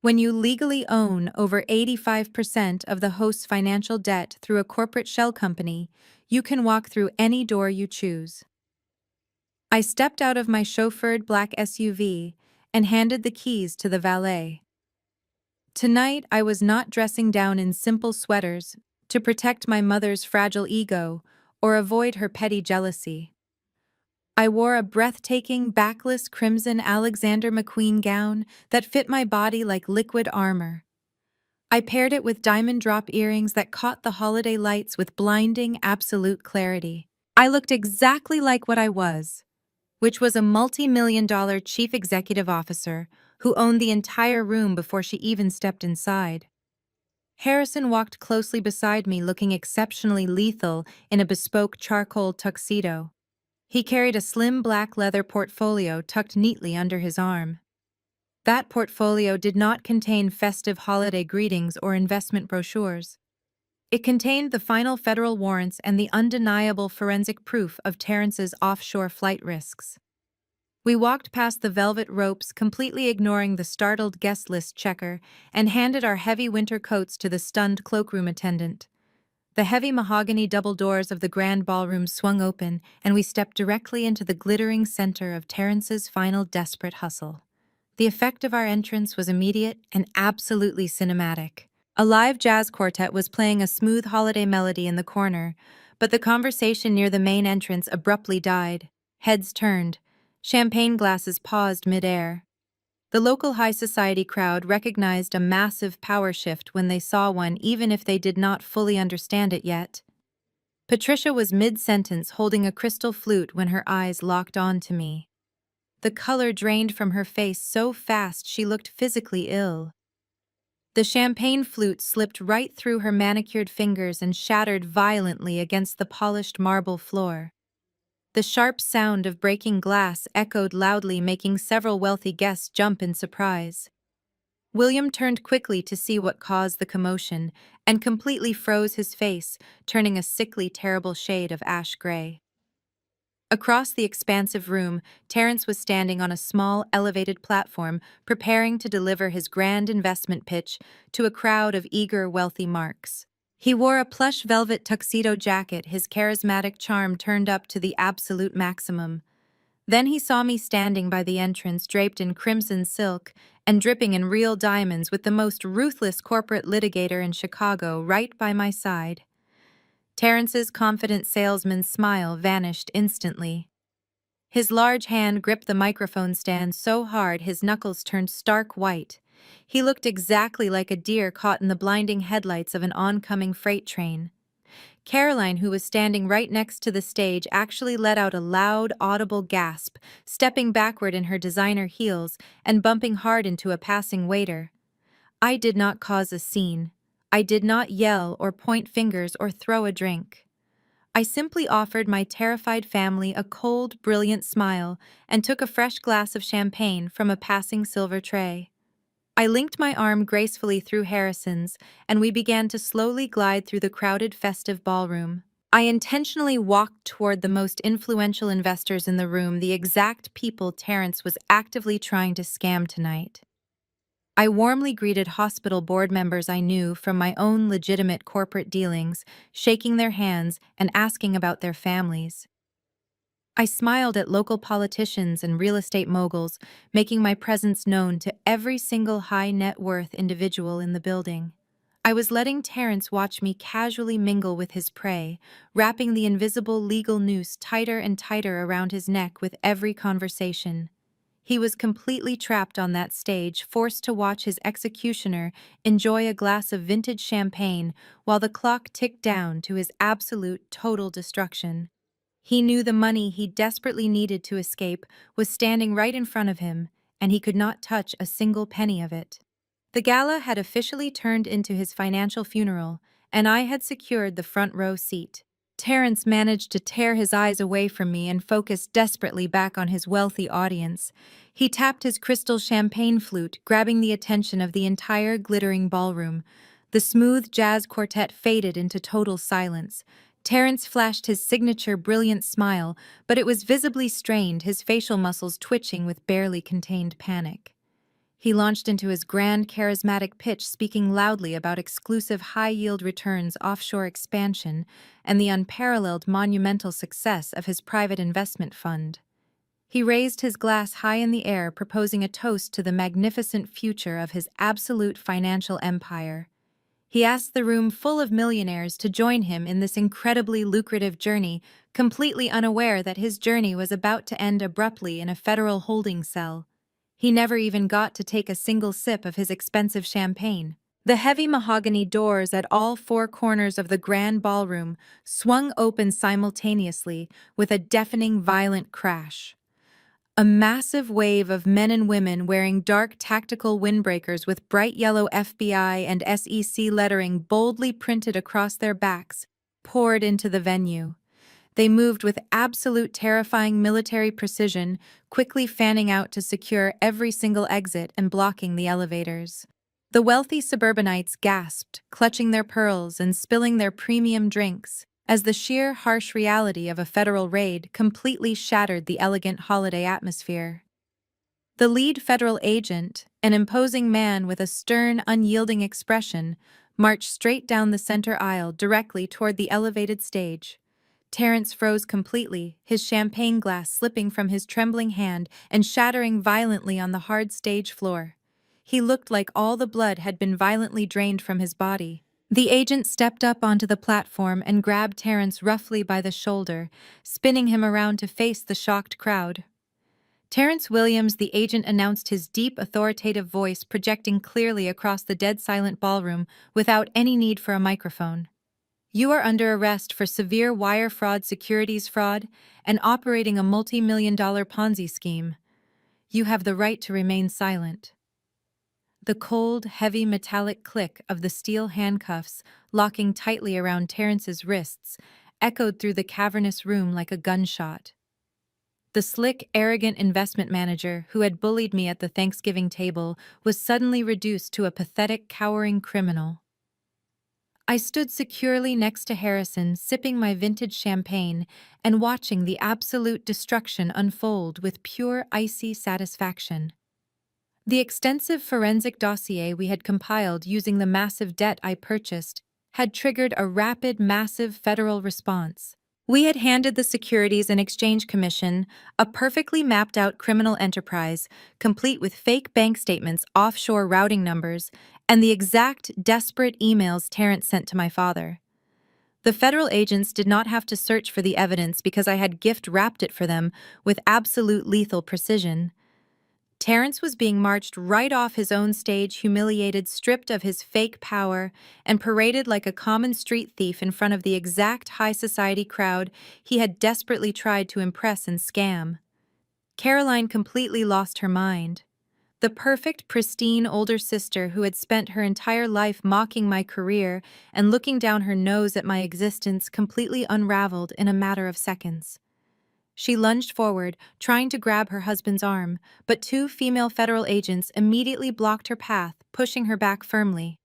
When you legally own over 85% of the host's financial debt through a corporate shell company, you can walk through any door you choose. I stepped out of my chauffeured black SUV and handed the keys to the valet. Tonight, I was not dressing down in simple sweaters to protect my mother's fragile ego or avoid her petty jealousy. I wore a breathtaking, backless crimson Alexander McQueen gown that fit my body like liquid armor. I paired it with diamond drop earrings that caught the holiday lights with blinding, absolute clarity. I looked exactly like what I was, which was a multi-million-dollar chief executive officer who owned the entire room before she even stepped inside. Harrison walked closely beside me, looking exceptionally lethal in a bespoke charcoal tuxedo. He carried a slim black leather portfolio tucked neatly under his arm. That portfolio did not contain festive holiday greetings or investment brochures. It contained the final federal warrants and the undeniable forensic proof of Terrence's offshore flight risks. We walked past the velvet ropes, completely ignoring the startled guest list checker, and handed our heavy winter coats to the stunned cloakroom attendant. The heavy mahogany double doors of the grand ballroom swung open, and we stepped directly into the glittering center of Terrence's final desperate hustle. The effect of our entrance was immediate and absolutely cinematic. A live jazz quartet was playing a smooth holiday melody in the corner, but the conversation near the main entrance abruptly died. Heads turned. Champagne glasses paused mid-air. The local high society crowd recognized a massive power shift when they saw one, even if they did not fully understand it yet. Patricia was mid-sentence, holding a crystal flute, when her eyes locked on to me. The color drained from her face so fast she looked physically ill. The champagne flute slipped right through her manicured fingers and shattered violently against the polished marble floor. The sharp sound of breaking glass echoed loudly, making several wealthy guests jump in surprise. William turned quickly to see what caused the commotion and completely froze his face, turning a sickly, terrible shade of ash gray. Across the expansive room, Terence was standing on a small, elevated platform, preparing to deliver his grand investment pitch to a crowd of eager, wealthy marks. He wore a plush velvet tuxedo jacket, his charismatic charm turned up to the absolute maximum. Then he saw me standing by the entrance, draped in crimson silk and dripping in real diamonds, with the most ruthless corporate litigator in Chicago right by my side. Terrence's confident salesman's smile vanished instantly. His large hand gripped the microphone stand so hard his knuckles turned stark white. He looked exactly like a deer caught in the blinding headlights of an oncoming freight train. Caroline, who was standing right next to the stage, actually let out a loud, audible gasp, stepping backward in her designer heels and bumping hard into a passing waiter. I did not cause a scene. I did not yell or point fingers or throw a drink. I simply offered my terrified family a cold, brilliant smile and took a fresh glass of champagne from a passing silver tray. I linked my arm gracefully through Harrison's, and we began to slowly glide through the crowded festive ballroom. I intentionally walked toward the most influential investors in the room, the exact people Terrence was actively trying to scam tonight. I warmly greeted hospital board members I knew from my own legitimate corporate dealings, shaking their hands and asking about their families. I smiled at local politicians and real estate moguls, making my presence known to every single high net worth individual in the building. I was letting Terrence watch me casually mingle with his prey, wrapping the invisible legal noose tighter and tighter around his neck with every conversation. He was completely trapped on that stage, forced to watch his executioner enjoy a glass of vintage champagne while the clock ticked down to his absolute, total destruction. He knew the money he desperately needed to escape was standing right in front of him, and he could not touch a single penny of it. The gala had officially turned into his financial funeral, and I had secured the front row seat. Terrence managed to tear his eyes away from me and focus desperately back on his wealthy audience. He tapped his crystal champagne flute, grabbing the attention of the entire glittering ballroom. The smooth jazz quartet faded into total silence. Terrence flashed his signature brilliant smile, but it was visibly strained, his facial muscles twitching with barely contained panic. He launched into his grand, charismatic pitch, speaking loudly about exclusive high-yield returns, offshore expansion, and the unparalleled monumental success of his private investment fund. He raised his glass high in the air, proposing a toast to the magnificent future of his absolute financial empire. He asked the room full of millionaires to join him in this incredibly lucrative journey, completely unaware that his journey was about to end abruptly in a federal holding cell. He never even got to take a single sip of his expensive champagne. The heavy mahogany doors at all four corners of the grand ballroom swung open simultaneously with a deafening, violent crash. A massive wave of men and women wearing dark tactical windbreakers with bright yellow FBI and SEC lettering boldly printed across their backs poured into the venue. They moved with absolute terrifying military precision, quickly fanning out to secure every single exit and blocking the elevators. The wealthy suburbanites gasped, clutching their pearls and spilling their premium drinks, as the sheer harsh reality of a federal raid completely shattered the elegant holiday atmosphere. The lead federal agent, an imposing man with a stern, unyielding expression, marched straight down the center aisle directly toward the elevated stage. Terrence froze completely, his champagne glass slipping from his trembling hand and shattering violently on the hard stage floor. He looked like all the blood had been violently drained from his body. The agent stepped up onto the platform and grabbed Terrence roughly by the shoulder, spinning him around to face the shocked crowd. "Terrence Williams," the agent announced, his deep, authoritative voice projecting clearly across the dead-silent ballroom without any need for a microphone. "You are under arrest for severe wire fraud, securities fraud, and operating a multi-million-dollar Ponzi scheme. You have the right to remain silent." The cold, heavy metallic click of the steel handcuffs locking tightly around Terrence's wrists echoed through the cavernous room like a gunshot. The slick, arrogant investment manager who had bullied me at the Thanksgiving table was suddenly reduced to a pathetic, cowering criminal. I stood securely next to Harrison, sipping my vintage champagne and watching the absolute destruction unfold with pure, icy satisfaction. The extensive forensic dossier we had compiled using the massive debt I purchased had triggered a rapid, massive federal response. We had handed the Securities and Exchange Commission a perfectly mapped-out criminal enterprise, complete with fake bank statements, offshore routing numbers, and the exact, desperate emails Terrence sent to my father. The federal agents did not have to search for the evidence because I had gift-wrapped it for them with absolute lethal precision. Terrence was being marched right off his own stage, humiliated, stripped of his fake power, and paraded like a common street thief in front of the exact high society crowd he had desperately tried to impress and scam. Caroline completely lost her mind. The perfect, pristine older sister who had spent her entire life mocking my career and looking down her nose at my existence completely unraveled in a matter of seconds. She lunged forward, trying to grab her husband's arm, but two female federal agents immediately blocked her path, pushing her back firmly.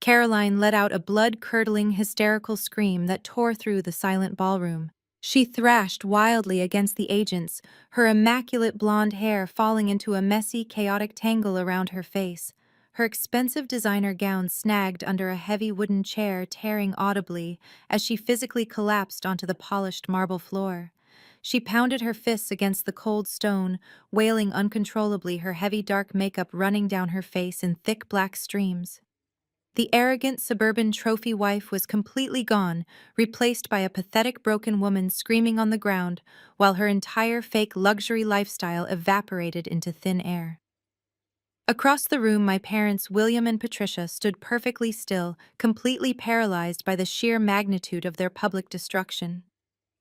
Caroline let out a blood-curdling, hysterical scream that tore through the silent ballroom. She thrashed wildly against the agents, her immaculate blonde hair falling into a messy, chaotic tangle around her face. Her expensive designer gown snagged under a heavy wooden chair, tearing audibly as she physically collapsed onto the polished marble floor. She pounded her fists against the cold stone, wailing uncontrollably, her heavy dark makeup running down her face in thick black streams. The arrogant suburban trophy wife was completely gone, replaced by a pathetic broken woman screaming on the ground, while her entire fake luxury lifestyle evaporated into thin air. Across the room, my parents, William and Patricia, stood perfectly still, completely paralyzed by the sheer magnitude of their public destruction.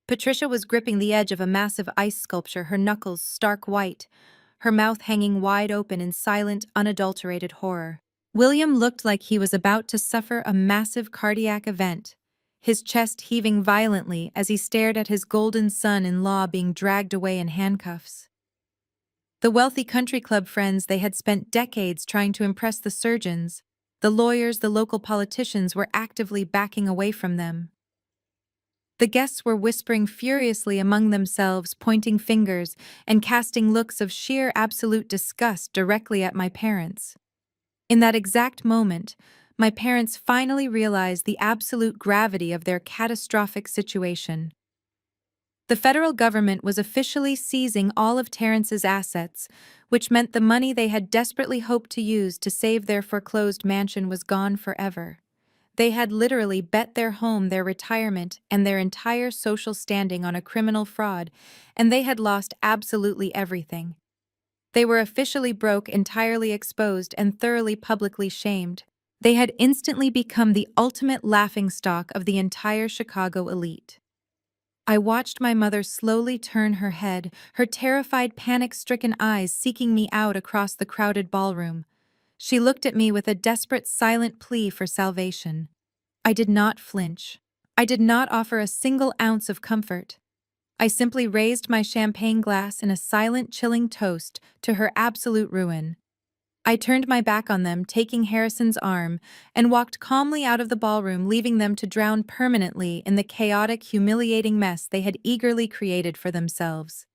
Patricia was gripping the edge of a massive ice sculpture, her knuckles stark white, her mouth hanging wide open in silent, unadulterated horror. William looked like he was about to suffer a massive cardiac event, his chest heaving violently as he stared at his golden son-in-law being dragged away in handcuffs. The wealthy country club friends they had spent decades trying to impress, the surgeons, the lawyers, the local politicians, were actively backing away from them. The guests were whispering furiously among themselves, pointing fingers, and casting looks of sheer absolute disgust directly at my parents. In that exact moment, my parents finally realized the absolute gravity of their catastrophic situation. The federal government was officially seizing all of Terrence's assets, which meant the money they had desperately hoped to use to save their foreclosed mansion was gone forever. They had literally bet their home, their retirement, and their entire social standing on a criminal fraud, and they had lost absolutely everything. They were officially broke, entirely exposed, and thoroughly publicly shamed. They had instantly become the ultimate laughingstock of the entire Chicago elite. I watched my mother slowly turn her head, her terrified, panic-stricken eyes seeking me out across the crowded ballroom. She looked at me with a desperate, silent plea for salvation. I did not flinch. I did not offer a single ounce of comfort. I simply raised my champagne glass in a silent, chilling toast to her absolute ruin. I turned my back on them, taking Harrison's arm, and walked calmly out of the ballroom, leaving them to drown permanently in the chaotic, humiliating mess they had eagerly created for themselves.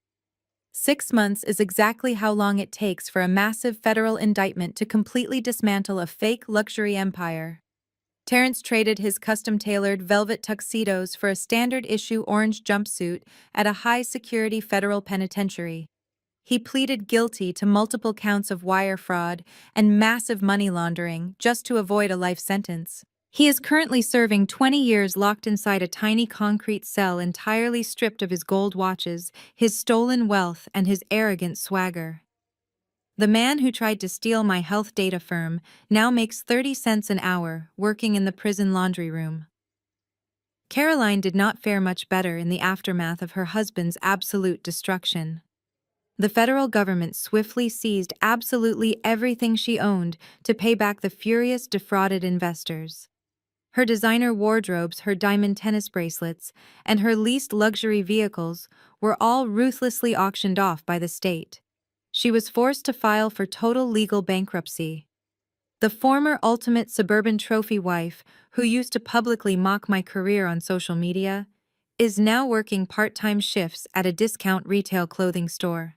6 months is exactly how long it takes for a massive federal indictment to completely dismantle a fake luxury empire. Terrence traded his custom-tailored velvet tuxedos for a standard-issue orange jumpsuit at a high-security federal penitentiary. He pleaded guilty to multiple counts of wire fraud and massive money laundering just to avoid a life sentence. He is currently serving 20 years locked inside a tiny concrete cell, entirely stripped of his gold watches, his stolen wealth, and his arrogant swagger. The man who tried to steal my health data firm now makes 30 cents an hour working in the prison laundry room. Caroline did not fare much better in the aftermath of her husband's absolute destruction. The federal government swiftly seized absolutely everything she owned to pay back the furious, defrauded investors. Her designer wardrobes, her diamond tennis bracelets, and her leased luxury vehicles were all ruthlessly auctioned off by the state. She was forced to file for total legal bankruptcy. The former ultimate suburban trophy wife, who used to publicly mock my career on social media, is now working part-time shifts at a discount retail clothing store.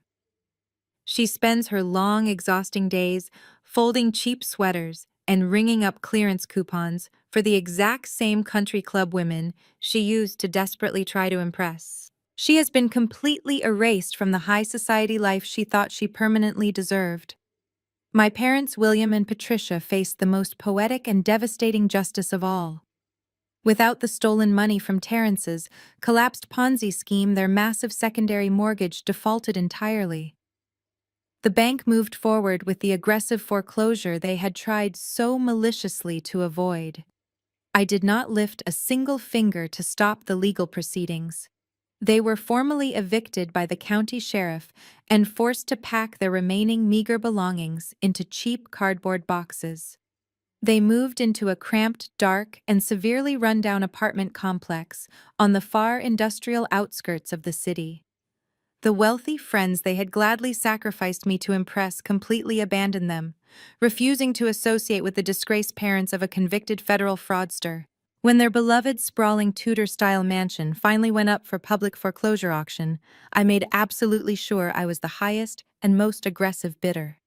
She spends her long, exhausting days folding cheap sweaters and ringing up clearance coupons for the exact same country club women she used to desperately try to impress. She has been completely erased from the high society life she thought she permanently deserved. My parents, William and Patricia, faced the most poetic and devastating justice of all. Without the stolen money from Terrence's collapsed Ponzi scheme, their massive secondary mortgage defaulted entirely. The bank moved forward with the aggressive foreclosure they had tried so maliciously to avoid. I did not lift a single finger to stop the legal proceedings. They were formally evicted by the county sheriff and forced to pack their remaining meager belongings into cheap cardboard boxes. They moved into a cramped, dark, and severely run-down apartment complex on the far industrial outskirts of the city. The wealthy friends they had gladly sacrificed me to impress completely abandoned them, refusing to associate with the disgraced parents of a convicted federal fraudster. When their beloved sprawling Tudor-style mansion finally went up for public foreclosure auction, I made absolutely sure I was the highest and most aggressive bidder.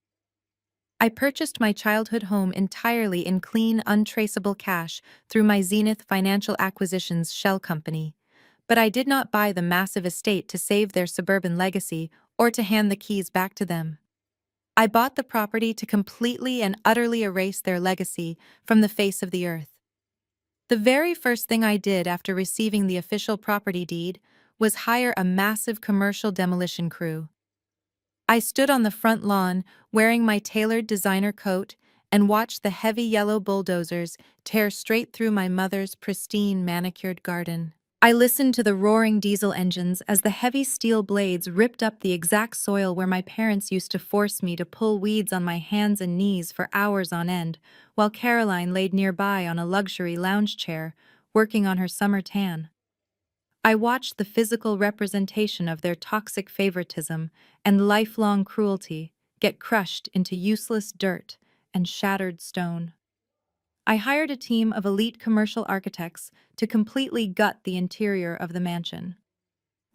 I purchased my childhood home entirely in clean, untraceable cash through my Zenith Financial Acquisitions shell company. But I did not buy the massive estate to save their suburban legacy or to hand the keys back to them. I bought the property to completely and utterly erase their legacy from the face of the earth. The very first thing I did after receiving the official property deed was hire a massive commercial demolition crew. I stood on the front lawn, wearing my tailored designer coat, and watched the heavy yellow bulldozers tear straight through my mother's pristine manicured garden. I listened to the roaring diesel engines as the heavy steel blades ripped up the exact soil where my parents used to force me to pull weeds on my hands and knees for hours on end, while Caroline laid nearby on a luxury lounge chair, working on her summer tan. I watched the physical representation of their toxic favoritism and lifelong cruelty get crushed into useless dirt and shattered stone. I hired a team of elite commercial architects to completely gut the interior of the mansion.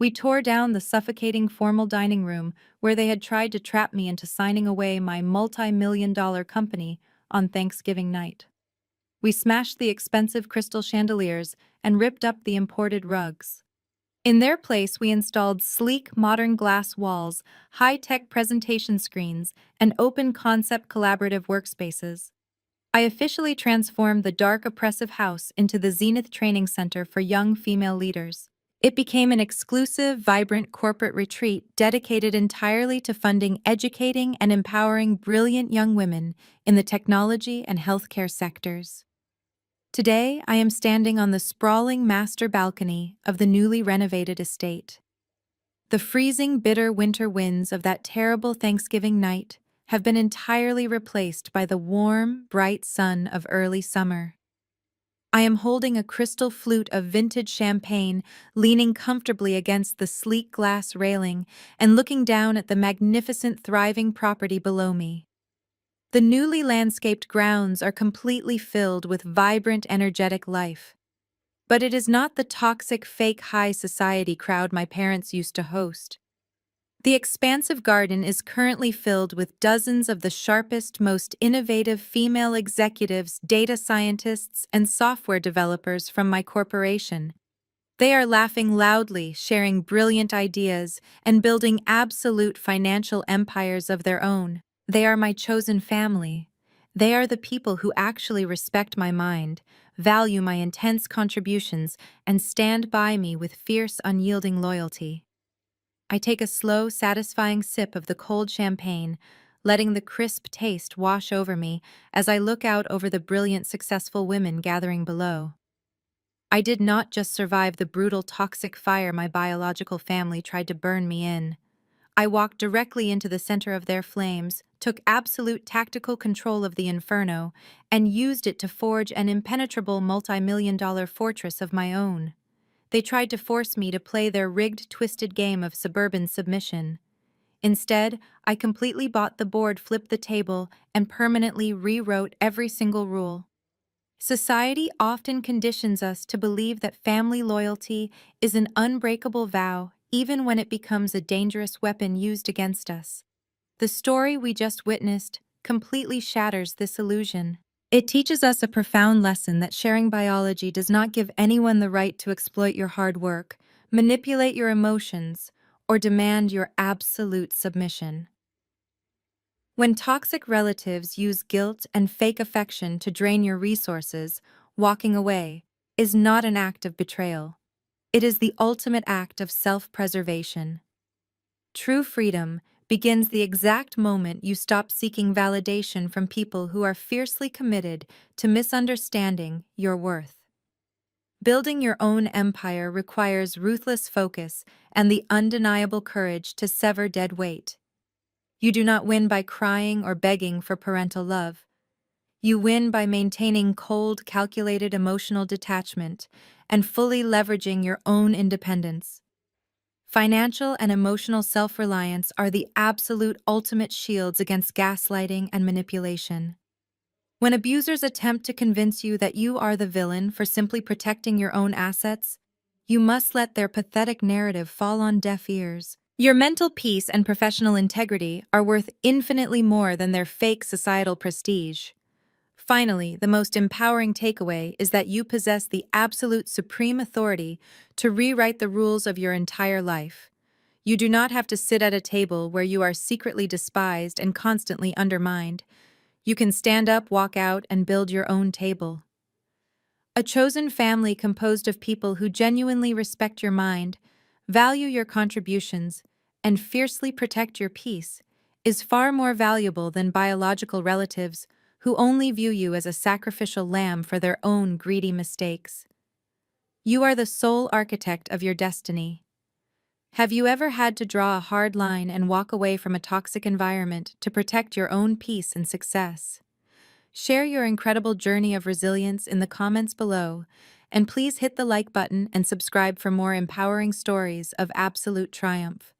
We tore down the suffocating formal dining room where they had tried to trap me into signing away my multi-million-dollar company on Thanksgiving night. We smashed the expensive crystal chandeliers and ripped up the imported rugs. In their place, we installed sleek, modern glass walls, high-tech presentation screens, and open-concept collaborative workspaces. I officially transformed the dark, oppressive house into the Zenith Training Center for young female leaders. It became an exclusive, vibrant corporate retreat dedicated entirely to funding, educating, and empowering brilliant young women in the technology and healthcare sectors. Today, I am standing on the sprawling master balcony of the newly renovated estate. The freezing, bitter winter winds of that terrible Thanksgiving night have been entirely replaced by the warm, bright sun of early summer. I am holding a crystal flute of vintage champagne, leaning comfortably against the sleek glass railing and looking down at the magnificent, thriving property below me. The newly landscaped grounds are completely filled with vibrant, energetic life. But it is not the toxic, fake high society crowd my parents used to host. The expansive garden is currently filled with dozens of the sharpest, most innovative female executives, data scientists, and software developers from my corporation. They are laughing loudly, sharing brilliant ideas, and building absolute financial empires of their own. They are my chosen family. They are the people who actually respect my mind, value my intense contributions, and stand by me with fierce, unyielding loyalty. I take a slow, satisfying sip of the cold champagne, letting the crisp taste wash over me as I look out over the brilliant, successful women gathering below. I did not just survive the brutal, toxic fire my biological family tried to burn me in. I walked directly into the center of their flames, took absolute tactical control of the inferno, and used it to forge an impenetrable multi-million-dollar fortress of my own. They tried to force me to play their rigged, twisted game of suburban submission. Instead, I completely bought the board, flipped the table, and permanently rewrote every single rule. Society often conditions us to believe that family loyalty is an unbreakable vow, even when it becomes a dangerous weapon used against us. The story we just witnessed completely shatters this illusion. It teaches us a profound lesson that sharing biology does not give anyone the right to exploit your hard work, manipulate your emotions, or demand your absolute submission. When toxic relatives use guilt and fake affection to drain your resources, walking away is not an act of betrayal. It is the ultimate act of self-preservation. True freedom begins the exact moment you stop seeking validation from people who are fiercely committed to misunderstanding your worth. Building your own empire requires ruthless focus and the undeniable courage to sever dead weight. You do not win by crying or begging for parental love. You win by maintaining cold, calculated emotional detachment and fully leveraging your own independence. Financial and emotional self-reliance are the absolute ultimate shields against gaslighting and manipulation. When abusers attempt to convince you that you are the villain for simply protecting your own assets, you must let their pathetic narrative fall on deaf ears. Your mental peace and professional integrity are worth infinitely more than their fake societal prestige. Finally, the most empowering takeaway is that you possess the absolute supreme authority to rewrite the rules of your entire life. You do not have to sit at a table where you are secretly despised and constantly undermined. You can stand up, walk out, and build your own table. A chosen family composed of people who genuinely respect your mind, value your contributions, and fiercely protect your peace is far more valuable than biological relatives who only view you as a sacrificial lamb for their own greedy mistakes. You are the sole architect of your destiny. Have you ever had to draw a hard line and walk away from a toxic environment to protect your own peace and success? Share your incredible journey of resilience in the comments below, and please hit the like button and subscribe for more empowering stories of absolute triumph.